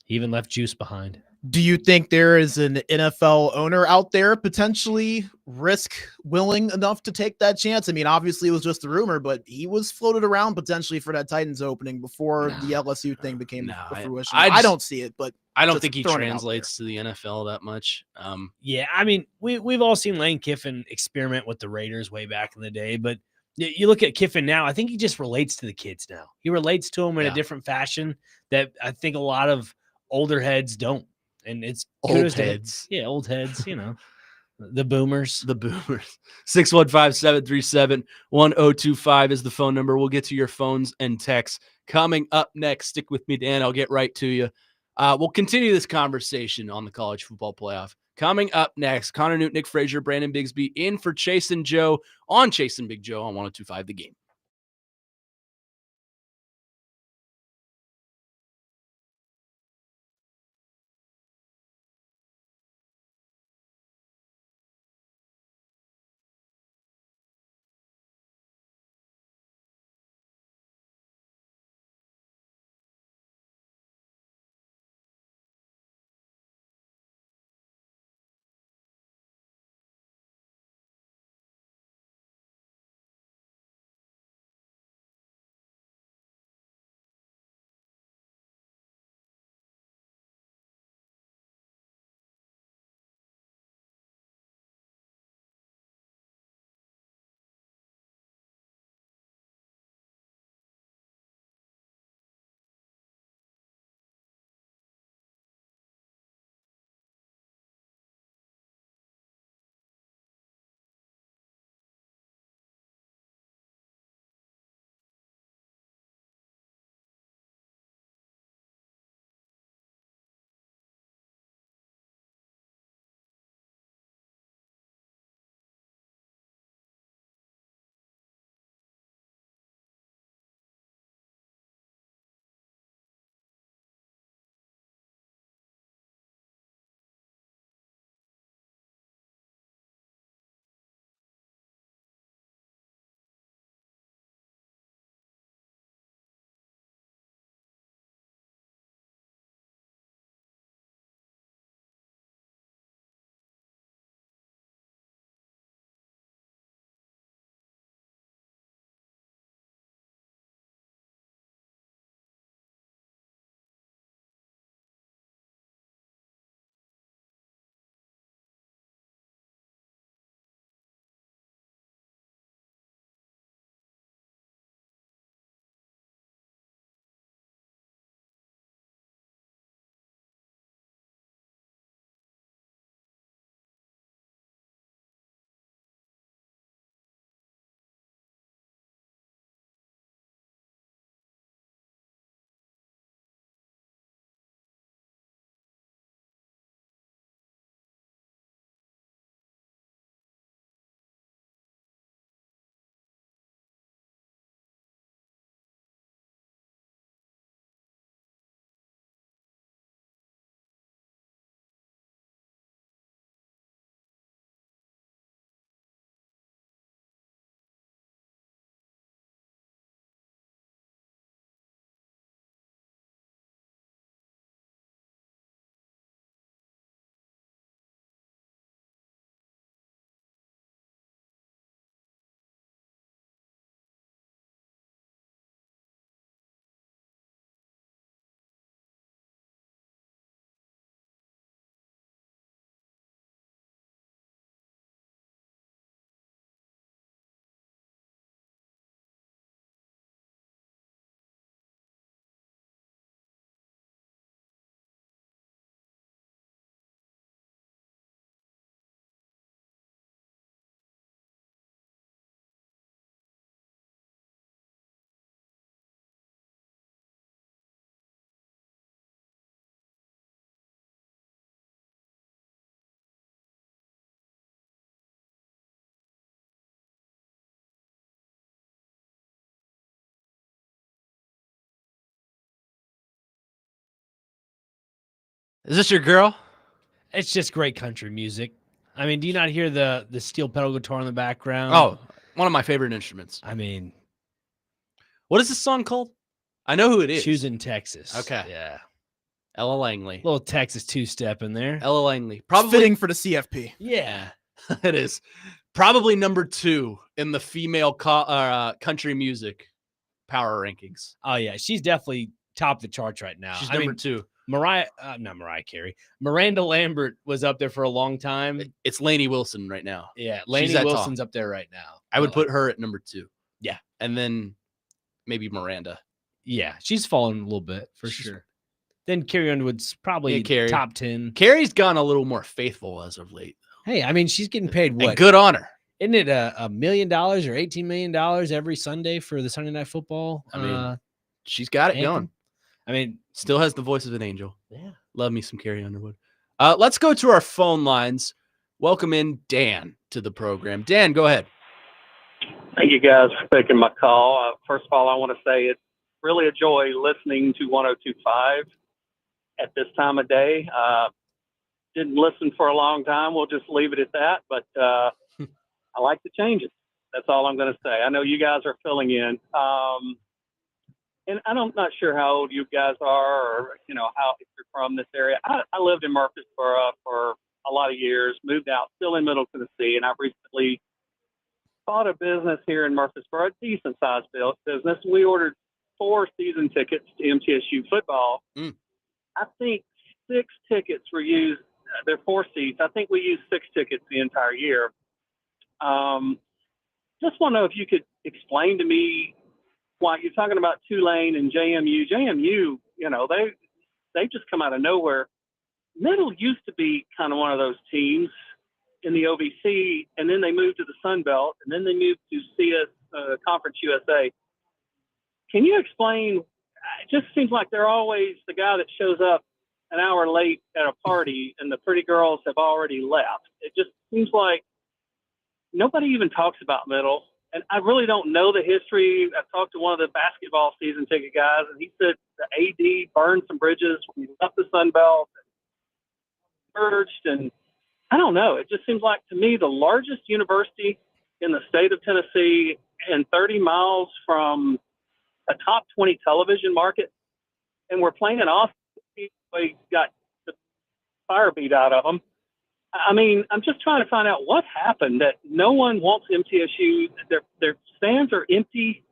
He even left juice behind. Do you think there is an NFL owner out there potentially risk willing enough to take that chance? I mean, obviously it was just a rumor, but he was floated around potentially for that Titans opening before the LSU thing became a fruition. I don't see it, but I don't think he translates to the NFL that much. Yeah, I mean, we've all seen Lane Kiffin experiment with the Raiders way back in the day, but you look at Kiffin now, I think he just relates to the kids now. He relates to them in a different fashion that I think a lot of older heads don't. And it's old heads. Yeah, old heads, the boomers. 615-737-1025 is the phone number. We'll get to your phones and texts. Coming up next, stick with me, Dan. I'll get right to you. We'll continue this conversation on the college football playoff. Coming up next, Connor Newton, Nick Frazier, Brandon Bigsby in for Chase and Joe on Chase and Big Joe on 102.5 The Game. Is this your girl? It's just great country music. I mean, do you not hear the steel pedal guitar in the background? Oh, one of my favorite instruments. I mean, what is this song called? I know who it is. Choosing Texas. Okay. Yeah. Ella Langley. Little Texas two-step in there. Ella Langley. Probably fitting for the CFP. Yeah. It is. Probably number 2 in the female country music power rankings. Oh, yeah. She's definitely top of the charts right now. She's number 2. Not Mariah Carey. Miranda Lambert was up there for a long time. It's Lainey Wilson right now. Yeah, Lainey Wilson's up there right now. I would put her at number 2. Yeah. And then maybe Miranda. Yeah, she's fallen a little bit for sure. Then Carrie Underwood's probably top 10. Carrie's gone a little more faithful as of late. Hey, I mean, she's getting paid what? And good on her. Isn't it $1 million or $18 million every Sunday for the Sunday Night Football? I mean, she's got it going. I mean, still has the voice of an angel. Yeah. Love me some Carrie Underwood. Let's go to our phone lines. Welcome in Dan to the program. Dan, go ahead. Thank you guys for taking my call. First of all, I want to say it's really a joy listening to 102.5 at this time of day. Didn't listen for a long time. We'll just leave it at that. But I like the changes. That's all I'm going to say. I know you guys are filling in. And I'm not sure how old you guys are or, how if you're from this area. I lived in Murfreesboro for a lot of years, moved out, still in Middle Tennessee, and I recently bought a business here in Murfreesboro, a decent-sized business. We ordered 4 season tickets to MTSU football. I think 6 tickets were used. They're 4 seats. I think we used 6 tickets the entire year. Just want to know if you could explain to me why you're talking about Tulane and JMU. JMU, they just come out of nowhere. Middle used to be kind of one of those teams in the OVC, and then they moved to the Sun Belt, and then they moved to CS Conference USA. Can you explain? It just seems like they're always the guy that shows up an hour late at a party, and the pretty girls have already left. It just seems like nobody even talks about Middle. And I really don't know the history. I talked to one of the basketball season ticket guys, and he said the AD burned some bridges when he left the Sun Belt and merged. And I don't know. It just seems like to me the largest university in the state of Tennessee and 30 miles from a top 20 television market. And we're playing in Austin. We got the fire beat out of them. I mean, I'm just trying to find out what happened that no one wants MTSU. Their stands are empty.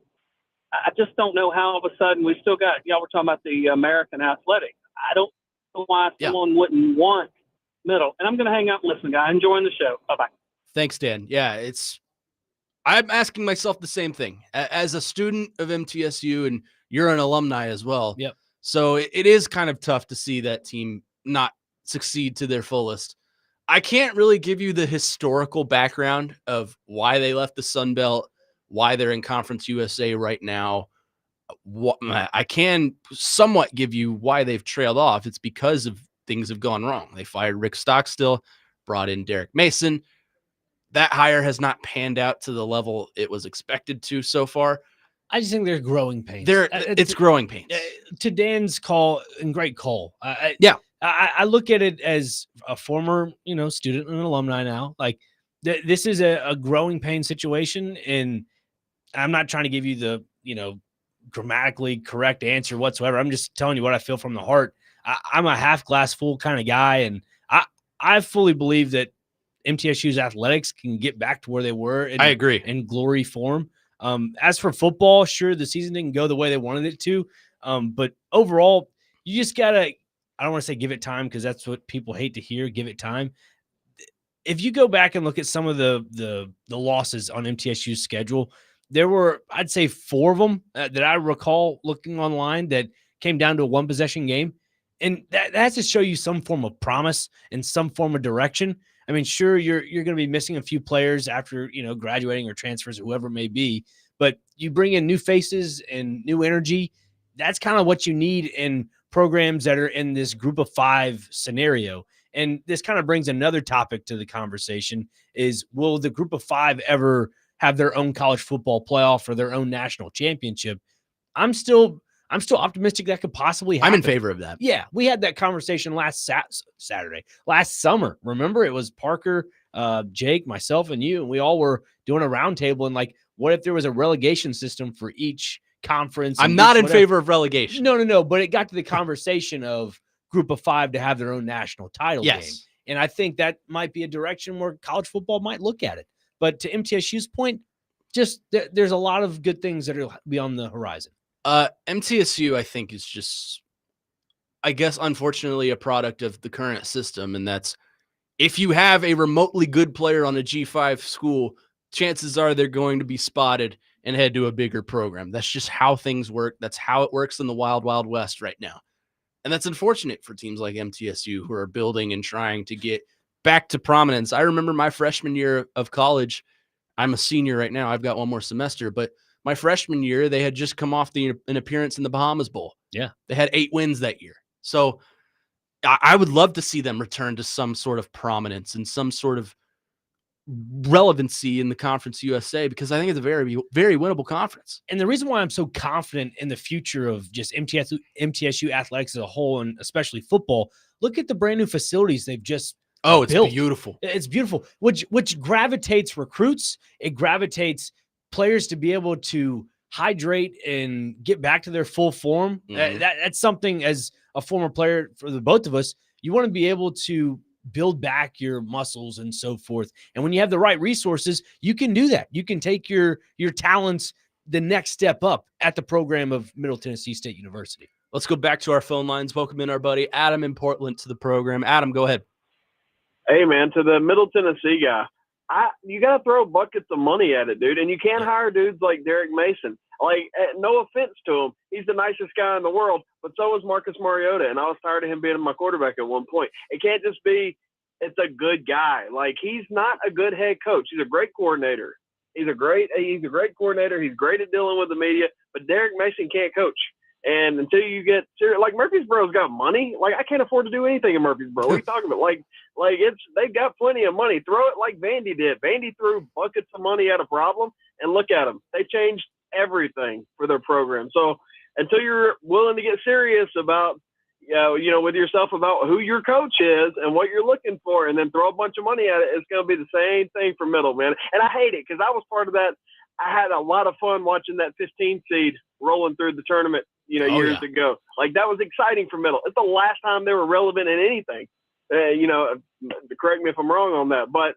I just don't know how all of a sudden we still got, y'all were talking about the American Athletic. I don't know why someone wouldn't want Middle. And I'm going to hang up and listen, guys. Enjoying the show. Bye-bye. Thanks, Dan. Yeah, I'm asking myself the same thing. As a student of MTSU, and you're an alumni as well. Yep. So it is kind of tough to see that team not succeed to their fullest. I can't really give you the historical background of why they left the Sun Belt, why they're in Conference USA right now. I can somewhat give you why they've trailed off. It's because of things have gone wrong. They fired Rick Stockstill, brought in Derek Mason. That hire has not panned out to the level it was expected to so far. I just think they're growing pains. It's growing pains. To Dan's call, and great call. I look at it as a former, student and alumni now. Like this is a growing pain situation, and I'm not trying to give you the, grammatically correct answer whatsoever. I'm just telling you what I feel from the heart. I'm a half glass full kind of guy, and I fully believe that MTSU's athletics can get back to where they were. I agree. In glory form. As for football, sure, the season didn't go the way they wanted it to. But overall, you just gotta, I don't want to say give it time because that's what people hate to hear. Give it time. If you go back and look at some of the losses on MTSU's schedule, there were, I'd say 4 of them that I recall looking online that came down to a 1 possession game. And that has to show you some form of promise and some form of direction. I mean, sure, you're going to be missing a few players after, graduating or transfers or whoever it may be, but you bring in new faces and new energy. That's kind of what you need in programs that are in this group of 5 scenario. And this kind of brings another topic to the conversation is, will the group of 5 ever have their own college football playoff or their own national championship? I'm still I'm still optimistic that could possibly happen. I'm in favor of that. Yeah, we had that conversation last summer. Remember, it was Parker, Jake, myself, and you, and we all were doing a roundtable. And like, what if there was a relegation system for each conference? I'm not in favor of relegation. No. But it got to the conversation of Group of 5 to have their own national title game, and I think that might be a direction where college football might look at it. But to MTSU's point, just there's a lot of good things that will be on the horizon. MTSU, I think, is just, I guess, unfortunately, a product of the current system. And that's, if you have a remotely good player on a G5 school, chances are they're going to be spotted and head to a bigger program. That's just how things work. That's how it works in the wild, wild west right now. And that's unfortunate for teams like MTSU who are building and trying to get back to prominence. I remember my freshman year of college. I'm a senior right now. I've got one more semester, but my freshman year, they had just come off an appearance in the Bahamas Bowl. Yeah. They had 8 wins that year. So I would love to see them return to some sort of prominence and some sort of relevancy in the Conference USA, because I think it's a very, very winnable conference. And the reason why I'm so confident in the future of just MTSU athletics as a whole, and especially football, look at the brand new facilities they've just it's built. Beautiful. It's beautiful, which gravitates recruits. It gravitates players to be able to hydrate and get back to their full form. That's something, as a former player for the both of us, you want to be able to build back your muscles and so forth. And when you have the right resources, you can do that. You can take your talents the next step up at the program of Middle Tennessee State University. Let's go back to our phone lines. Welcome in our buddy Adam in Portland to the program. Adam, go ahead. Hey, man, to the Middle Tennessee guy, you got to throw buckets of money at it, dude. And you can't hire dudes like Derek Mason. Like, no offense to him. He's the nicest guy in the world, but so is Marcus Mariota. And I was tired of him being my quarterback at one point. It can't just be it's a good guy. Like, he's not a good head coach. He's a great coordinator. He's a great coordinator. He's great at dealing with the media, but Derek Mason can't coach. And until you get serious, like Murfreesboro's got money. Like, I can't afford to do anything in Murfreesboro. What are you talking about? They've got plenty of money. Throw it like Vandy did. Vandy threw buckets of money at a problem, and look at them. They changed everything for their program. So until you're willing to get serious about, with yourself about who your coach is and what you're looking for, and then throw a bunch of money at it, it's going to be the same thing for Middle, man. And I hate it because I was part of that. I had a lot of fun watching that 15 seed rolling through the tournament, years ago. Like, that was exciting for Middle. It's the last time they were relevant in anything. Correct me if I'm wrong on that, but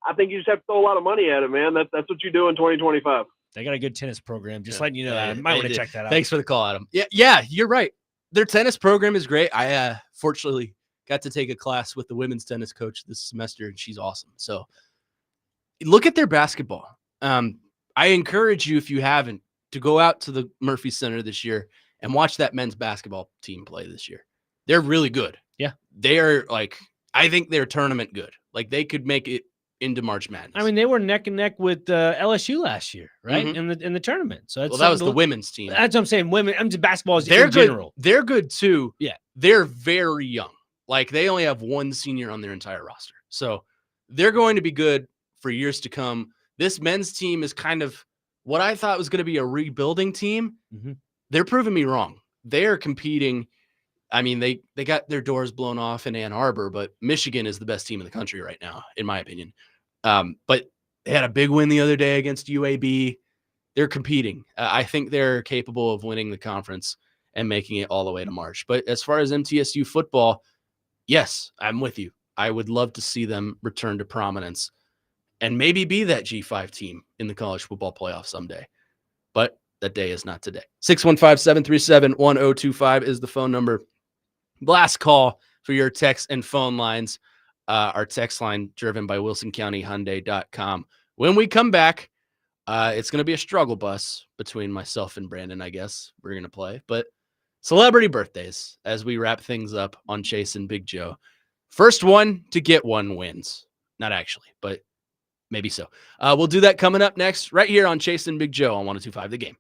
I think you just have to throw a lot of money at it, man. That's what you do in 2025. They got a good tennis program. Just letting you know, I might want to check that out. Thanks for the call, Adam. Yeah, you're right. Their tennis program is great. I fortunately got to take a class with the women's tennis coach this semester, and she's awesome. So look at their basketball. I encourage you, if you haven't, to go out to the Murphy Center this year and watch that men's basketball team play this year. They're really good. Yeah. They are, I think they're tournament good. Like, they could make it into March Madness. I mean, they were neck and neck with LSU last year, right? Mm-hmm. In the tournament. So that was the women's team. That's what I'm saying. Basketball is in general. They're good too. Yeah. They're very young. Like, they only have one senior on their entire roster. So they're going to be good for years to come. This men's team is kind of what I thought was going to be a rebuilding team. Mm-hmm. They're proving me wrong. They are competing. I mean, they got their doors blown off in Ann Arbor, but Michigan is the best team in the country right now, in my opinion. But they had a big win the other day against UAB. They're competing. I think they're capable of winning the conference and making it all the way to March. But as far as MTSU football, yes, I'm with you. I would love to see them return to prominence and maybe be that G5 team in the college football playoff someday. But that day is not today. 615-737-1025 is the phone number. Last call for your text and phone lines. Our text line driven by WilsonCountyHyundai.com. When we come back, it's going to be a struggle bus between myself and Brandon, I guess. We're going to play. But celebrity birthdays as we wrap things up on Chase and Big Joe. First one to get one wins. Not actually, but maybe so. We'll do that coming up next right here on Chase and Big Joe on 102.5 The Game.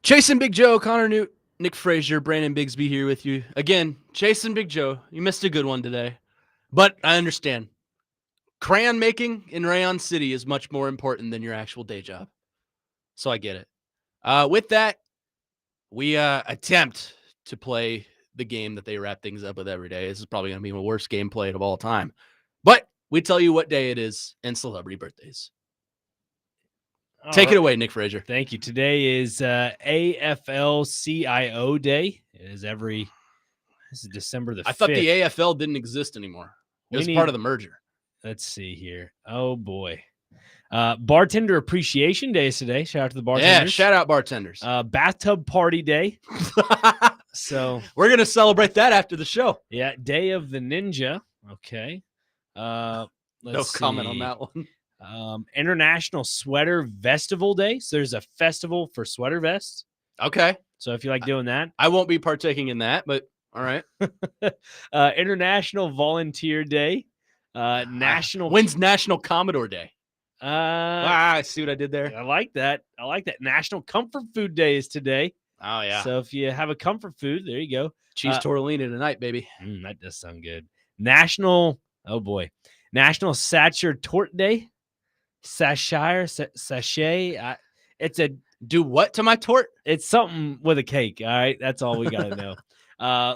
Chasing Big Joe, Connor Newt, Nick Frazier, Brandon Bigsby here with you. Again, Chasing Big Joe. You missed a good one today. But I understand. Crayon making in Rayon City is much more important than your actual day job. So I get it. With that, we attempt to play the game that they wrap things up with every day. This is probably going to be my worst game played of all time. But we tell you what day it is and celebrity birthdays. Take it away, Nick Frazier. Thank you. Today is AFL-CIO Day. This is December the 5th. I thought the AFL didn't exist anymore. It was part of the merger. Let's see here. Oh, boy. Bartender Appreciation Day is today. Shout out to the bartenders. Yeah, shout out bartenders. Bathtub Party Day. So we're going to celebrate that after the show. Yeah, Day of the Ninja. Okay. No comment on that one. International Sweater Festival Day. So there's a festival for sweater vests. Okay. So if you like doing that. I won't be partaking in that, but all right. International Volunteer Day. When's National Commodore Day? I see what I did there. I like that. National Comfort Food Day is today. Oh, yeah. So if you have a comfort food, there you go. Cheese tortellini tonight, baby. That does sound good. National Satcher Tort Day. Sachet. It's a do what to my tort? It's something with a cake. All right. That's all we got to know.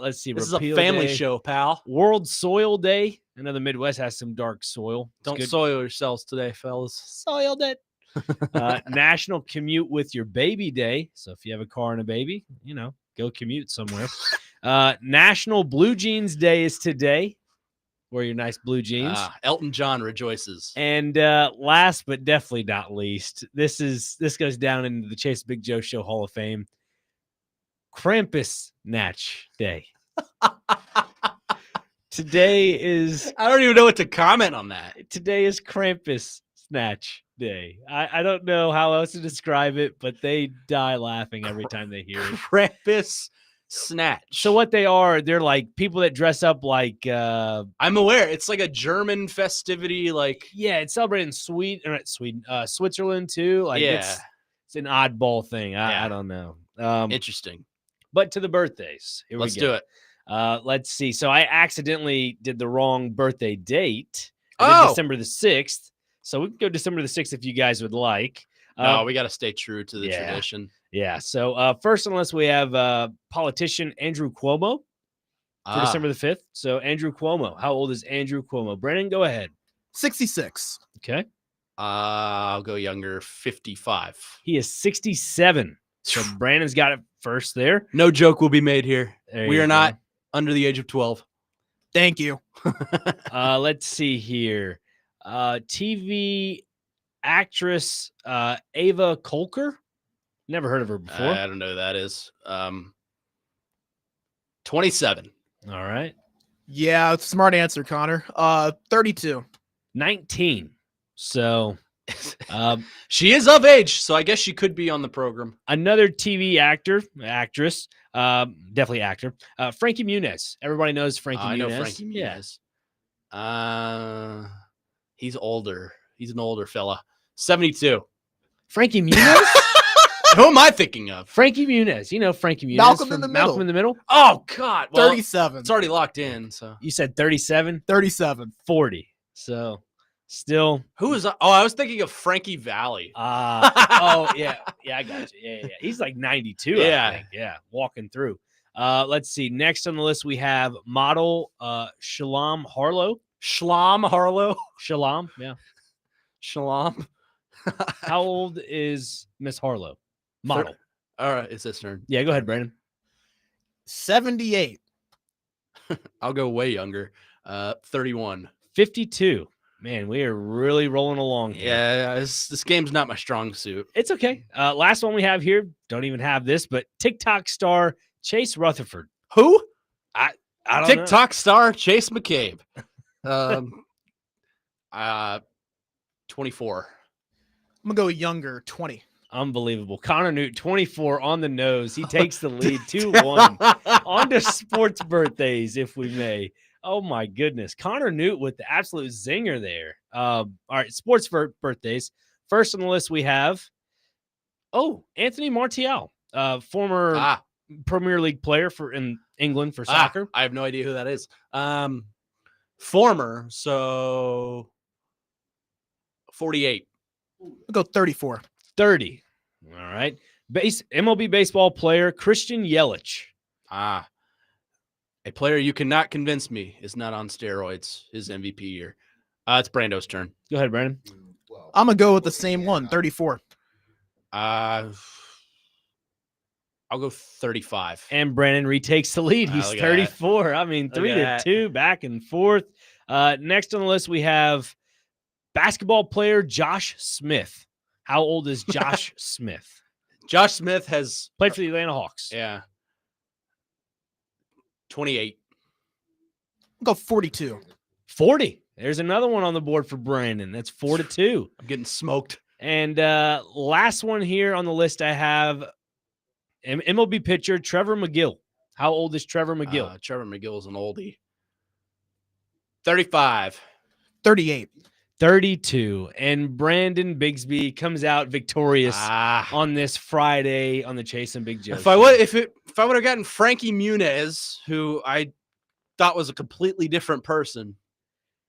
Let's see. This is a family show, pal. World Soil Day. I know the Midwest has some dark soil. Don't soil yourselves today, fellas. Soiled it. National Commute with Your Baby Day. So if you have a car and a baby, go commute somewhere. National Blue Jeans Day is today. Wear your nice blue jeans. Elton John rejoices. And last but definitely not least, this goes down into the Chase Big Joe Show Hall of Fame. Krampus Natch Day. Today is... I don't even know what to comment on that. Today is Krampus Snatch Day. I don't know how else to describe it, but they die laughing every time they hear it. Krampus Snatch. So what they are, they're like people that dress up like... I'm aware. It's like a German festivity. Yeah, it's celebrated in Switzerland too. It's an oddball thing. I don't know. Interesting. But to the birthdays. Here Let's we go. do it. Let's see. So I accidentally did the wrong birthday date. I did December the 6th. So we can go December the 6th if you guys would like. No, we got to stay true to the tradition. Yeah. So first on the list, we have politician Andrew Cuomo for December the 5th. So Andrew Cuomo. How old is Andrew Cuomo? Brennan, go ahead. 66. Okay. I'll go younger, 55. He is 67. So Brandon's got it first there. No joke will be made here. We are not under the age of 12. Thank you. Let's see here. TV actress Ava Kolker. Never heard of her before. I don't know who that is. 27. All right. Yeah, smart answer, Connor. 32. 19. So she is of age, so I guess she could be on the program. Another TV actress, definitely actor, Frankie Muniz. Everybody knows Frankie Muniz. I know Frankie Muniz. Yeah. He's older. He's an older fella. 72. Frankie Muniz? Who am I thinking of? Frankie Muniz. You know Frankie Muniz. Malcolm in the Middle. Malcolm in the Middle. Oh, God. Well, 37. It's already locked in. So you said 37? 37. 40. So still. Who is that? Oh, I was thinking of Frankie Valli. Oh, yeah. Yeah, I got you. Yeah. He's like 92, yeah. I think. Yeah, walking through. Let's see. Next on the list, we have model Shalom Harlow. Shalom Harlow? Shalom, yeah. Shalom. How old is Miss Harlow? Model. All right, it's this turn. Yeah, go ahead, Brandon. 78. I'll go way younger. 31. 52. Man, we are really rolling along here. Yeah, this game's not my strong suit. It's okay. Last one we have here, don't even have this, but TikTok star Chase Rutherford. Who? I don't TikTok star Chase McCabe. 24. I'm going to go younger, 20. Unbelievable. Connor Newt, 24 on the nose. He takes the lead 2-1. On to sports birthdays, if we may. Oh, my goodness. Connor Newt with the absolute zinger there. All right, sports birthdays. First on the list, we have, Anthony Martial. former Premier League player in England for soccer. I have no idea who that is. Former, so 48. We'll go 34. 30. All right. MLB baseball player Christian Yelich. A player you cannot convince me is not on steroids. His MVP year. It's Brando's turn. Go ahead, Brandon. I'm gonna go with the same one, 34. I'll go 35. And Brandon retakes the lead. He's look at 34. I mean, Look at 3-2, back and forth. Next on the list, we have basketball player Josh Smith. How old is Josh Smith? Josh Smith has played for the Atlanta Hawks. Yeah. 28. I'll go 42. 40. There's another one on the board for Brandon. That's 4-2. I'm getting smoked. And last one here on the list, I have MLB pitcher Trevor McGill. How old is Trevor McGill? Trevor McGill is an oldie. 35. 38. 32. And Brandon Bigsby comes out victorious on this Friday on the Chase and Big Joe. If I would have gotten Frankie Muniz, who I thought was a completely different person,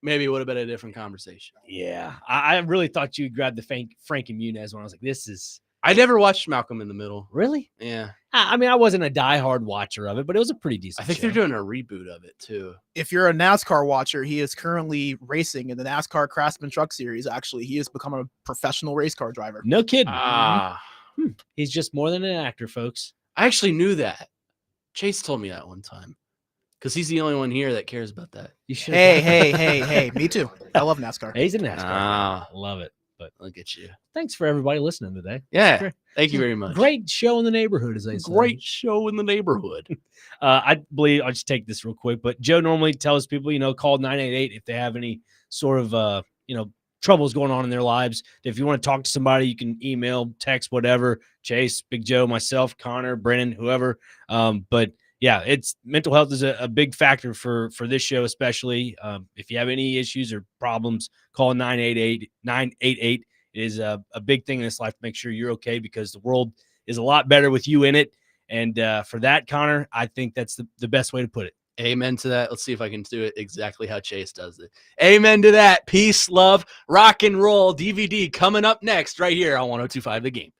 maybe it would have been a different conversation. Yeah, I really thought you'd grab the Frankie Muniz one. I was like, this is. I never watched Malcolm in the Middle. Really? Yeah. I mean, I wasn't a diehard watcher of it, but it was a pretty decent I think they're doing a reboot of it too. If you're a NASCAR watcher, he is currently racing in the NASCAR Craftsman Truck Series. Actually, he has become a professional race car driver. No kidding. He's just more than an actor, folks. I actually knew that. Chase told me that one time. Because he's the only one here that cares about that. You should. Hey. Me too. I love NASCAR. He's a NASCAR. Love it. But look at you. Thanks for everybody listening today. Yeah. Thank you very much. Great show in the neighborhood, as they say. Great show in the neighborhood. I believe I'll just take this real quick, but Joe normally tells people, call 988 if they have any sort of, troubles going on in their lives. If you want to talk to somebody, you can email, text, whatever. Chase, Big Joe, myself, Connor, Brennan, whoever. But yeah, it's mental health is a big factor for this show, especially. If you have any issues or problems, call 988. It is a big thing in this life to make sure you're okay, because the world is a lot better with you in it. And for that, Connor, I think that's the best way to put it. Amen to that. Let's see if I can do it exactly how Chase does it. Amen to that. Peace, love, rock and roll DVD coming up next right here on 102.5 The Game.